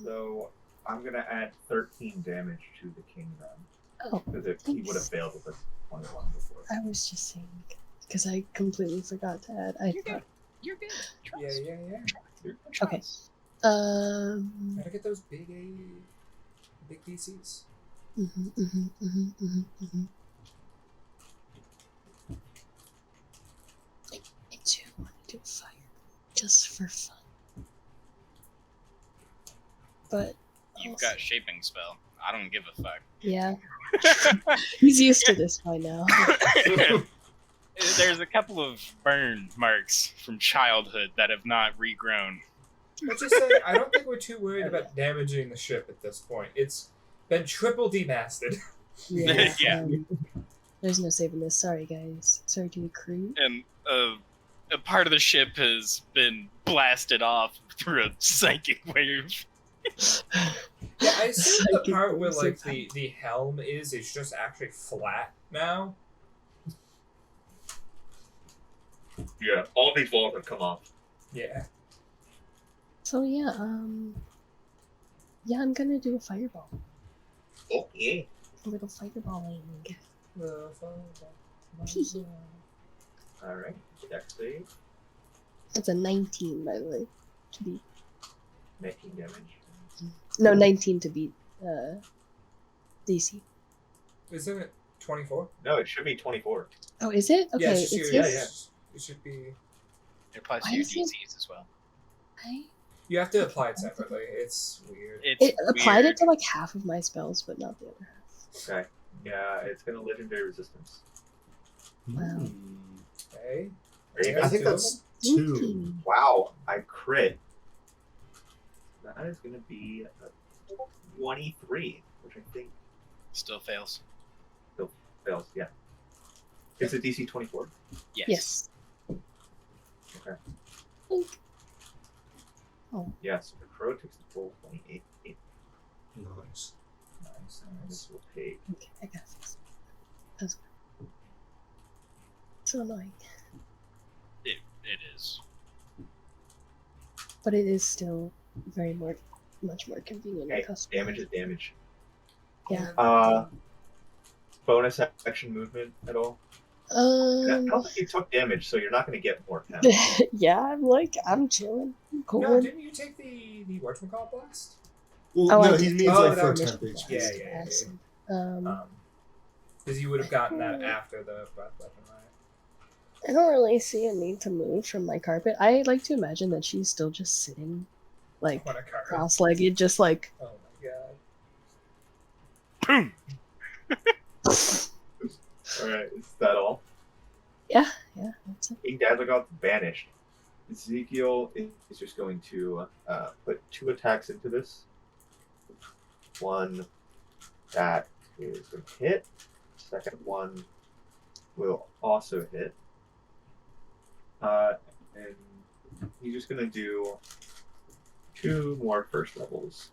So I'm gonna add 13 damage to the king then, Oh, because he would have thanks. failed with a 21 before. I was just saying because I completely forgot to add. I You're thought. You're good. Yeah, Trust. yeah, yeah. Okay. Gotta get those big DCs. I do want to do fire, just for fun. But You've also- got shaping spell. I don't give a fuck. yeah, he's used to this by now. There's a couple of burn marks from childhood that have not regrown. Let's just say, I don't think we're too worried about damaging the ship at this point. It's been triple demasted. Yeah. Yeah. There's no saving this. Sorry, guys. Sorry to recruit. And a part of the ship has been blasted off through a psychic wave. Yeah, I assume the Psychic part where waves like of- the helm is just actually flat now. Yeah, all these walls have come off. Yeah. So yeah, I'm gonna do a fireball. Okay. A little fireballing. All right. Dex save. That's a 19, by the way, to beat. 19 damage. No, 19 to beat DC. Isn't it 24? No, it should be 24. Oh, is it? Okay, Yeah, it's it's yeah, his. It should be. It applies Why to your is it- DCs as well. You have to apply it separately. It's weird. It's It applied weird. it to like half of my spells, but not the other half. Okay. Yeah, it's gonna legendary resistance. Wow. Okay. Very I think good. that's 2. Ooh. Wow, I crit. That is gonna be a 23, which I think Still fails. fails. Yeah. It's a DC 24. Yes. Yes. Okay. Think. Oh, Yes, the crow takes the full 28. Nice. Nice. And this will take. okay, I got this. That's so annoying. It is. But it is still much more convenient Hey, and customized. damage is damage. Yeah. Bonus action movement at all? I don't think you took damage, so you're not going to get more damage. Yeah, I'm chilling. I'm cool. No, didn't you take the whatchamacallit blast? Well, Oh, I no, did. he means Oh, like for that was- 10 HP. Yeah, yeah, yeah. Acid. Because you would have gotten that after the breath weapon, right? I don't really see a need to move from my carpet. I like to imagine that she's still just sitting, like, On a card. cross-legged, just like. Oh my god. Alright, is that all? Yeah, that's it. King Dadligoth vanished. Ezekiel is just going to put 2 attacks into this. One that is going to hit. Second one will also hit. And he's just going to do 2 more first levels.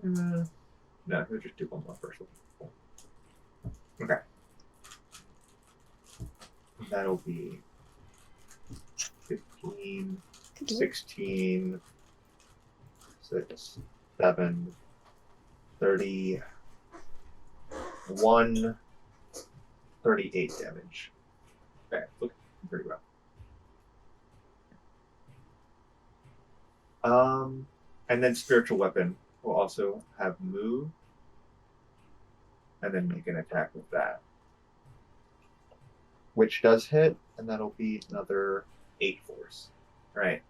No, he'll just do 1 more first level. Okay. That'll be 15, 16, 6, 7, 31, 38 damage. Okay, looking pretty rough. And then Spiritual Weapon will also have move, and then make an attack with that. Which does hit, and that'll be another 8 force. Right.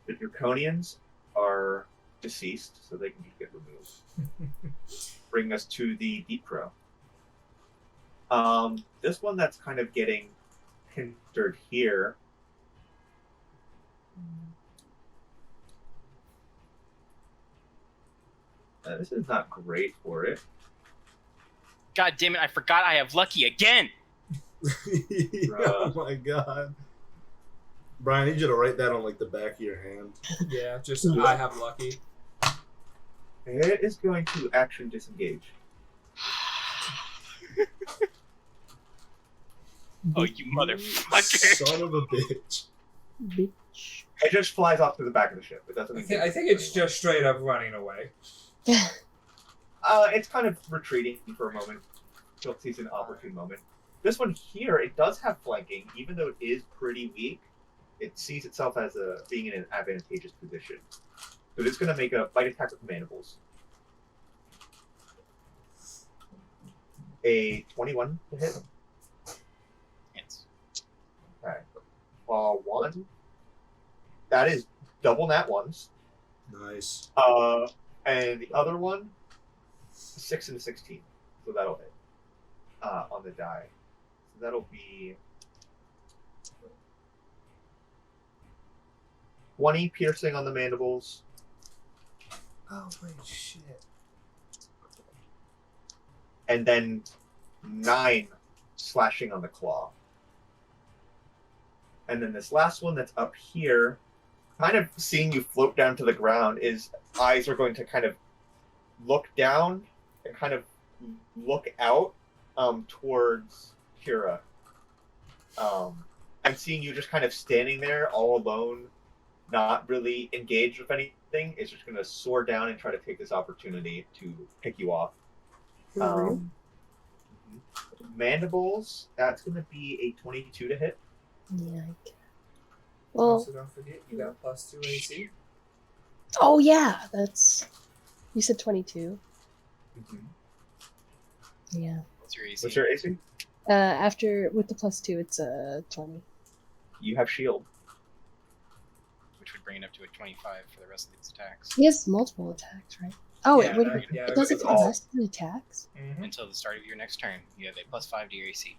The Draconians are deceased, so they can just get removed. Bring us to the Deep Crow. This one that's kind of getting hindered here. This is not great for it. God damn it! I forgot I have lucky again. Oh my god. Brian, I need you to write that on like the back of your hand. Yeah, just I have lucky. It is going to action disengage. Oh, you motherfucker! Son of a bitch. Bitch. It just flies off to the back of the ship. It doesn't. I think it's just straight up running away. It's kind of retreating for a moment. Till sees an opportune moment. This one here, it does have flanking, even though it is pretty weak. It sees itself as being in an advantageous position. So it's going to make a bite attack with mandibles. A 21 to hit. Yes. Okay. 1. That is double nat ones. Nice. And the other one, 6 and 16. So that'll hit on the die. So that'll be 20 piercing on the mandibles. Oh, wait, shit. And then 9 slashing on the claw. And then this last one that's up here, kind of seeing you float down to the ground, is eyes are going to kind of look down and kind of look out towards Kira. And seeing you just kind of standing there all alone, not really engaged with anything, is just going to soar down and try to take this opportunity to pick you off. Mandibles, that's going to be a 22 to hit. Yeah. Also, Well, don't forget you got +2 AC. oh yeah, that's. You said 22. Yeah. What's your AC? What's your AC? After with the +2, it's 20. You have shield. Which would bring it up to a 25 for the rest of these attacks. He has multiple attacks, right? Oh, Yeah, it would. yeah, It does it it's for the all- rest of the attacks. Mm-hmm. Until the start of your next turn, you have a +5 to your AC.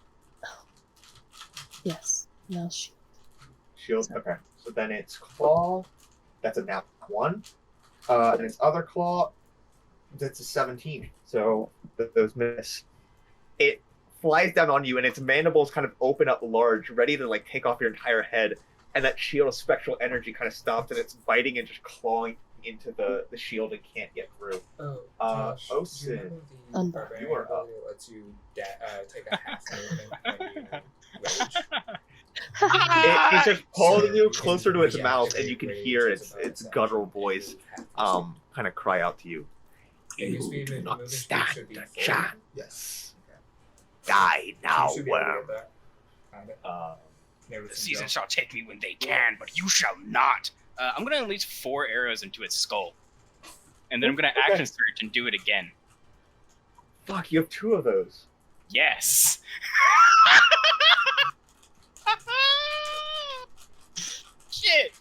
Yes. Now she. Shield. Okay. So then it's claw. That's a nat 1. And its other claw. That's a 17. So those miss. It flies down on you, and its mandibles kind of open up large, ready to like take off your entire head. and that shield of spectral energy kind of stops, and it's biting and just clawing into the shield and can't get through. Oh, Josh, do you Osin, remember the Unbound. barbarian You are up. ability that lets you take a half movement when you rage? It's just pulling So you you closer can to its mouth, and reactivate you can rage hear as a its bonus guttural action. voice You have to kind of cry out to you. And your You speed do and not movement speed stand should be a full. chance. Yes. Die now, You should be able to worm. get there. Kinda. Never The seen season Joe. shall take me when they can, but you shall not. I'm gonna unleash 4 arrows into its skull, and then I'm gonna Okay. action surge and do it again. Fuck, you have 2 of those. Yes. Shit.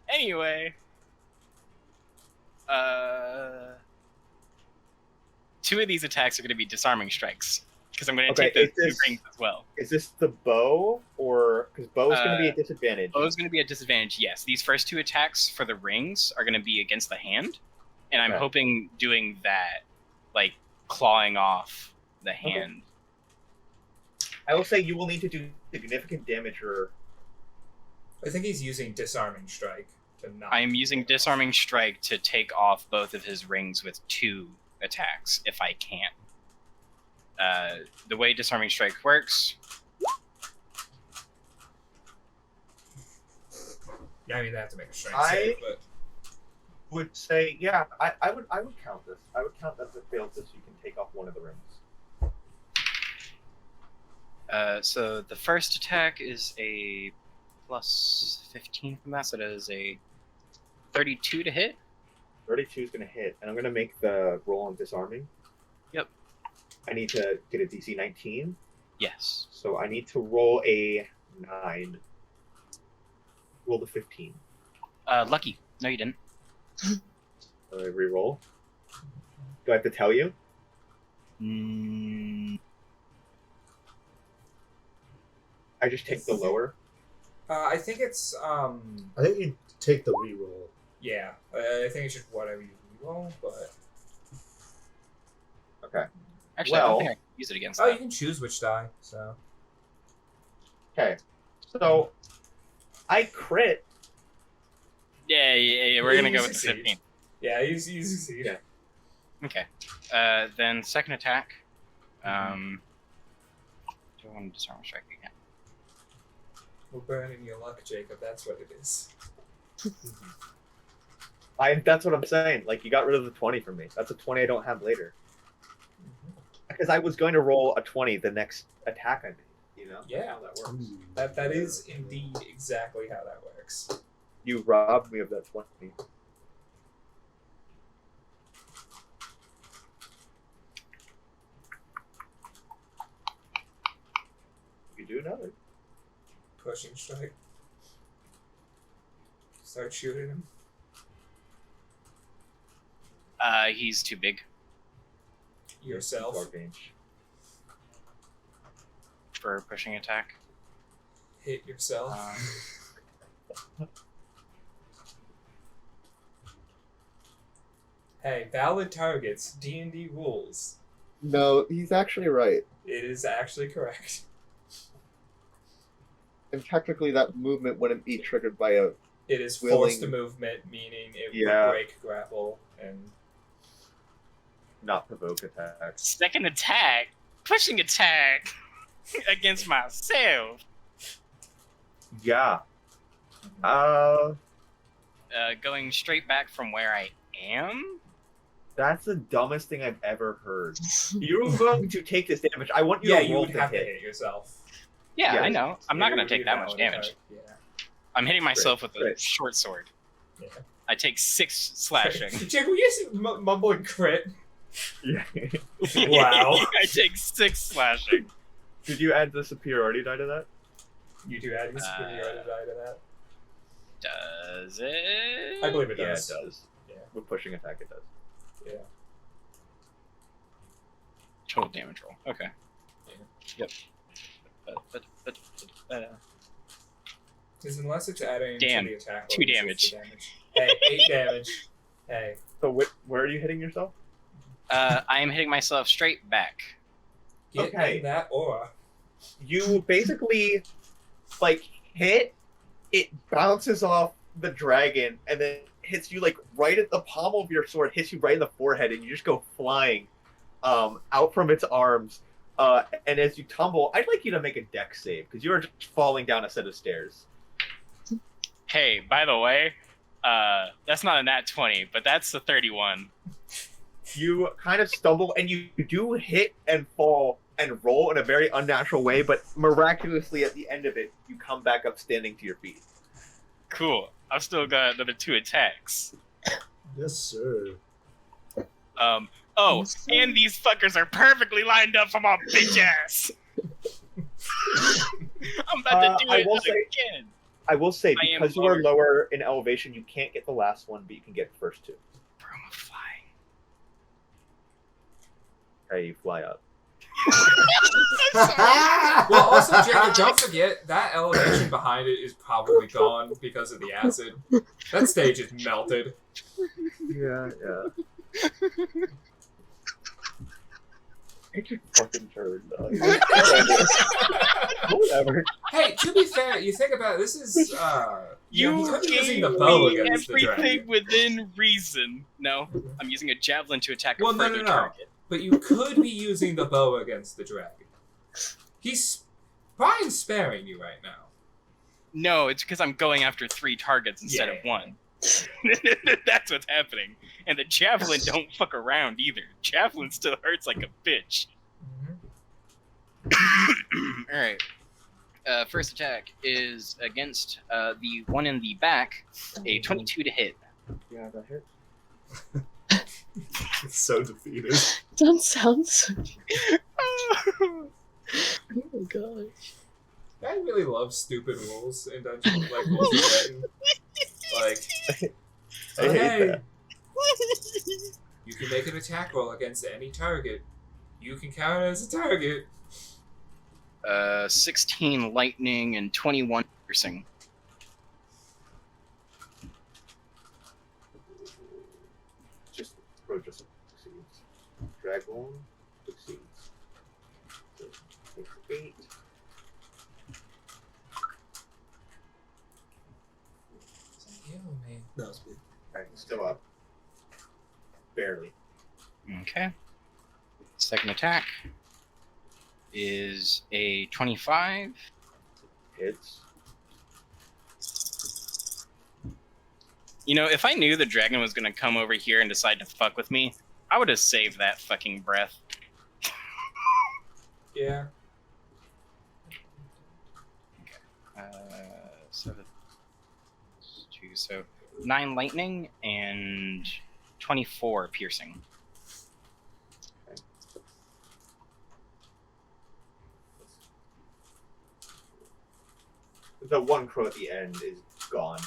Anyway, 2 of these attacks are going to be disarming strikes because I'm going to Okay, take those is 2 this- rings as well. Is this the bow, or because bow is going to be a disadvantage? Bow is going to be a disadvantage. Yes, these first 2 attacks for the rings are going to be against the hand, and I'm Okay. hoping doing that, like clawing off the hand. I will say you will need to do significant damage, or I think he's using disarming strike to not. I am using disarming strike to take off both of his rings with 2 attacks if I can. The way disarming strike works, Yeah, I mean, they have to make a strength I- save, but would say, yeah, I would count this. I would count that as it fails this. You can take off one of the rings. so the first attack is a plus 15 from that, so that is a 32 to hit. 32 is going to hit, and I'm going to make the roll on disarming. Yep. I need to get a DC 19, Yes. so I need to roll a 9. Roll the 15. Lucky. No, you didn't. So I re-roll. Do I have to tell you? Mm, I just take the lower. I think it's I think you take the reroll. yeah. I think it's just whatever you roll, but Okay. actually, I don't Well- think I can use it against oh, that. you can choose which die. So Okay. So I crit. Yeah, we're Yeah, gonna you go with the succeed. 15. yeah, you succeed. Yeah. Okay. Then second attack. Do I want to disarm strike again? We're burning your luck, Jacob. That's what it is. That's what I'm saying. Like, you got rid of the 20 from me. That's a 20 I don't have later. Because I was going to roll a 20 the next attack I made. You know? Yeah. How that works. That is indeed exactly how that works. You robbed me of that 20. You do another. Pushing strike. Start shooting him. He's too big Yourself. Dark range. for pushing attack. Hit yourself. Hey, valid targets. D&D rules. No, he's actually right. It is actually correct. And technically, that movement wouldn't be triggered by a. It is Willing- forced movement, meaning it Yeah. would break grapple and Not provoke attack. Second attack, pushing attack against myself. Yeah. Going straight back from where I am. That's the dumbest thing I've ever heard. You're going to take this damage. I want you yeah, to you roll would to have to hit. hit yourself. Yeah, Yeah. I know. I'm not It gonna would take be that much valid damage. attack, Yeah. I'm hitting myself with a Crit. short sword. Yeah. I take 6 slashing. Jake, were you just mumbling crit? Yeah. Wow. I take 6 slashing. Did you add the superiority die to that? You do add your superiority die to that? Does it? I believe it Yeah, does. it does. Yeah. With pushing attack, it does. Yeah. Total damage roll. Okay. Yep. Because unless it's adding Damn. to the attack, 2 roll, it's damage. the damage. Hey, 8 damage. Hey. So where are you hitting yourself? I am hitting myself straight back. Get Okay. in that aura. You basically, like, hit, it bounces off the dragon and then hits you like right at the pommel of your sword, hits you right in the forehead, and you just go flying out from its arms. And as you tumble, I'd like you to make a dex save because you are just falling down a set of stairs. Hey, by the way, that's not a nat 20, but that's a 31. You kind of stumble and you do hit and fall and roll in a very unnatural way, but miraculously at the end of it, you come back up standing to your feet. Cool. I've still got another 2 attacks. Yes, sir. Oh, and these fuckers are perfectly lined up for my bitch ass. I'm about to do I it will say- again. I will say, I am because you are lower in elevation, you can't get the last one, but you can get the first 2. Broom of flying. Okay, you fly up. Well, also, Jacob, don't forget that elevation behind it is probably gone because of the acid. That stage is melted. Yeah. Take your fucking turn, dog. Whatever. Hey, to be fair, you think about it, this is he You could be using gave the bow me against the everything dragon. within reason. No, I'm using a javelin to attack Well, a no, further no. target. But you could be using the bow against the dragon. Brian's sparing you right now. No, it's because I'm going after 3 targets instead Yeah. of 1. That's what's happening. And the javelin don't fuck around either. Javelin still hurts like a bitch. Alright. First attack is against the one in the back, a 22 to hit. Yeah, that hit. It's so defeated. Don't sound so. Oh my gosh. I really love stupid rules in Dungeons like Rules of Written. Like, I hate hey, that. you can make an attack roll against any target. You can count it as a target. 16 lightning and 21 piercing. Just succeeds. Dragon succeeds. So, takes 8. That was good. Alright, still up. Barely. Okay. Second attack is a 25. Hits. You know, if I knew the dragon was gonna come over here and decide to fuck with me, I would have saved that fucking breath. Yeah. So 2, so 9 lightning and 24 piercing. The one crow at the end is gone.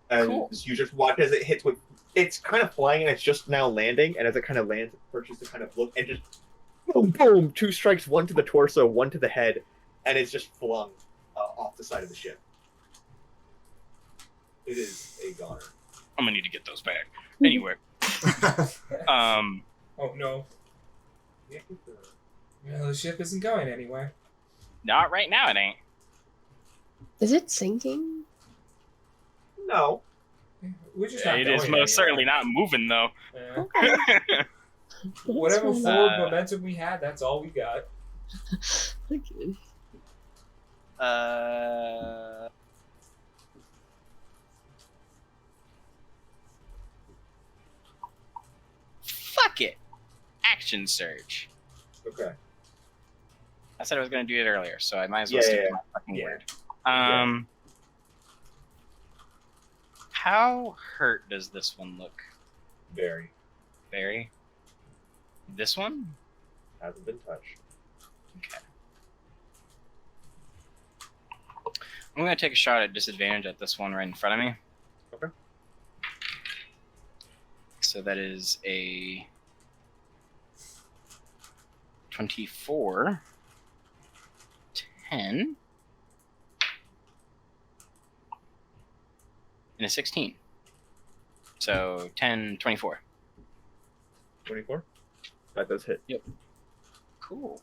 And Cool. you just watch as it hits with. It's kind of flying and it's just now landing, and as it kind of lands, it perches to kind of look and just boom, boom, 2 strikes, 1 to the torso, 1 to the head, and it's just flung off the side of the ship. It is a goner. I'm gonna need to get those back. Anyway, Oh no. Well, the ship isn't going anywhere. not right now. It ain't. Is it sinking? No. We're just not It going is anywhere. most certainly not moving though. Yeah. Okay. Whatever That's forward Uh, momentum we had, that's all we got. fine. Okay. Fuck it. Action surge. Okay. I said I was gonna do it earlier, so I might as well Yeah, stick yeah, to my fucking yeah. word. Yeah. How hurt does this one look? Very. Very. This one? Hasn't been touched. Okay. I'm gonna take a shot at disadvantage at this one right in front of me. Okay. So that is a 24, 10, and a 16. So 10, 24. 24? That does hit. Cool.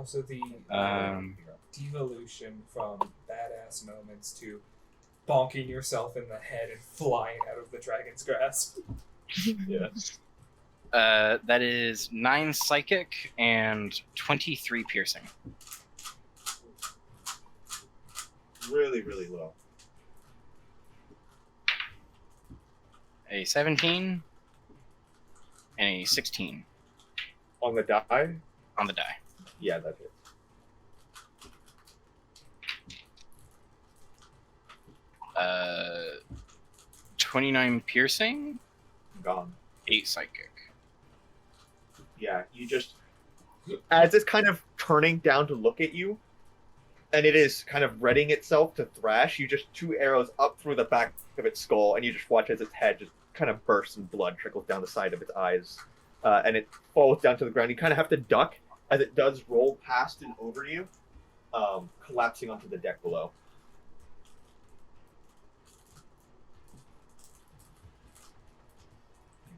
Also, the devolution from badass moments to bonking yourself in the head and flying out of the dragon's grasp. Yeah. That is 9 psychic and 23 piercing. Really, really low. A 17 and a 16 On the die? on the die. Yeah, that hits. Uh, 29 piercing, Gone. 8 psychic. Yeah, you just... As it's kind of turning down to look at you, and it is kind of readying itself to thrash, you just 2 arrows up through the back of its skull, and you just watch as its head just kind of bursts and blood trickles down the side of its eyes. And it falls down to the ground. You kind of have to duck as it does roll past and over you, collapsing onto the deck below.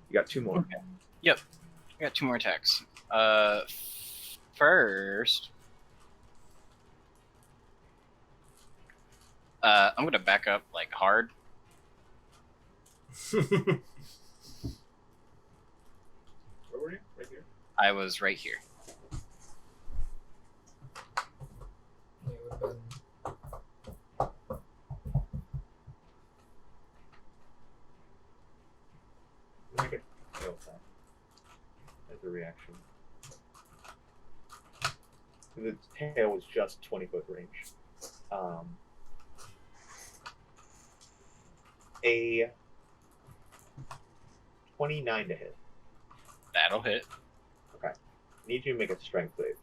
You got 2 more. Yep. I got 2 more attacks. First, I'm gonna back up like hard. Where were you? Right here? I was right here. It would have been Make a tail attack as a reaction. The tail was just 20-foot range. A 29 to hit. That'll hit. Need you to make a strength save.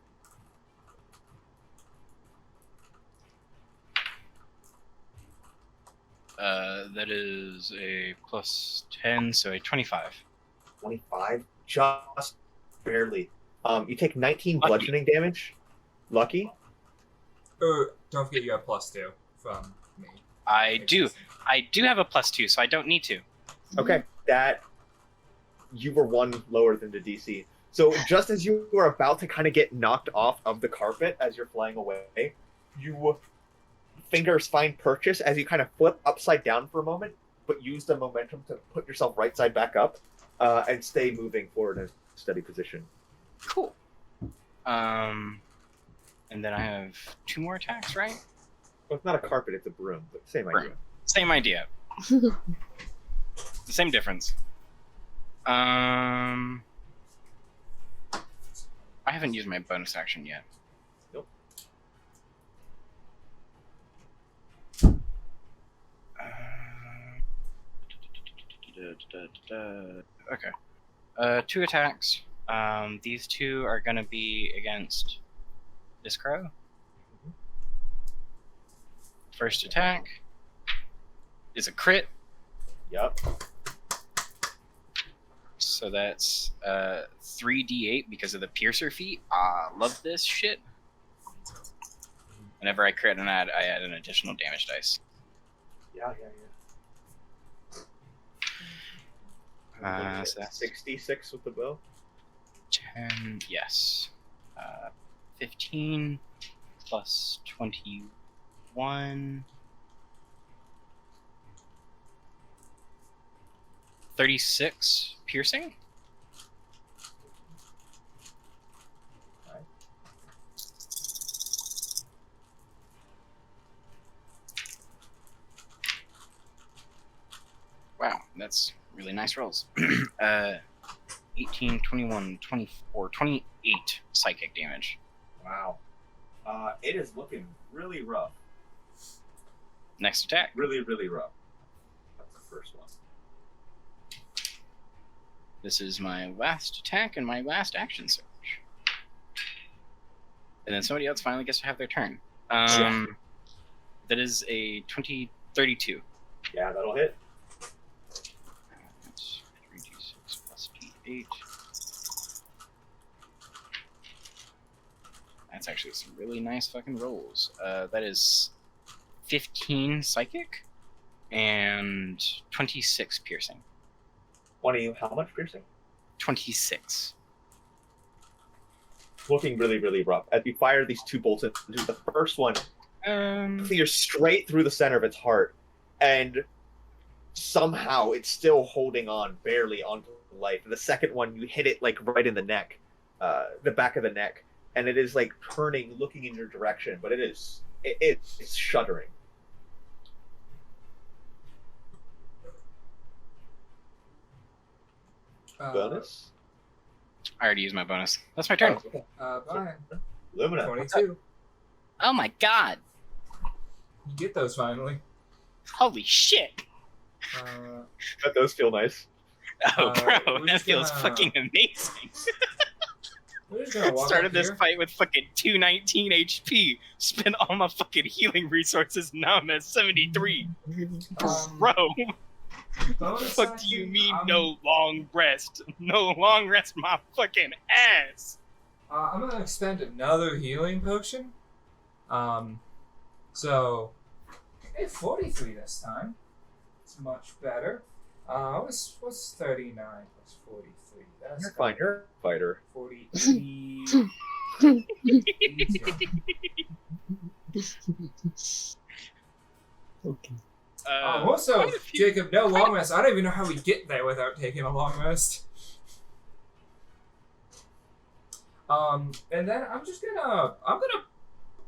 That is a plus 10, so a 25. 25, just barely. You take 19 Lucky. bludgeoning damage. Lucky. Oh, don't forget you have +2 from me. I do have a plus 2, so I don't need to. Okay, that you were 1 lower than the DC. So just as you were about to kind of get knocked off of the carpet as you're flying away, you fingers find purchase as you kind of flip upside down for a moment, but use the momentum to put yourself right side back up and stay moving forward in a steady position. Cool. And then I have 2 more attacks, right? Well, it's not a carpet, it's a broom, but same idea. Broom. Same idea. The same difference. I haven't used my bonus action yet. Nope. Okay. 2 attacks. These 2 are going to be against this crow. First attack is a crit. Yep. So that's 3d8 because of the piercer feat. Love this shit. Whenever I crit an add, I add an additional damage dice. Yeah. So that's 66 with the bow. 10, yes. 15 plus 21. 36 piercing. Right. Wow, that's really nice rolls. 18, 21, 24, 28 psychic damage. Wow. It is looking really rough. Next attack. Really, really rough. That's the first one. This is my last attack and my last action surge. And then somebody else finally gets to have their turn. That is a 32. Yeah, that'll hit. That's 3d6 plus d8. That's actually some really nice fucking rolls. That is 15 psychic and 26 piercing. 20, how much piercing? 26. looking really, really rough. As you fire these 2 bolts into the first one, you're straight through the center of its heart, and somehow it's still holding on barely onto life. The second one, you hit it like right in the neck, the back of the neck, and it is like turning, looking in your direction, but it's shuddering. Bonus? I already used my bonus. That's my turn. Brian, Lumina. 22. Oh my god! You get those finally. Holy shit! But those feel nice. Oh, we're bro, that just feels gonna- fucking amazing. We're just gonna walk Started up this here. fight with fucking 219 HP. Spent all my fucking healing resources. Now I'm at 73. Bro, Bonus fuck do you action, mean no long rest? No long rest, my fucking ass. I'm gonna expend another healing potion. So, hey, 43 this time. It's much better. What's 39 plus 43? That's You're fine. You're a fighter. 43. Okay. Also, quite a few- Jacob, no long rest. I don't even know how we get there without taking a long rest. And then I'm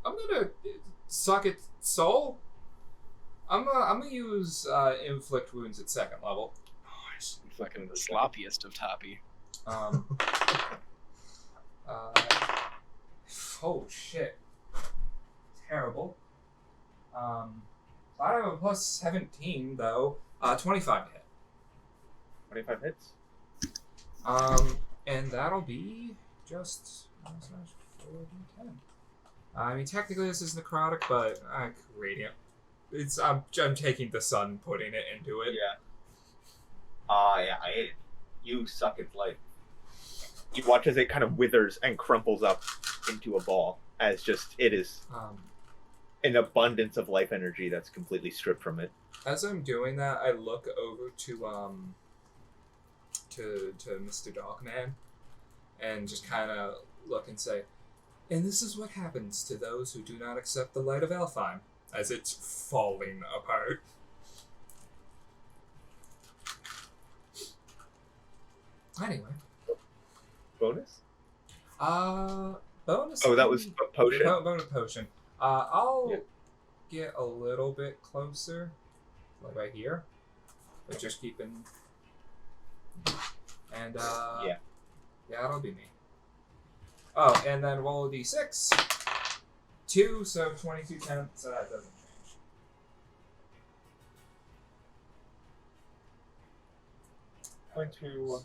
gonna suck its soul. I'm gonna use inflict wounds at 2nd level. Nice. Fucking the sloppiest of Toppy. Um, oh shit, terrible. I have a plus 17 though. 25 to hit. 25 hits. And that'll be just 4d10. I mean, technically this is necrotic, but radiant. I'm taking the sun, putting it into it. Yeah. You suck its life. You watch as it kind of withers and crumples up into a ball, as just it is an abundance of life energy that's completely stripped from it. As I'm doing that, I look over to Mr. Dogman, and just kind of look and say, "And this is what happens to those who do not accept the light of Alfheim," as it's falling apart. Anyway. Bonus? Bonus. Oh, that was a potion. Bonus potion. I'll Yeah. get a little bit closer, like right here, but just keeping. And yeah, that'll be me. Oh, and then roll a d6. 2, so 22 tenths. So that doesn't change. Going to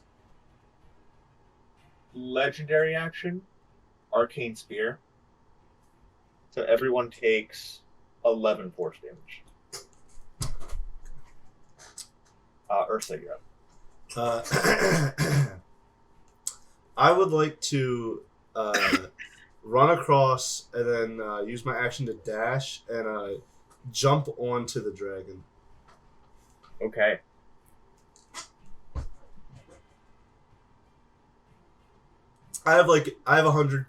legendary action, arcane spear. So everyone takes 11 force damage. Ursa, you're up. I would like to run across and then use my action to dash and jump onto the dragon. Okay. I have 100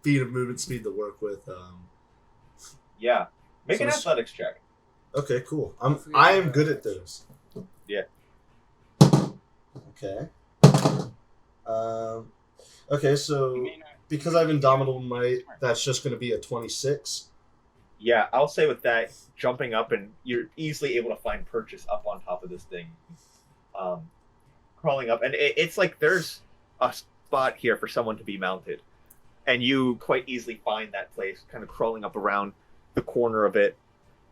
feet of movement speed to work with. Yeah. Make So an it's- athletics check. Okay, cool. I am good at those. Yeah. Okay. Okay, so You may not- because I have Indomitable Might, that's just going to be a 26. Yeah, I'll say with that, jumping up and you're easily able to find purchase up on top of this thing. Crawling up. And it's like there's a spot here for someone to be mounted. And you quite easily find that place, kind of crawling up around the corner of it.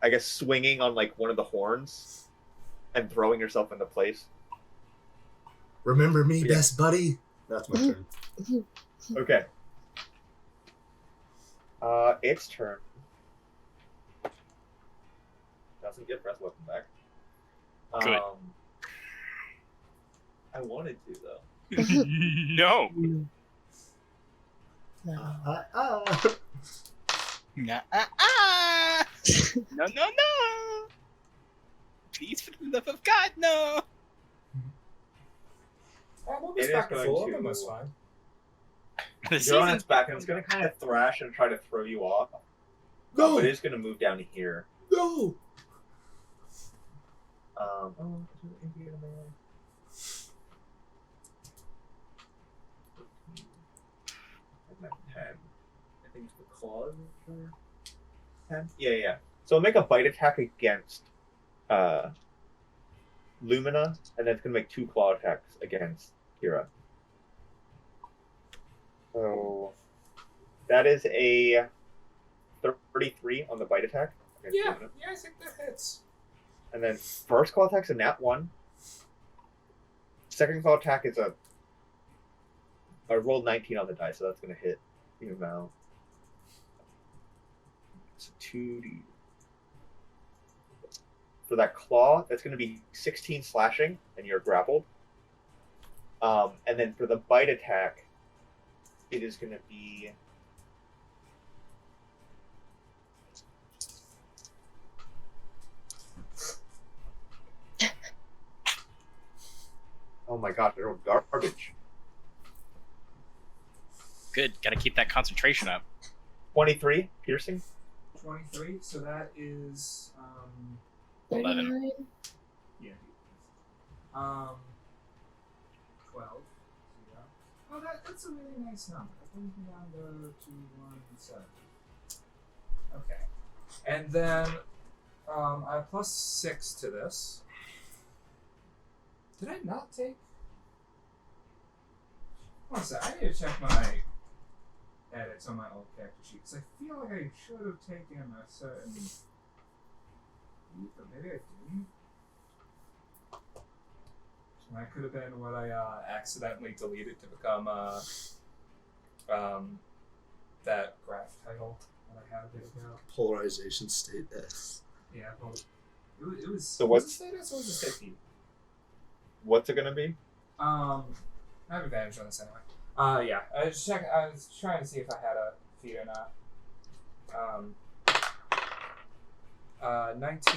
I guess swinging on like one of the horns and throwing yourself into place. Remember me, Yeah. best buddy? That's my turn. Okay. Its turn. Doesn't get breath weapon back. Good. I wanted to though. No. No. Nuh-uh-uh. No, no, no. Please, for the love of God, no. We'll It be is back to going full. to- That's fine. You're on its back, and it's going to kind of thrash and try to throw you off. No! But it is going to move down to here. No! Indiana man. And then 10. I think it's the claws. 10? Yeah. So make a bite attack against Lumina, and then it's going to make 2 claw attacks against Kira. So that is a 33 on the bite attack. Yeah, Lumina. I think that hits. And then first claw attack's a nat 1. Second claw attack is I rolled 19 on the die, so that's going to hit you now. It's a 2d. For that claw, that's going to be 16 slashing, and you're grappled. And then for the bite attack, it is going to be... Oh my god, they're garbage. Good. Got to keep that concentration up. 23 piercing. 23, so that is 11. 39. yeah. 12. Yeah. Oh, that's a really nice number. That brings me down to 217. Okay. And then I have plus 6 to this. Did I not take? One sec, I need to check my edits on my old character sheet because I feel like I should have taken a certain. But maybe I didn't. So that could have been what I accidentally deleted to become that graph title that I had a bit ago. Polarization state S. Yeah, well, it was. So was what's- it status or was it safety? What's it going to be? I have advantage on this anyway. Yeah. I was trying to see if I had a feat or not. 19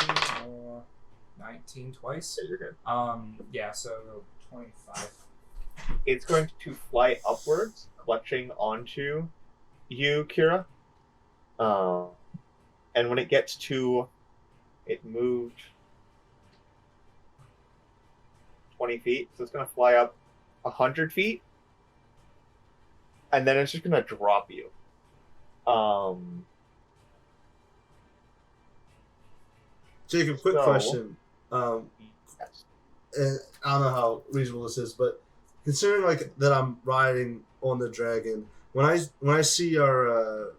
or 19 twice. Yeah, you're good. Yeah. So 25. It's going to fly upwards, clutching onto you, Kira. And when it gets to... It moved 20 feet, so it's going to fly up 100 feet. And then it's just going to drop you. Jacob, quick So- question. Yes. And I don't know how reasonable this is, but considering like that I'm riding on the dragon, when I see our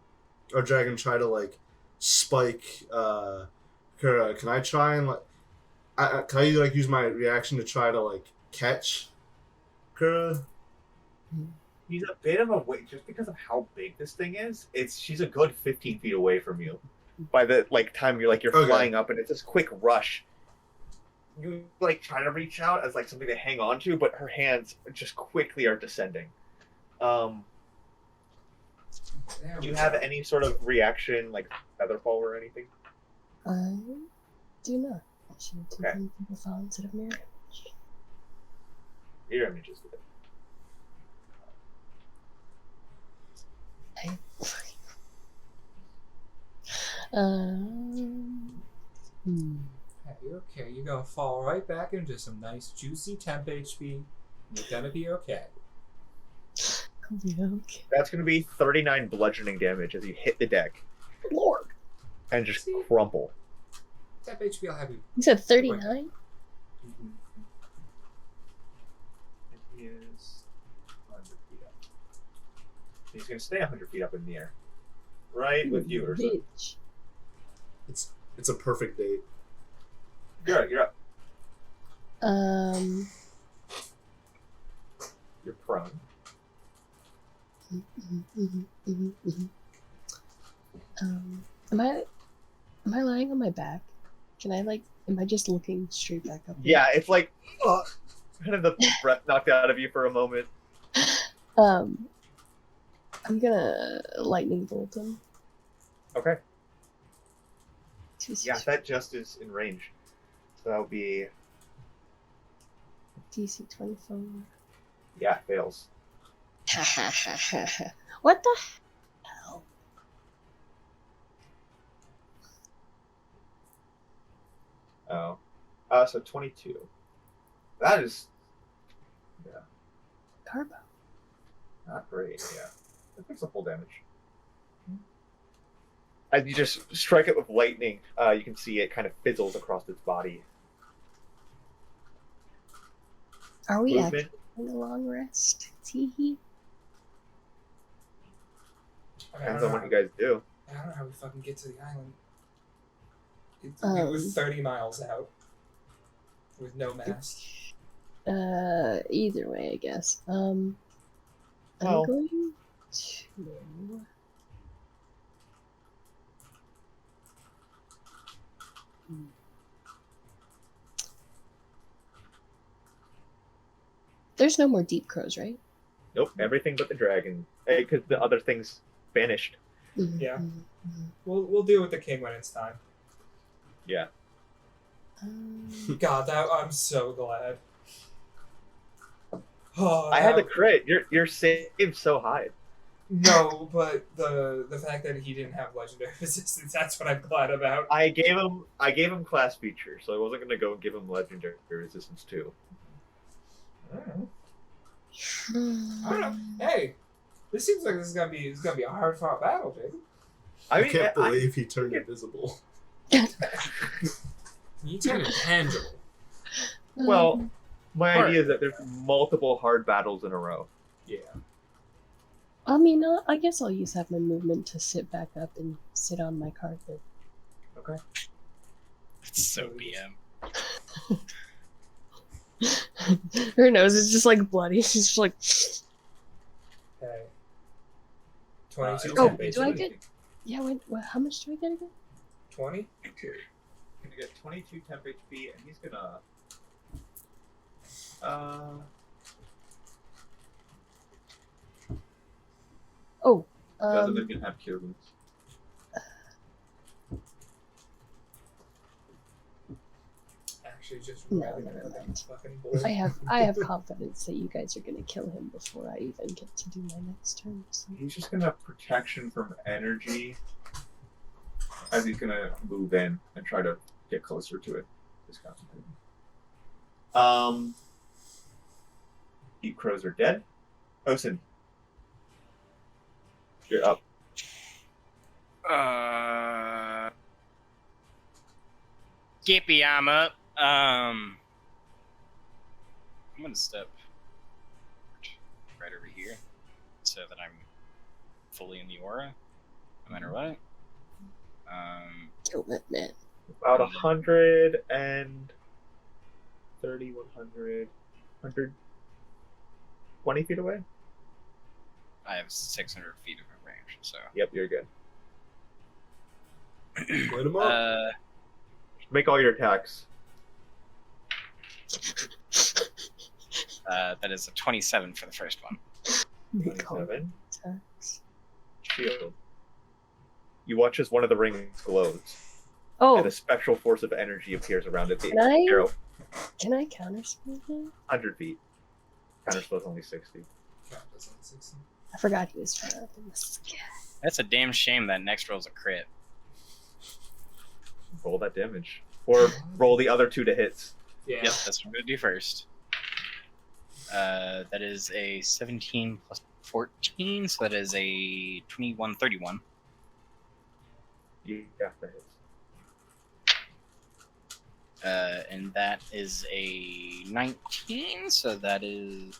dragon try to like spike Kura, can I try and like can I like use my reaction to try to like catch Kura? He's a bit of a weight, just because of how big this thing is. She's a good 15 feet away from you. By the time you're Okay. flying up, and it's this quick rush. You like try to reach out as like something to hang on to, but her hands just quickly are descending. There Do we you have go. any sort of reaction, like featherfall or anything? I do not. I should do Okay. people fall instead of mirror image. Your image is good. Okay, you're gonna fall right back into some nice juicy temp HP. You're gonna be okay. Okay. That's going to be 39 bludgeoning damage as you hit the deck Lord. and just crumple. Temp HP, I'll have you. You said 39? He is 100 feet up. He's going to stay 100 feet up in the air. Right with you, Ursa. Bitch. It's a perfect date. You're up. You're prone. Am I lying on my back? Can I am I just looking straight back up? Yeah, it's like kind of the breath knocked out of you for a moment. I'm gonna lightning bolt him. Okay. 2C, Yeah, that just is in range. So that'll be DC 24. fails. What the hell? Oh. So 22. That is Carbo. not great, yeah. That takes a full damage. As you just strike it with lightning, you can see it kind of fizzles across its body. Are we Movement. actually in a long rest? Teehee. Depends on what you guys do. I don't know how we fucking get to the island. Um, We're 30 miles out with no mast. Either way, I guess. I'm Well- going to. There's no more deep crows, right? Nope, everything but the dragon. Because the other things vanished. Mhm, Yeah. mhm, mhm. We'll deal with the king when it's time. Yeah. God, I'm so glad. Oh, I had the that- crit. Your save so high. No, but the fact that he didn't have legendary resistance, that's what I'm glad about. I gave him class feature, so I wasn't gonna go give him legendary resistance too. I don't know. Hey, this seems like this is gonna be a hard fought battle, Jacob. I can't believe he turned invisible. You turn intangible. Well, my Hard. idea is that there's multiple hard battles in a row. Yeah. I mean, I guess I'll use half my movement to sit back up and sit on my carpet. Okay. It's so BM. Her nose is just like bloody. She's just like, Hey. 22 Oh, temp do I HP. get- yeah. Wait, how much do I get again? 20? Gonna get 22 temp HP, and he's gonna. Oh, Doesn't even have cure wounds. Actually, just No, rather never than mind. fucking boy. I have confidence that you guys are gonna kill him before I even get to do my next turn. So. He's just gonna have protection from energy as he's gonna move in and try to get closer to it. Just concentrating. Deep crows are dead. Osen, you're up. Skippy, I'm up. I'm gonna step right over here so that I'm fully in the aura, no matter what. Kill that man. About 130, 100, 120 feet away? I have 600 feet of range, so. Yep, you're good. Light him up. Make all your attacks. That is a 27 for the first one. Make all 27. attacks. Shield. You watch as one of the rings glows, Oh, and a spectral force of energy appears around it. The Can I- arrow, can I counterspell him? 100 feet. Counterspell's only 60. God, that's only 16. I forgot he was trying up in the sky. That's a damn shame that next roll's a crit. Roll that damage. Or roll the other 2 to hits. Yeah. Yep, that's what I'm gonna do first. That is a 17 plus 14, so that is a 21, 31. Yeah, that hits. And that is a 19, so that is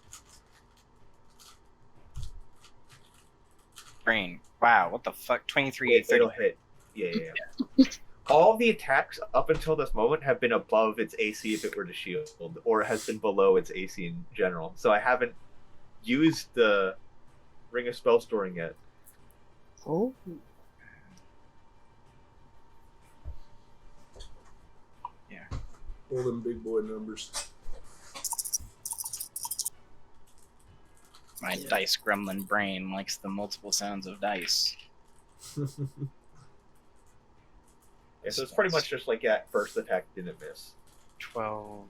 brain. Wow, what the fuck? 23, 8, 30. It'll hit. Yeah. All the attacks up until this moment have been above its AC if it were to shield, or has been below its AC in general. So I haven't used the Ring of Spell Storing yet. Oh, All them big boy numbers. My dice gremlin brain likes the multiple sounds of dice. Yeah, so it's pretty much just like that first attack didn't miss. 12.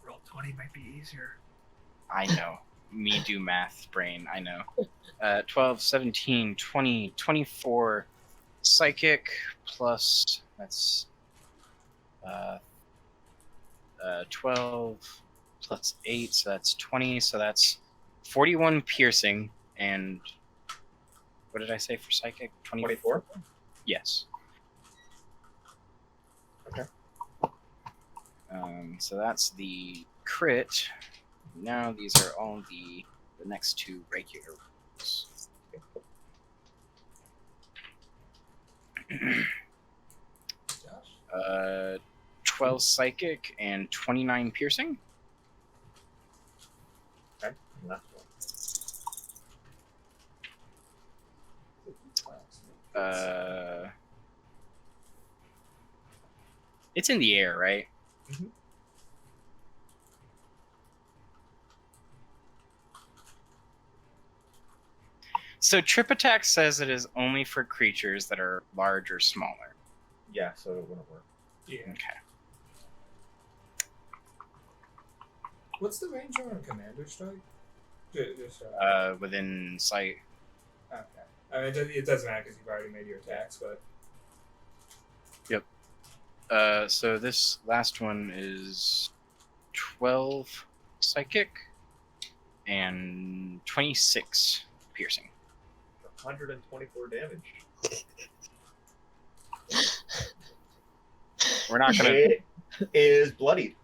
Roll 20 might be easier. I know. me do math brain, I know. 12, 17, 20, 24 psychic plus that's 12 plus 8, so that's 20, so that's 41 piercing, and what did I say for psychic? 24? Yes. Okay. So that's the crit. Now these are all the next two regular rolls. 12 psychic and 29 piercing. Okay. Last one. It's in the air, right? Mhm. So trip attack says it is only for creatures that are large or smaller. Yeah, so it wouldn't work. Yeah. Okay. What's the range on a commander strike? Just, Within sight. okay. I mean, it doesn't matter because you've already made your attacks, but So this last one is 12 psychic and 26 piercing. 124 damage. We're not gonna. It is bloodied.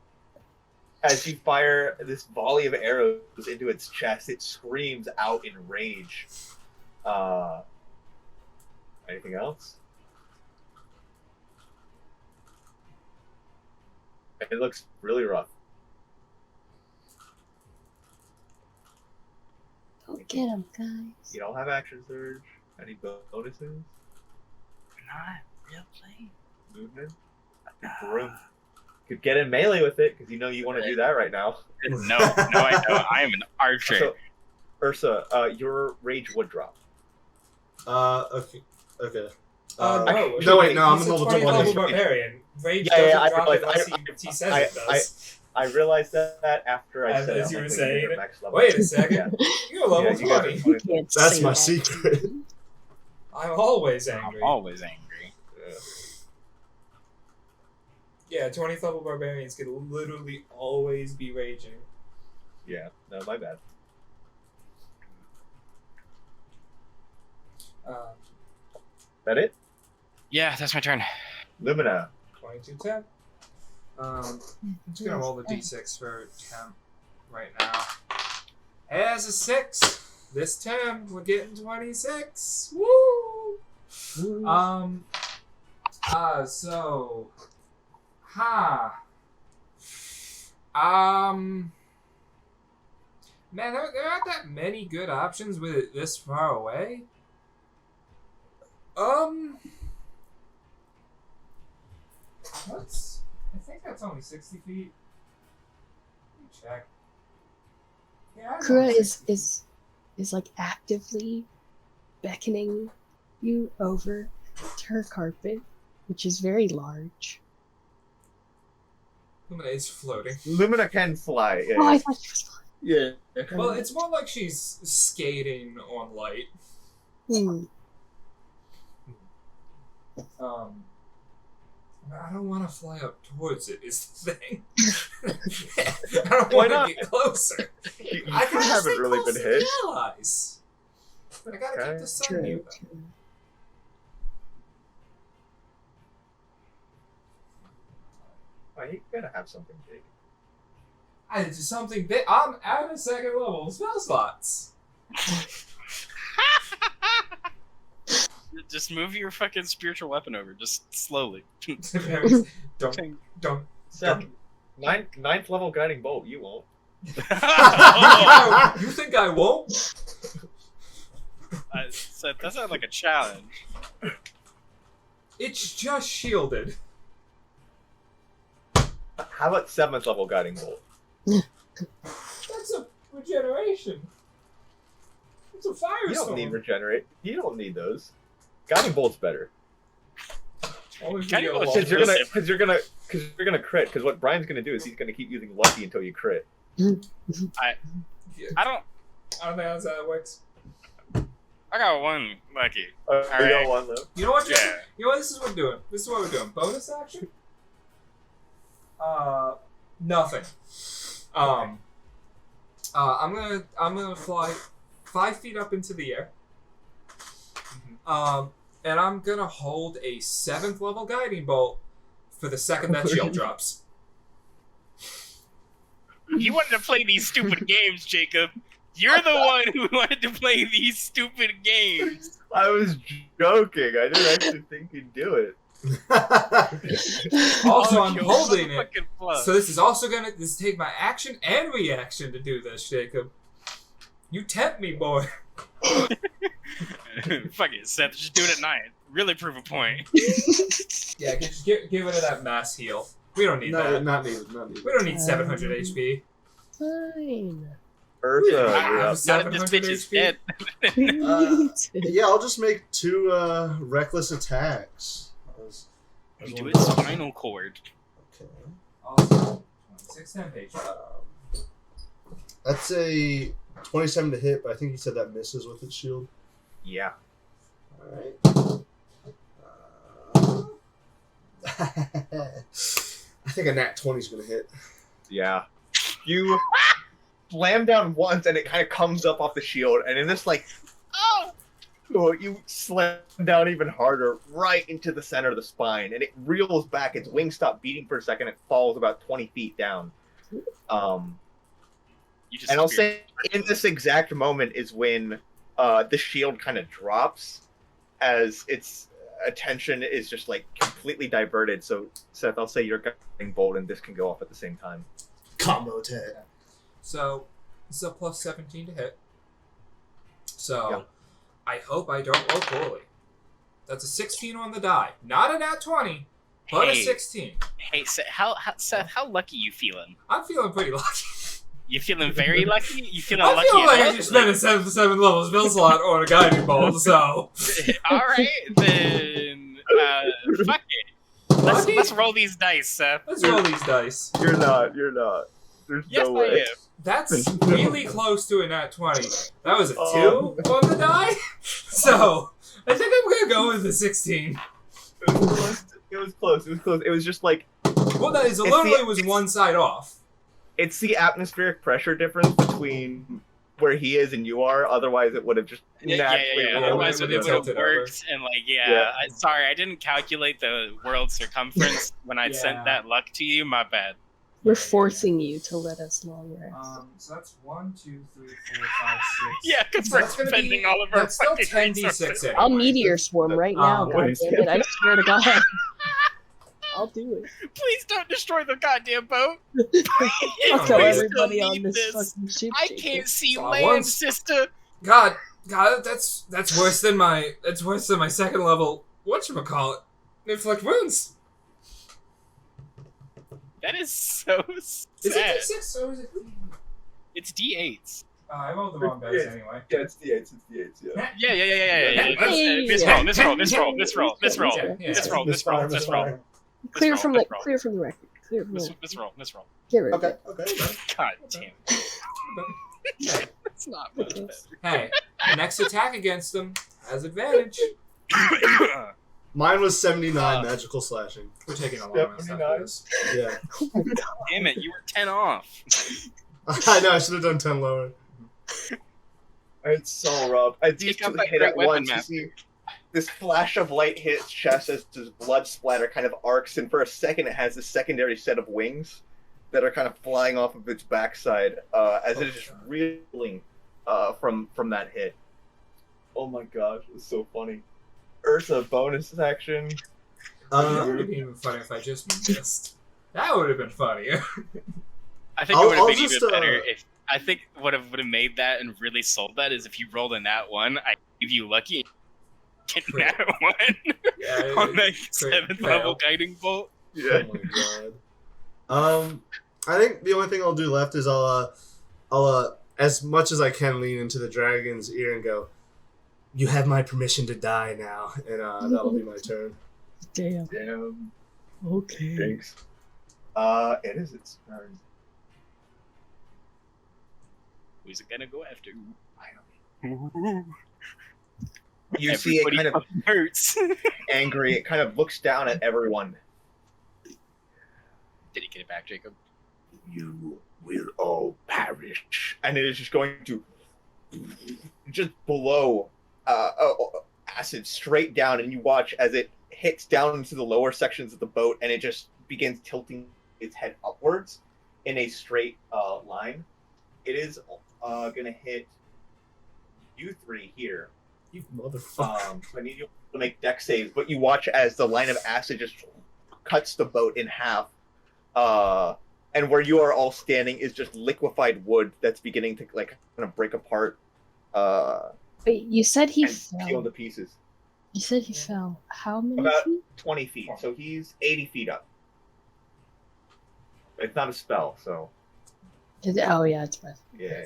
As you fire this volley of arrows into its chest, it screams out in rage. Anything else? It looks really rough. Go get him, guys. You don't have action surge. Any bonuses? Not really. Movement? Room. Could get in melee with it because you know you want to do that right now. No, I don't. I am an archer. So, Ursa, your rage would drop. Okay. Okay. no, wait, no, I'm he's a a level 20 21. level barbarian. Rage Yeah, doesn't I drop realized- unless he says it does. I realized that after I As said it. you I'm were like, saying you're it. max level. Wait a second. Yeah. You're level Yeah, you guys 20. are 20. Can't That's say my that. secret. I'm always I'm angry. always angry. Yeah, 20th level barbarians can literally always be raging. Yeah, no, my bad. That it? Yeah, that's my turn. Lumina. 2210. I'm just gonna roll the d6 for temp right now. As a 6, this time we're getting 26. Woo! So, man, there aren't that many good options with it this far away. I think that's only 60 feet. Let me check. Yeah, I know Kura it's 60. is like actively beckoning you over to her carpet, which is very large. Lumina is floating. Lumina can fly. Yeah. Oh, I thought she was flying. Yeah. Well, it's more like she's skating on light. I don't want to fly up towards it. Is the thing. I don't Why want not? to get closer. You I gotta haven't stay really close been to hit. the allies. I gotta Okay. keep the sun True, near them. true. Oh, you gotta have something big. I did something big. I'm at a second level spell slots. Just move your fucking spiritual weapon over, just slowly. don't. Seth, ninth level guiding bolt. You won't. You think I won't? Seth, that sounds like a challenge. It's just shielded. How about 7th level guiding bolt? That's a regeneration. It's a You firestorm. don't need regenerate. You don't need those. Guiding bolt's better. Only if you Guiding get bolt lost. Because you're gonna crit. Because what Brian's gonna do is he's gonna keep using lucky until you crit. I don't. I don't think that's how it works. I got one lucky. We Alright. got one left. You know what? Yeah. You know what? This is what we're doing. This is what we're doing. Bonus action. Nothing. I'm gonna fly 5 feet up into the air. And I'm gonna hold a 7th level guiding bolt for the second that shield drops. You wanted to play these stupid games, Jacob. You're the one who wanted to play these stupid games. I was joking. I didn't actually think he'd do it. Also, Oh, I'm you holding it. motherfucking plus. So this is also gonna take my action and reaction to do this, Jacob. You tempt me, boy. Fuck it, Seth. Just do it at night. Really prove a point. Yeah, just get rid of that mass heal. We don't need No, that. not needed. Not needed. We don't need 700 HP. Fine. Ursa, you're Ah, up. None of this 700 bitch is HP? dead. Yeah, I'll just make 2 reckless attacks. Do it spinal cord. Okay. Also, 26 temp HP. That's a 27 to hit, but I think you said that misses with its shield. Yeah. Alright. I think a nat 20 is going to hit. Yeah. You slam down once, and it kind of comes up off the shield, and in this, like, you slam down even harder, right into the center of the spine, and it reels back. Its wings stop beating for a second. It falls about 20 feet down. You just And I'll say, in this exact moment is when the shield kind of drops, as its attention is just like completely diverted. So, Seth, I'll say you're guiding bolt, and this can go off at the same time. Combo attack. So, this is a plus 17 to hit. So, Yeah. I hope I don't roll poorly. That's a 16 on the die. Not a nat 20, but a Hey. 16. Hey, Seth, how lucky you feeling? I'm feeling pretty lucky. You feeling very lucky? You feeling I lucky feel like I enough? just spent a 7 level spell slot on a guiding bolt, so. Alright, then. Fuck it. Lucky? Let's roll these dice, Seth. Let's roll these dice. You're not. There's Yes, no I way. am. That's really close to a nat 20. That was a 2 Oh. on the die. So, I think I'm going to go with the 16. It was close. It was close. It was just like, Well, that is It's literally the- was one side off. it's the atmospheric pressure difference between where he is and you are. Otherwise, it would have just naturally yeah. rolled Otherwise, it it would've would have tilted over. worked. And like, Yeah. sorry, I didn't calculate the world circumference when I Yeah. sent that luck to you. My bad. We're forcing you to let us long rest. So that's 1, 2, 3, 4, 5, 6. Yeah, because So we're that's gonna spending be- all of our that's still fucking 10d6 resources. anyway. I'll meteor swarm right now, What is goddammit. I swear to God. I'll do it. Please don't destroy the goddamn boat. I'll Please kill We everybody still on need this this. fucking ship. I Jacob. can't see So land, once- sister. God, that's worse than my second level. Whatchamacallit? Inflict wounds. That is so Is sad. it d6 or is it? It's D8s. I rolled the wrong dice anyway. Yeah, it's the eights. It's the eights. Yeah. Yeah. Hey. Let's roll. Misroll. Yeah. Clear from the record. Clear from the record. Misroll. Get rid of Okay. it. Okay. God damn. Hey, That's not much Okay. hey, next attack against them has advantage. better. Mine was 79 magical slashing. We're taking a long rest after 79. this. Yeah. Oh my God. Damn it, you were 10 off. I know. I should have done 10 lower. It's so rough. As these Take out two that hit great at weapon, once, you Matt. see this flash of light hit its chest as this blood splatter kind of arcs, and for a second it has this secondary set of wings that are kind of flying off of its backside as it is just reeling from that hit. Oh my gosh, it was so funny. Ursa, bonus action. That would have been even funny if I just missed. That would have been funnier. I think it would have I'll been just, even better if. I think what would have made that and really sold that is if you rolled a nat 1, I give you lucky and get Crit. nat 1 Yeah, on that crit 7th fail. level guiding bolt. Yeah. Oh my god. I think the only thing I'll do left is I'll as much as I can lean into the dragon's ear and go, "You have my permission to die now," and that'll be my turn. Damn. Damn. Okay. Thanks. It is its turn. Who's it gonna go after? You see it kind of fucking hurts. angry. It kind of looks down at everyone. Did he get it back, Jacob? You will all perish. And it is just going to just blow acid straight down, and you watch as it hits down into the lower sections of the boat, and it just begins tilting its head upwards in a straight line. It is going to hit you three here. You motherfucker. So I need you to make deck saves, but you watch as the line of acid just cuts the boat in half. And where you are all standing is just liquefied wood that's beginning to like kind of break apart. Wait, you said he And fell. peel to pieces. You said he fell. How many About feet? 20 feet, so he's 80 feet up. It's not a spell, so Oh yeah, it's breath. yeah.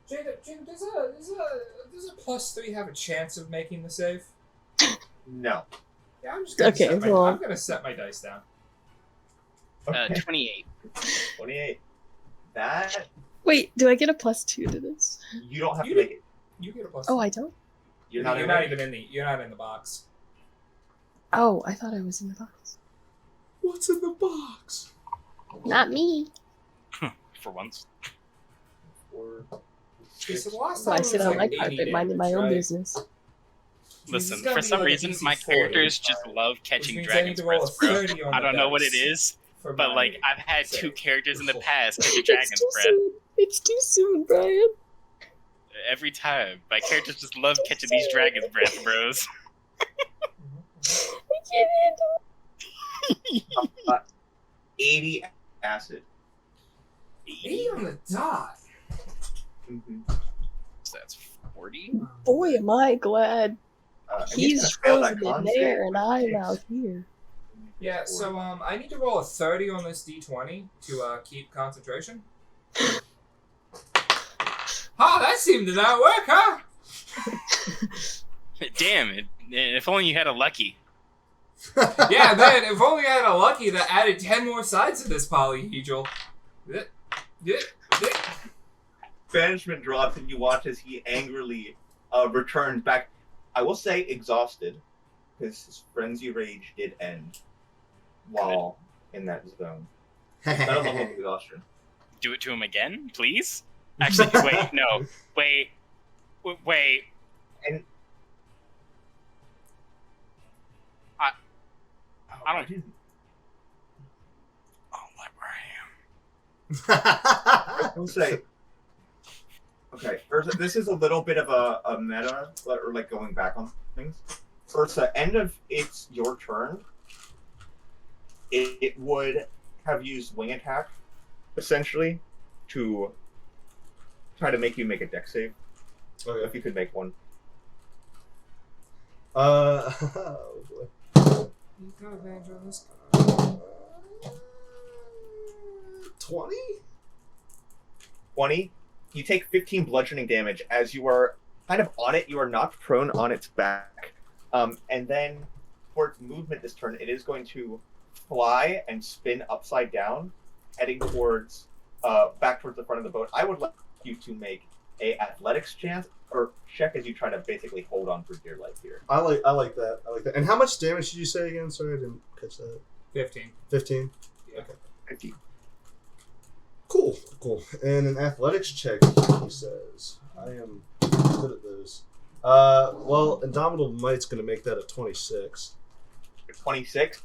Jacob, does a +3 have a chance of making the save? No. Yeah, I'm just gonna Okay, set well- I'm gonna set my dice down. Okay. 28. 28. That Wait, do I get a +2 to this? you don't have You to make it. You get a +2. Oh, I don't. You're not, you're not even in the box. Oh, I thought I was in the box. What's in the box? Not me. For once. Okay, so the last So time I it sit was on my like 80 carpet, minding my damage, own right? business. Listen, It's gotta for be some like a reason, DC my 40, characters just love which catching means I need dragon's to roll a breath, bro. 30 on I the don't know what it dice is, for but my like I've had save. 2 characters in the past catch a It's dragon's too breath soon. It's too soon, Brian. every time. My characters just love catching these dragon's breath, bros. I can't handle 80 acid. 80 on the dot. Mm-hmm. So that's 40. it. Boy, am I glad And he's gonna fail that frozen in con there save and with I'm six. out here. Yeah, so I need to roll a 30 on this d20 to keep concentration. That seemed to not work, huh? Damn it! If only you had a lucky. Yeah, man, if only I had a lucky that added 10 more sides to this polyhedral. Banishment drops, and you watch as he angrily returns back. I will say exhausted, because his frenzy rage did end while in that zone. Not a level of exhaustion. Do it to him again, please. Actually, wait, no, wait. And I don't. Oh, librarian. I will say. Okay, Ursa, this is a little bit of a meta, or like going back on things. Ursa, end of it's your turn. It would have used wing attack, essentially, to try to make you make a deck save. Okay. If you could make one. Oh boy. You got advantage on this 20? 20. You take 15 bludgeoning damage as you are kind of on it. You are knocked prone on its back. And then for its movement this turn, it is going to fly and spin upside down, heading towards back towards the front of the boat. I would like you to make a athletics chance or check as you try to basically hold on for dear life here. I like that. I like that. And how much damage did you say again? Sorry, I didn't catch that. 15. 15? Yeah. Okay. 50. Cool. And an athletics check, he says. I am good at those. Well, Indomitable Might's going to make that a 26. 26.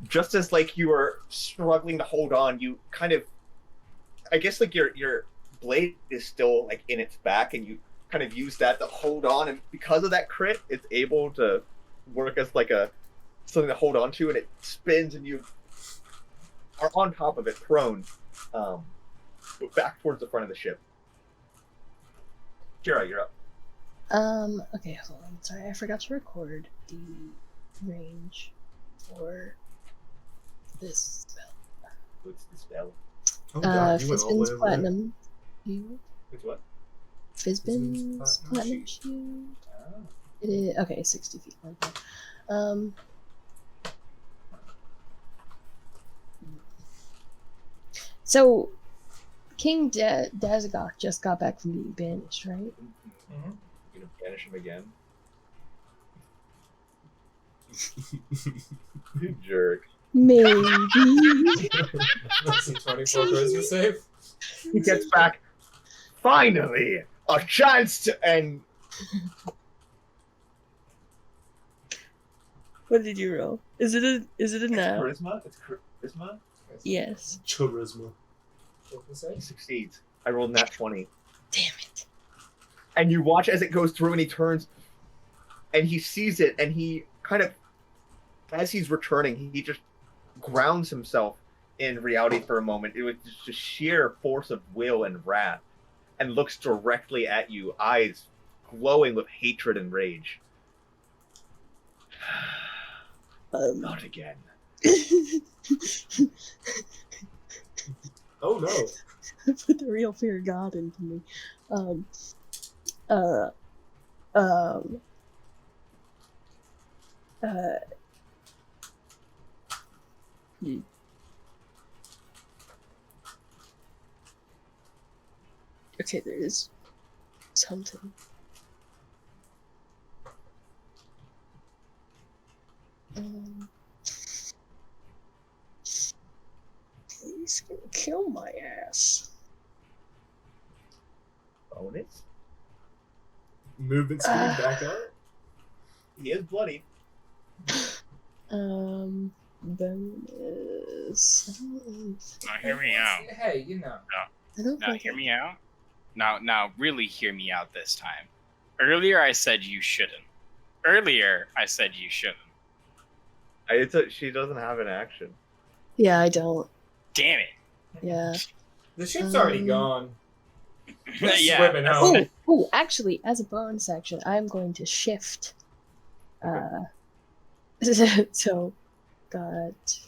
Just as like you are struggling to hold on, you kind of, I guess like your blade is still like in its back, and you kind of use that to hold on, and because of that crit, it's able to work as like a something to hold on to, and it spins, and you are on top of it, prone, back towards the front of the ship. Kira, you're up. Okay, hold on. Sorry, I forgot to record the range for this spell. What's the spell? Oh, God, you went all the way Fizbin's over there. Platinum Shield. It's what? Fizbin's Platinum Platinum Shield. Shield. Ah. It is, okay, 60 feet. Okay. So, King Dazagoth just got back from being banished, right? Mm-hmm. You gonna banish him again? You jerk. Maybe. DC 24 charisma save. He gets back. Finally, a chance to end. What did you roll? Is it a It's nat? charisma. It's charisma. Yes. Charisma. Charisma He save. succeeds. I rolled nat 20. Damn it. And you watch as it goes through and he turns and he sees it and he kind of, as he's returning, he just grounds himself in reality for a moment. It was just sheer force of will and wrath and looks directly at you, eyes glowing with hatred and rage. Not again. Oh no. Put the real fear of God into me. Um, um, hmm. Okay, there is something. He's gonna kill my ass. Bonus? Movement speed back up. He is bloody. Bonus. Now hear me out. Hey, you know. I don't Now think hear me out. Now really hear me out this time. Earlier I said you shouldn't. She doesn't have an action. Yeah, I don't. Damn it. Yeah. The ship's already gone. Yeah. Swimming home. Oh, actually, as a bonus action, I'm going to shift. So, got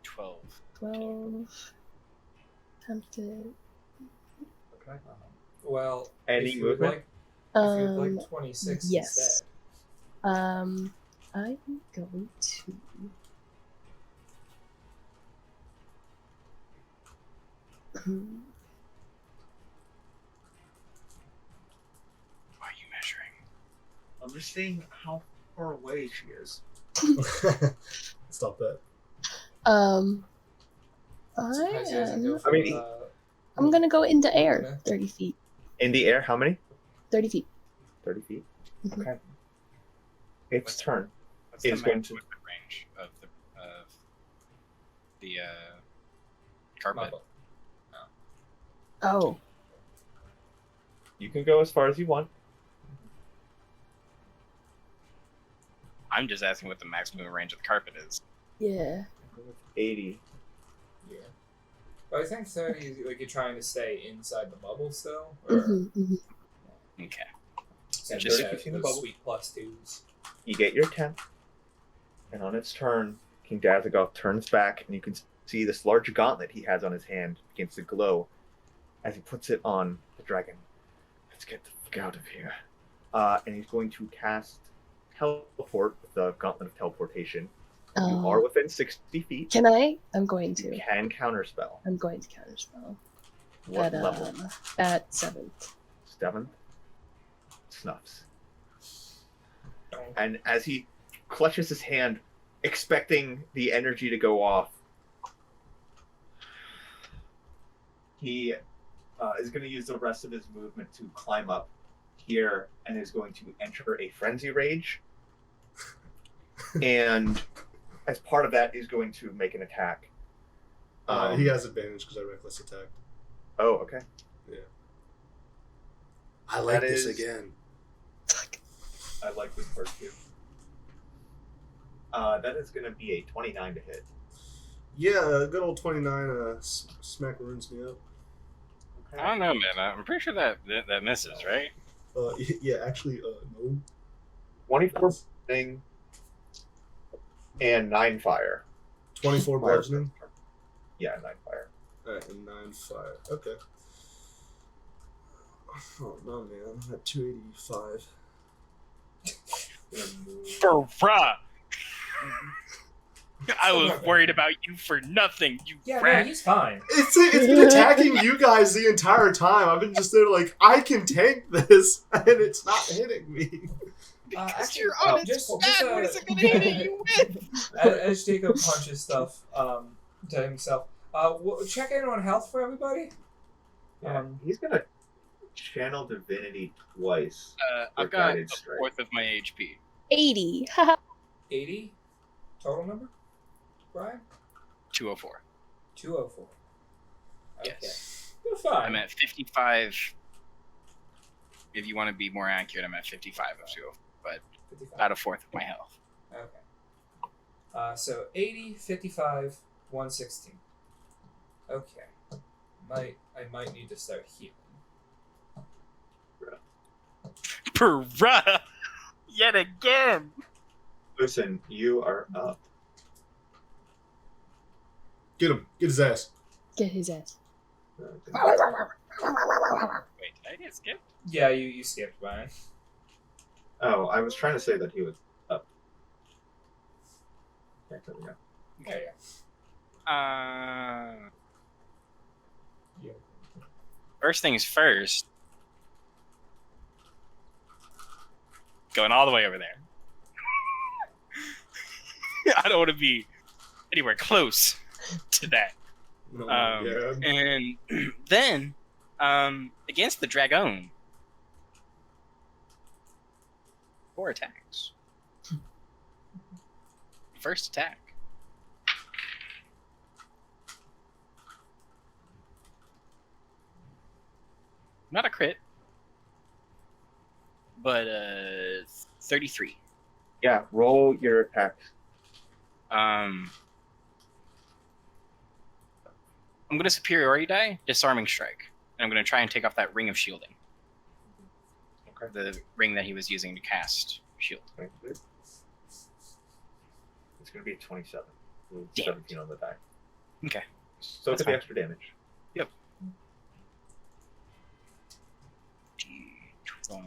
12. 12. Tempted. Okay. Well, Any if you would movement? like 26 yes. instead. I'm going to. Why are you measuring? I'm just seeing how far away she is. Stop that. Sometimes he doesn't go for, I mean, I'm gonna go into air, Okay. 30 feet. In the air, how many? 30 feet. 30 feet. Mhm. Okay. Its turn. What's It is the going max to. movement range of the carpet? Mumble. Oh, You can go as far as you want. I'm just asking what the max movement range of the carpet is. yeah. 80. Yeah. But I think 30 is like you're trying to stay inside the bubble still. Or Okay. send Just those 30 in the bubble. sweet +2s. You get your 10. And on its turn, King Dazagoth turns back, and you can see this large gauntlet he has on his hand begins to glow as he puts it on the dragon. Let's get the fuck out of here. And he's going to cast Teleport with the Gauntlet of Teleportation. You are within 60 feet. Can I? I'm going You to. can counterspell. I'm going to counterspell. What at, level? At 7th. 7th? Snuffs. And as he clutches his hand, expecting the energy to go off, he is going to use the rest of his movement to climb up here and is going to enter a frenzy rage. And as part of that, he's going to make an attack. He has advantage because I reckless attacked. Oh, okay. I like That this is- again. I like this part too. That is going to be a 29 to hit. Yeah, good old 29 smack ruins me up. I don't know, man. I'm pretty sure that misses, right? Yeah, actually, no. 24 thing and 9 fire. 24 bludgeoning. Yeah, 9 fire. Alright, and 9 fire. Okay. Oh no, man. I'm at 285. For I was worried about you for nothing, you Yeah, no, rat. he's fine. It's been attacking you guys the entire time. I've been just there like, I can tank this, and it's not hitting me. Because Actually, you're on its just back. What is it going to hit you with? as Jacob punches stuff to himself, check in on health for everybody. Yeah, he's gonna channel divinity twice. I've for got a guided strike. fourth of my HP. 80. Haha. 80 total number, Brian? 204. 204. Okay. Yes. You're fine. I'm at 55. If you want to be more accurate, I'm at 55 of 204, but 55. about a fourth of my health. Okay. So 80, 55, 116. Okay. I might need to start healing. Bruh! Yet again! Listen, you are up. Get him. Get his ass. Get his ass. Wait, did I get skipped? Yeah, you skipped, Brian. Oh, I was trying to say that he was up. Yeah, there we go. Okay. Yeah. First things first. Going all the way over there. I don't want to be anywhere close to that. Oh my God. And then, against the dragon, 4 attacks. First attack. Not a crit, but 33. Yeah, roll your attack. I'm going to superiority die, disarming strike. And I'm going to try and take off that ring of shielding. Okay. The ring that he was using to cast shield. It's going to be 27. Damn. 17 on the die. Okay. So That's it's the fine. extra damage. Yep. D12.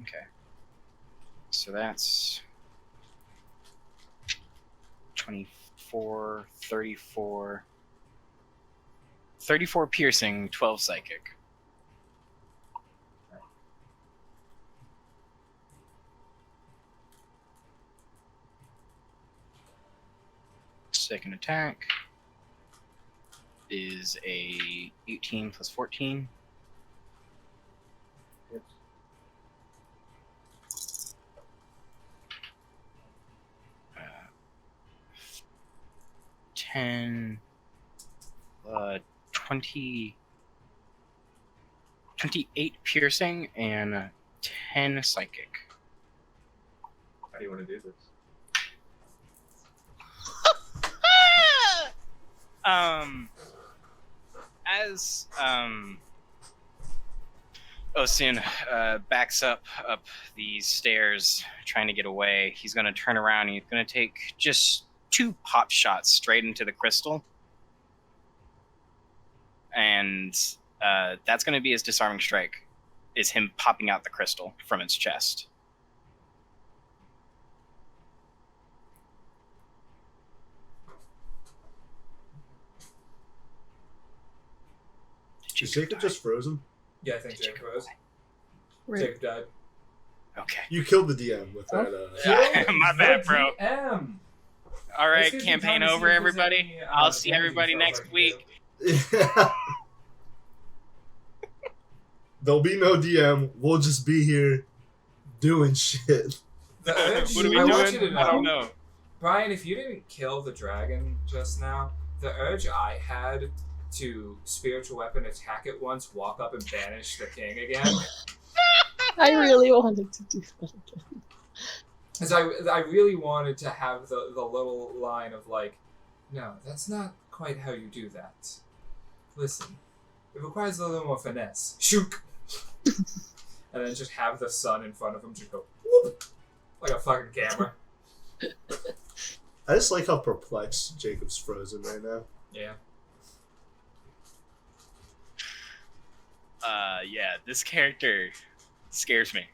Okay. So that's 24, 34. 34 piercing, 12 psychic. Second attack is a 18 plus 14. Yes. Uh, 10, 20, 28 piercing and 10 psychic. How do you want to do this? As Osun backs up these stairs, trying to get away, he's going to turn around and he's going to take just 2 pop shots straight into the crystal. And that's going to be his disarming strike, is him popping out the crystal from its chest. Is Jacob just frozen? Yeah, I think Jacob was. Rip. Jacob died. Okay. You killed the DM with that. Yeah, my bad, bro. DM. All right, This gives me campaign time to over, see if there's everybody. any, I'll see damage everybody controls I next can week. Yeah. There'll be no DM. We'll just be here doing shit. The urge, What are we I want you doing? to I don't know. Brian, if you didn't kill the dragon just now, the urge I had to spiritual weapon attack it once, walk up and banish the king again. I really wanted to do that again. Because I really wanted to have the little line of like, no, that's not quite how you do that. Listen, it requires a little more finesse. Shook! And then just have the sun in front of him just go, whoop, like a fucking camera. I just like how perplexed Jacob's frozen right now. Yeah. Yeah, this character scares me.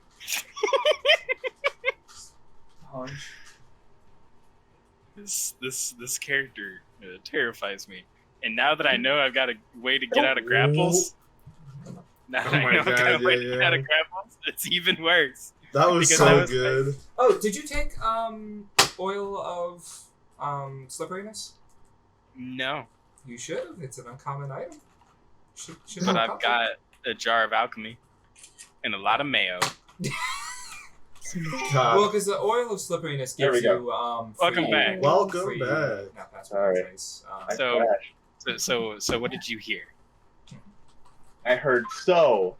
Punch. This character terrifies me. And now that I know I've got a way to get out of grapples, now Oh that I my know I've got a God, way yeah, to get yeah. out of grapples, it's even worse. That was Because so I was good. Oh, did you take oil of slipperiness? No, You should have. It's an uncommon item. Should but have I've popped got a jar of alchemy and a lot of mayo. God. Well, because the oil of slipperiness There gives we go. you Welcome free, back. Welcome free, back. Not password Sorry. trace. I So- crashed. So what did you hear? I heard so.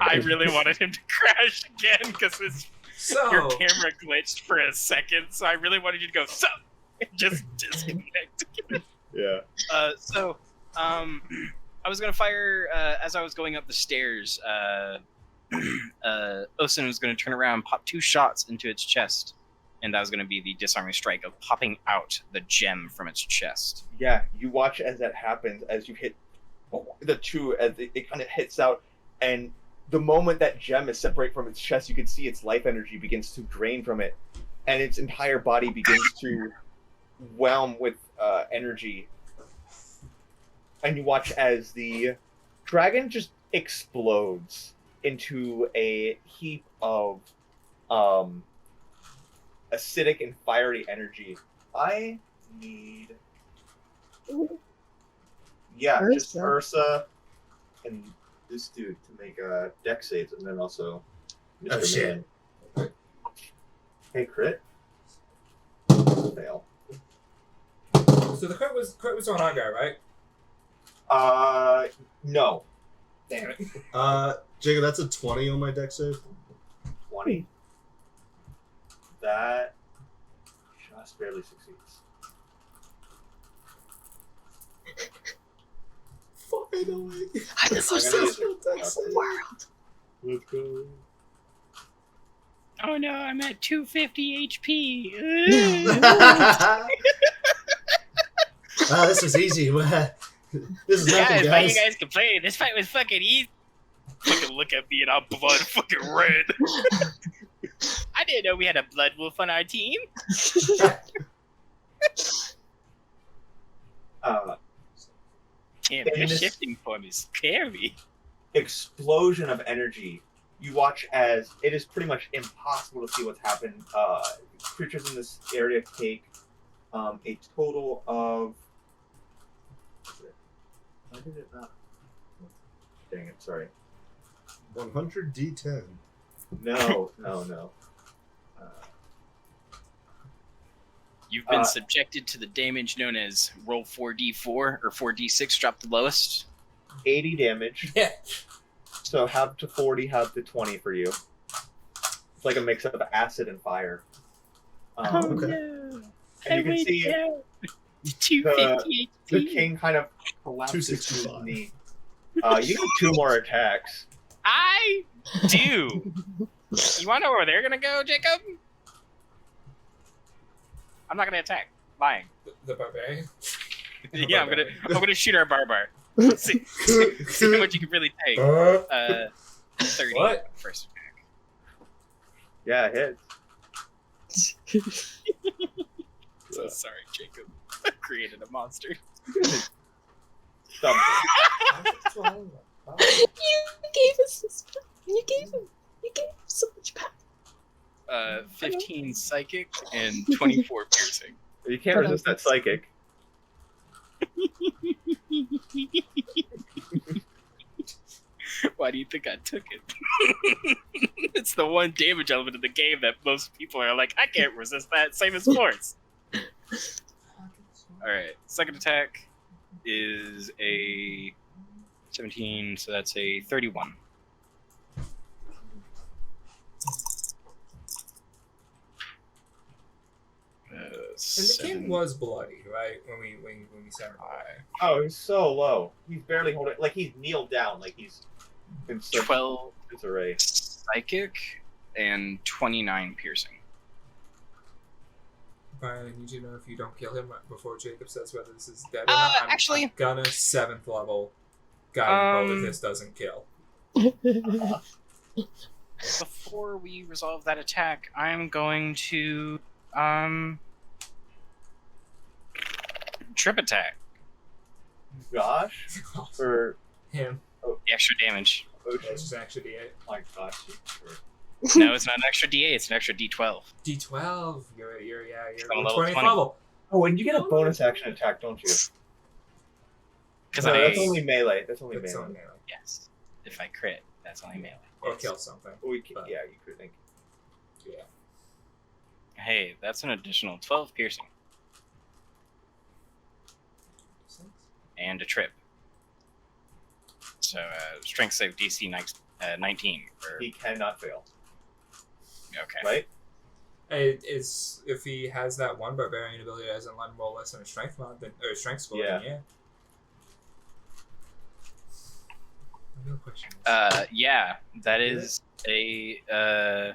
I really wanted him to crash again because your So camera glitched for a second. So I really wanted you to go so and just disconnect. Yeah. I was gonna fire as I was going up the stairs. Osin was gonna turn around, and pop 2 shots into its chest, and that was gonna be the disarming strike of popping out the gem from its chest. Yeah, you watch as that happens, as you hit the 2, as it kind of hits out, and the moment that gem is separated from its chest, you can see its life energy begins to drain from it, and its entire body begins to whelm with energy. And you watch as the dragon just explodes into a heap of acidic and fiery energy. I need... Yeah, just Ursa. Ursa and this dude to make deck saves, and then also Mr. Oh, shit. Man. Hey, crit. Fail. So the crit was on our guy, right? No. Damn it. Jacob, that's a 20 on my deck save. 20. That just barely succeeds. Finally. I'm the That's most gonna use successful it. in the world. Let's go. Oh no, I'm at 250 HP. This was easy. This is nothing, Guys, why you guys. guys complain? This fight was fucking easy. Fucking look at me and I'm blood fucking red. I didn't know we had a blood wolf on our team. Damn, In your this- shifting form is scary. Explosion of energy. You watch as it is pretty much impossible to see what's happened. Creatures in this area take a total of. Why did it not? Dang it! Sorry. 100 D10. No. You've been Uh, subjected to the damage known as roll 4d4 or 4d6, drop the lowest. 80 damage. Yeah. So have to 40, have to 20 for you. It's like a mix of acid and fire. Okay. no. And you can see 250 the HP. king kind of collapses to his 265. knee. You have 2 more attacks. I do. You want to know where they're gonna go, Jacob? I'm not gonna attack. Lying. The barbarian. Yeah, I'm gonna shoot our barbar. See how much you can really take. 30 What? first attack. Yeah, it hits. So sorry, Jacob. I created a monster. Stop. You gave us this. You gave him so much power. 15 psychic and 24 piercing. You can't resist that psychic. Why do you think I took it? It's the one damage element of the game that most people are like, I can't resist that. Same as force. Alright, second attack is a 17, so that's a 31. And the king was bloody, right? When we sent him away. Oh, he's so low. He's barely holding. Like he's kneeled down. Like he's in such 12 disarray. psychic and 29 piercing. Brian, I need you to know if you don't kill him before Jacob says whether this is dead or Uh, not. I'm actually- gonna 7th level guiding bolt if this doesn't kill. Before we resolve that attack, I'm going to trip attack. Josh for Him. The extra damage. That's Ocean. just actually D8. My gosh. Sure. No, it's not an extra D8. It's an extra D12. D12. You're on level 20th 20. level. Oh, and you get a bonus action attack, don't you? Because No, I that's only melee. That's only It's melee. on melee. yes, if I crit, that's only melee. Or kill something. But- Yeah, you could think. Yeah. Hey, that's an additional 12 piercing and a trip. So strength save DC 19. He cannot fail, Okay. right? It's if he has that one barbarian ability that doesn't let him roll less than a strength mod, then, or a strength score, then yeah. The real question is, Yeah, that is a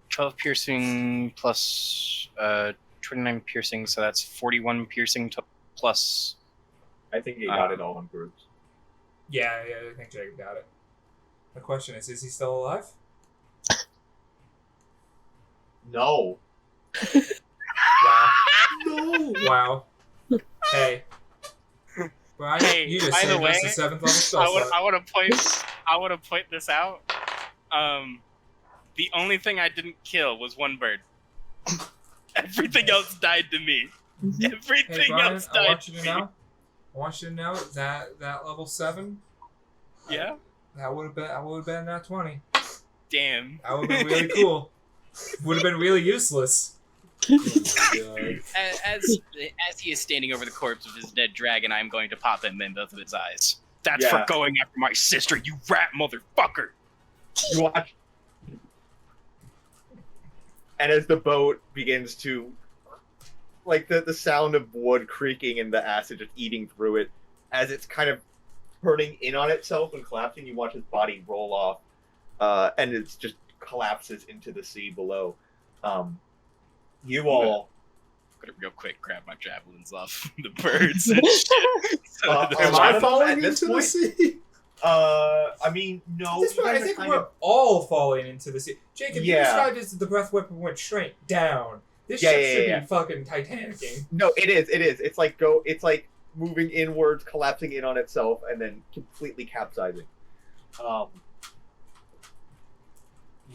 12 piercing plus 29 piercing, so that's 41 piercing plus. I think he got it all in groups. yeah, I think Jacob got it. The question is he still alive? No. Wow. No. Wow. Hey. Brian, Hey, you just by the saved us way, the 7th level spell I slot. want to point this out. The only thing I didn't kill was one bird. Everything else died to me. Hey Everything Brian, else I died want to you to me. know. I want you to know that level 7. Yeah. That would have been that 20. Damn. That would have been really cool. Would have been really useless. Oh my god. As he is standing over the corpse of his dead dragon, I'm going to pop him in both of his eyes. That's Yeah. for going after my sister, you rat motherfucker. You watch. And as the boat begins to, like the sound of wood creaking and the acid just eating through it, as it's kind of turning in on itself and collapsing, you watch his body roll off, and it just collapses into the sea below. You all. I'm gonna real quick grab my javelins off the birds and shit. So Am that Am I I at falling this into the point? sea? I mean, no. At this you point, I guys are think kind we're of- all falling into the sea. Jacob, you Yeah. described it as the breath weapon went straight down. This Yeah, ship yeah, should yeah. be fucking Titanicing. No, it is. It's like moving inwards, collapsing in on itself, and then completely capsizing.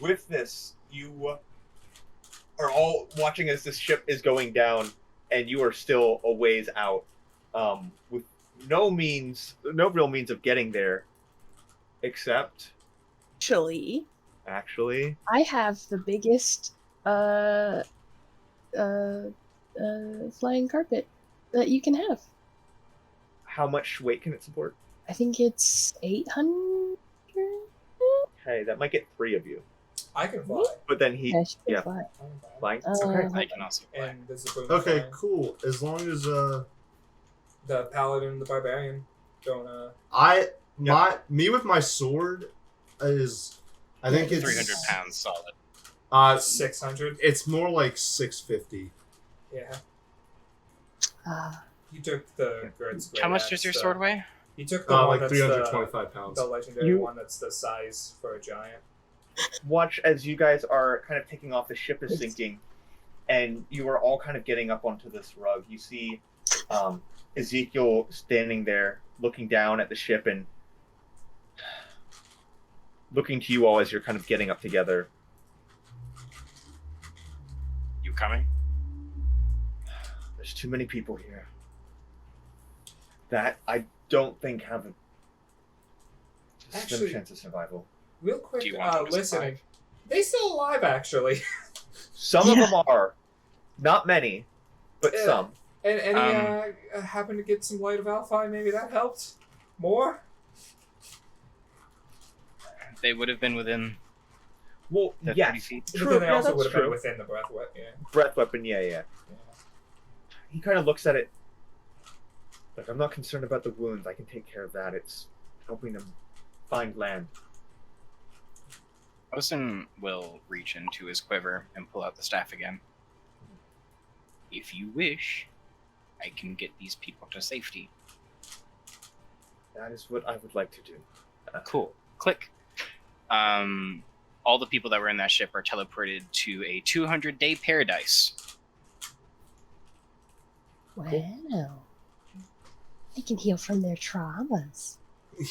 With this, you are all watching as this ship is going down, and you are still a ways out, with no real means of getting there, except Actually, actually, I have the biggest flying carpet that you can have. how much weight can it support? I think it's 800. Hey, that might get 3 of you. I can fly. But then he Yeah, she can yeah. fly. I can fly. flying. It's okay. I can also fly. And there's a boom Okay, flying. cool. As long as The paladin and the barbarian don't me with my sword is, I think it's 300 pounds solid. 600. It's more like 650. Yeah. Ah, You took the Gerd's How much great does your axe, sword weigh? You took the one Like that's 325 pounds. the legendary You- one that's the size for a giant. Watch as you guys are kind of taking off. The ship is sinking, and you are all kind of getting up onto this rug. You see Ezekiel standing there, looking down at the ship and looking to you all as you're kind of getting up together. You coming? There's too many people here that I don't think have a slim Actually- chance of survival. Real quick, Do you want them to listening. survive? They still alive, actually. Some of them are, not many, but Yeah. some. And any happen to get some light of Alphi? Maybe that helped more. They would have been within Well, the 30 yes, feet. But true. then they Yeah, also that's would have been true. within the breath weapon. Yeah. Breath weapon, yeah. He kind of looks at it. Like, I'm not concerned about the wounds. I can take care of that. It's helping them find land. Osin will reach into his quiver and pull out the staff again. If you wish, I can get these people to safety. That is what I would like to do. Cool. Click. All the people that were in that ship are teleported to a 200-day paradise. Wow. They can heal from their traumas.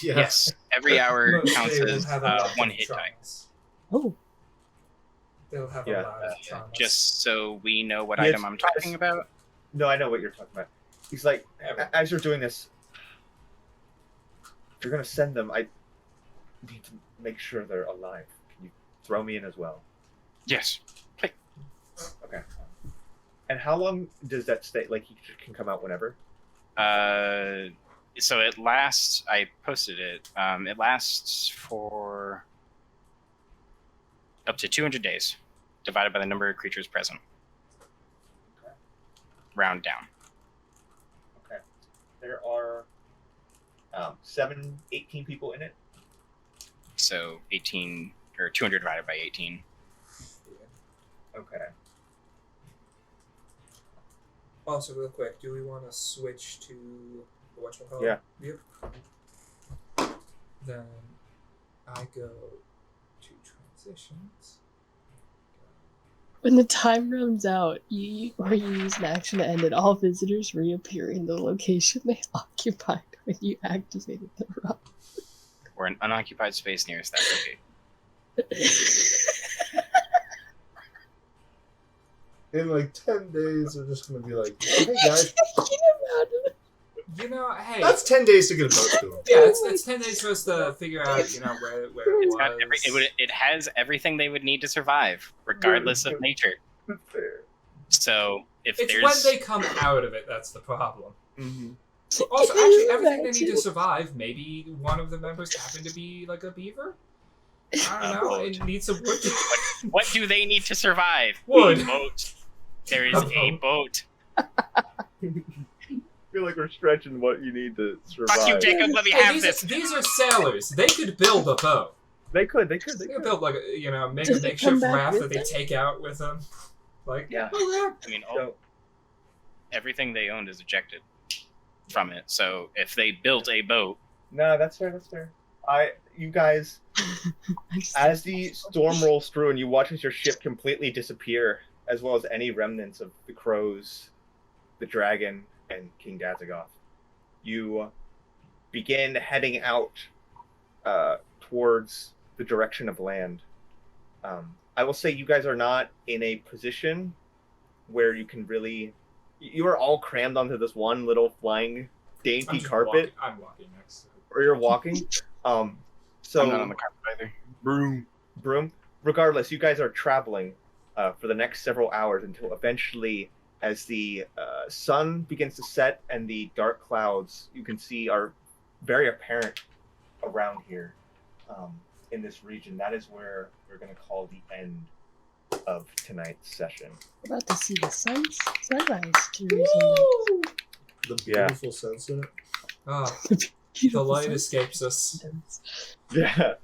Yeah. Yes, every hour Most counts they will as have a lot one of hit die. traumas. Oh, They'll have Yeah, a lot of traumas. Just so we know what Yeah, item I'm talking about. No, I know what you're talking about. He's like, as you're doing this, if you're gonna send them, I need to make sure they're alive. Can you throw me in as well? Yes. Click. Okay. And how long does that stay? Like, he can come out whenever? So it lasts. I posted it. It lasts for up to 200 days, divided by the number of creatures present. Okay. Round down. Okay. There are 18 people in it. So 18 or 200 divided by 18. Okay. Also, real quick, do we want to switch to whatchamacallit? Yeah. Yep. Then I go to transitions. when the time runs out, you use an action to end it. All visitors reappear in the location they occupied when you activated the rock. Or an unoccupied space nearest that location. In like 10 days, they're just gonna be like, hey guys, You know, hey. that's 10 days to get a boat to them. Yeah, it's 10 days for us to figure out, where it was. It has everything they would need to survive, regardless of nature. Fair. So if It's there's when they come out of it that's the problem. Mm-hmm. Also, actually, everything they need to survive, maybe one of the members happen to be like a beaver? I don't know, it needs some wood. what do they need to survive? Wood. A boat. There is a boat. I feel like we're stretching what you need to survive. Fuck you, Jacob. Let me Hey, have this. these are sailors. They could build a boat. They could. They could build like a, make Does a it come makeshift back raft with that they them? take out with them. Like, Yeah. I mean, So, everything they owned is ejected from it. So if they built a boat, no, that's fair. That's fair. You guys, as the storm rolls through and you watch as your ship completely disappear, as well as any remnants of the crows, the dragon, and King Dazagoth, you begin heading out towards the direction of land. I will say you guys are not in a position where you can really... You are all crammed onto this one little flying dainty carpet. I'm walking next to it. Or you're walking. So I'm not on the carpet either. broom. Regardless, you guys are traveling for the next several hours until eventually, as the sun begins to set and the dark clouds you can see are very apparent around here in this region. That is where we're going to call the end of tonight's session. We're about to see the sunrise to reason. The Yeah. beautiful sunset. Ah, the light escapes us. Yeah.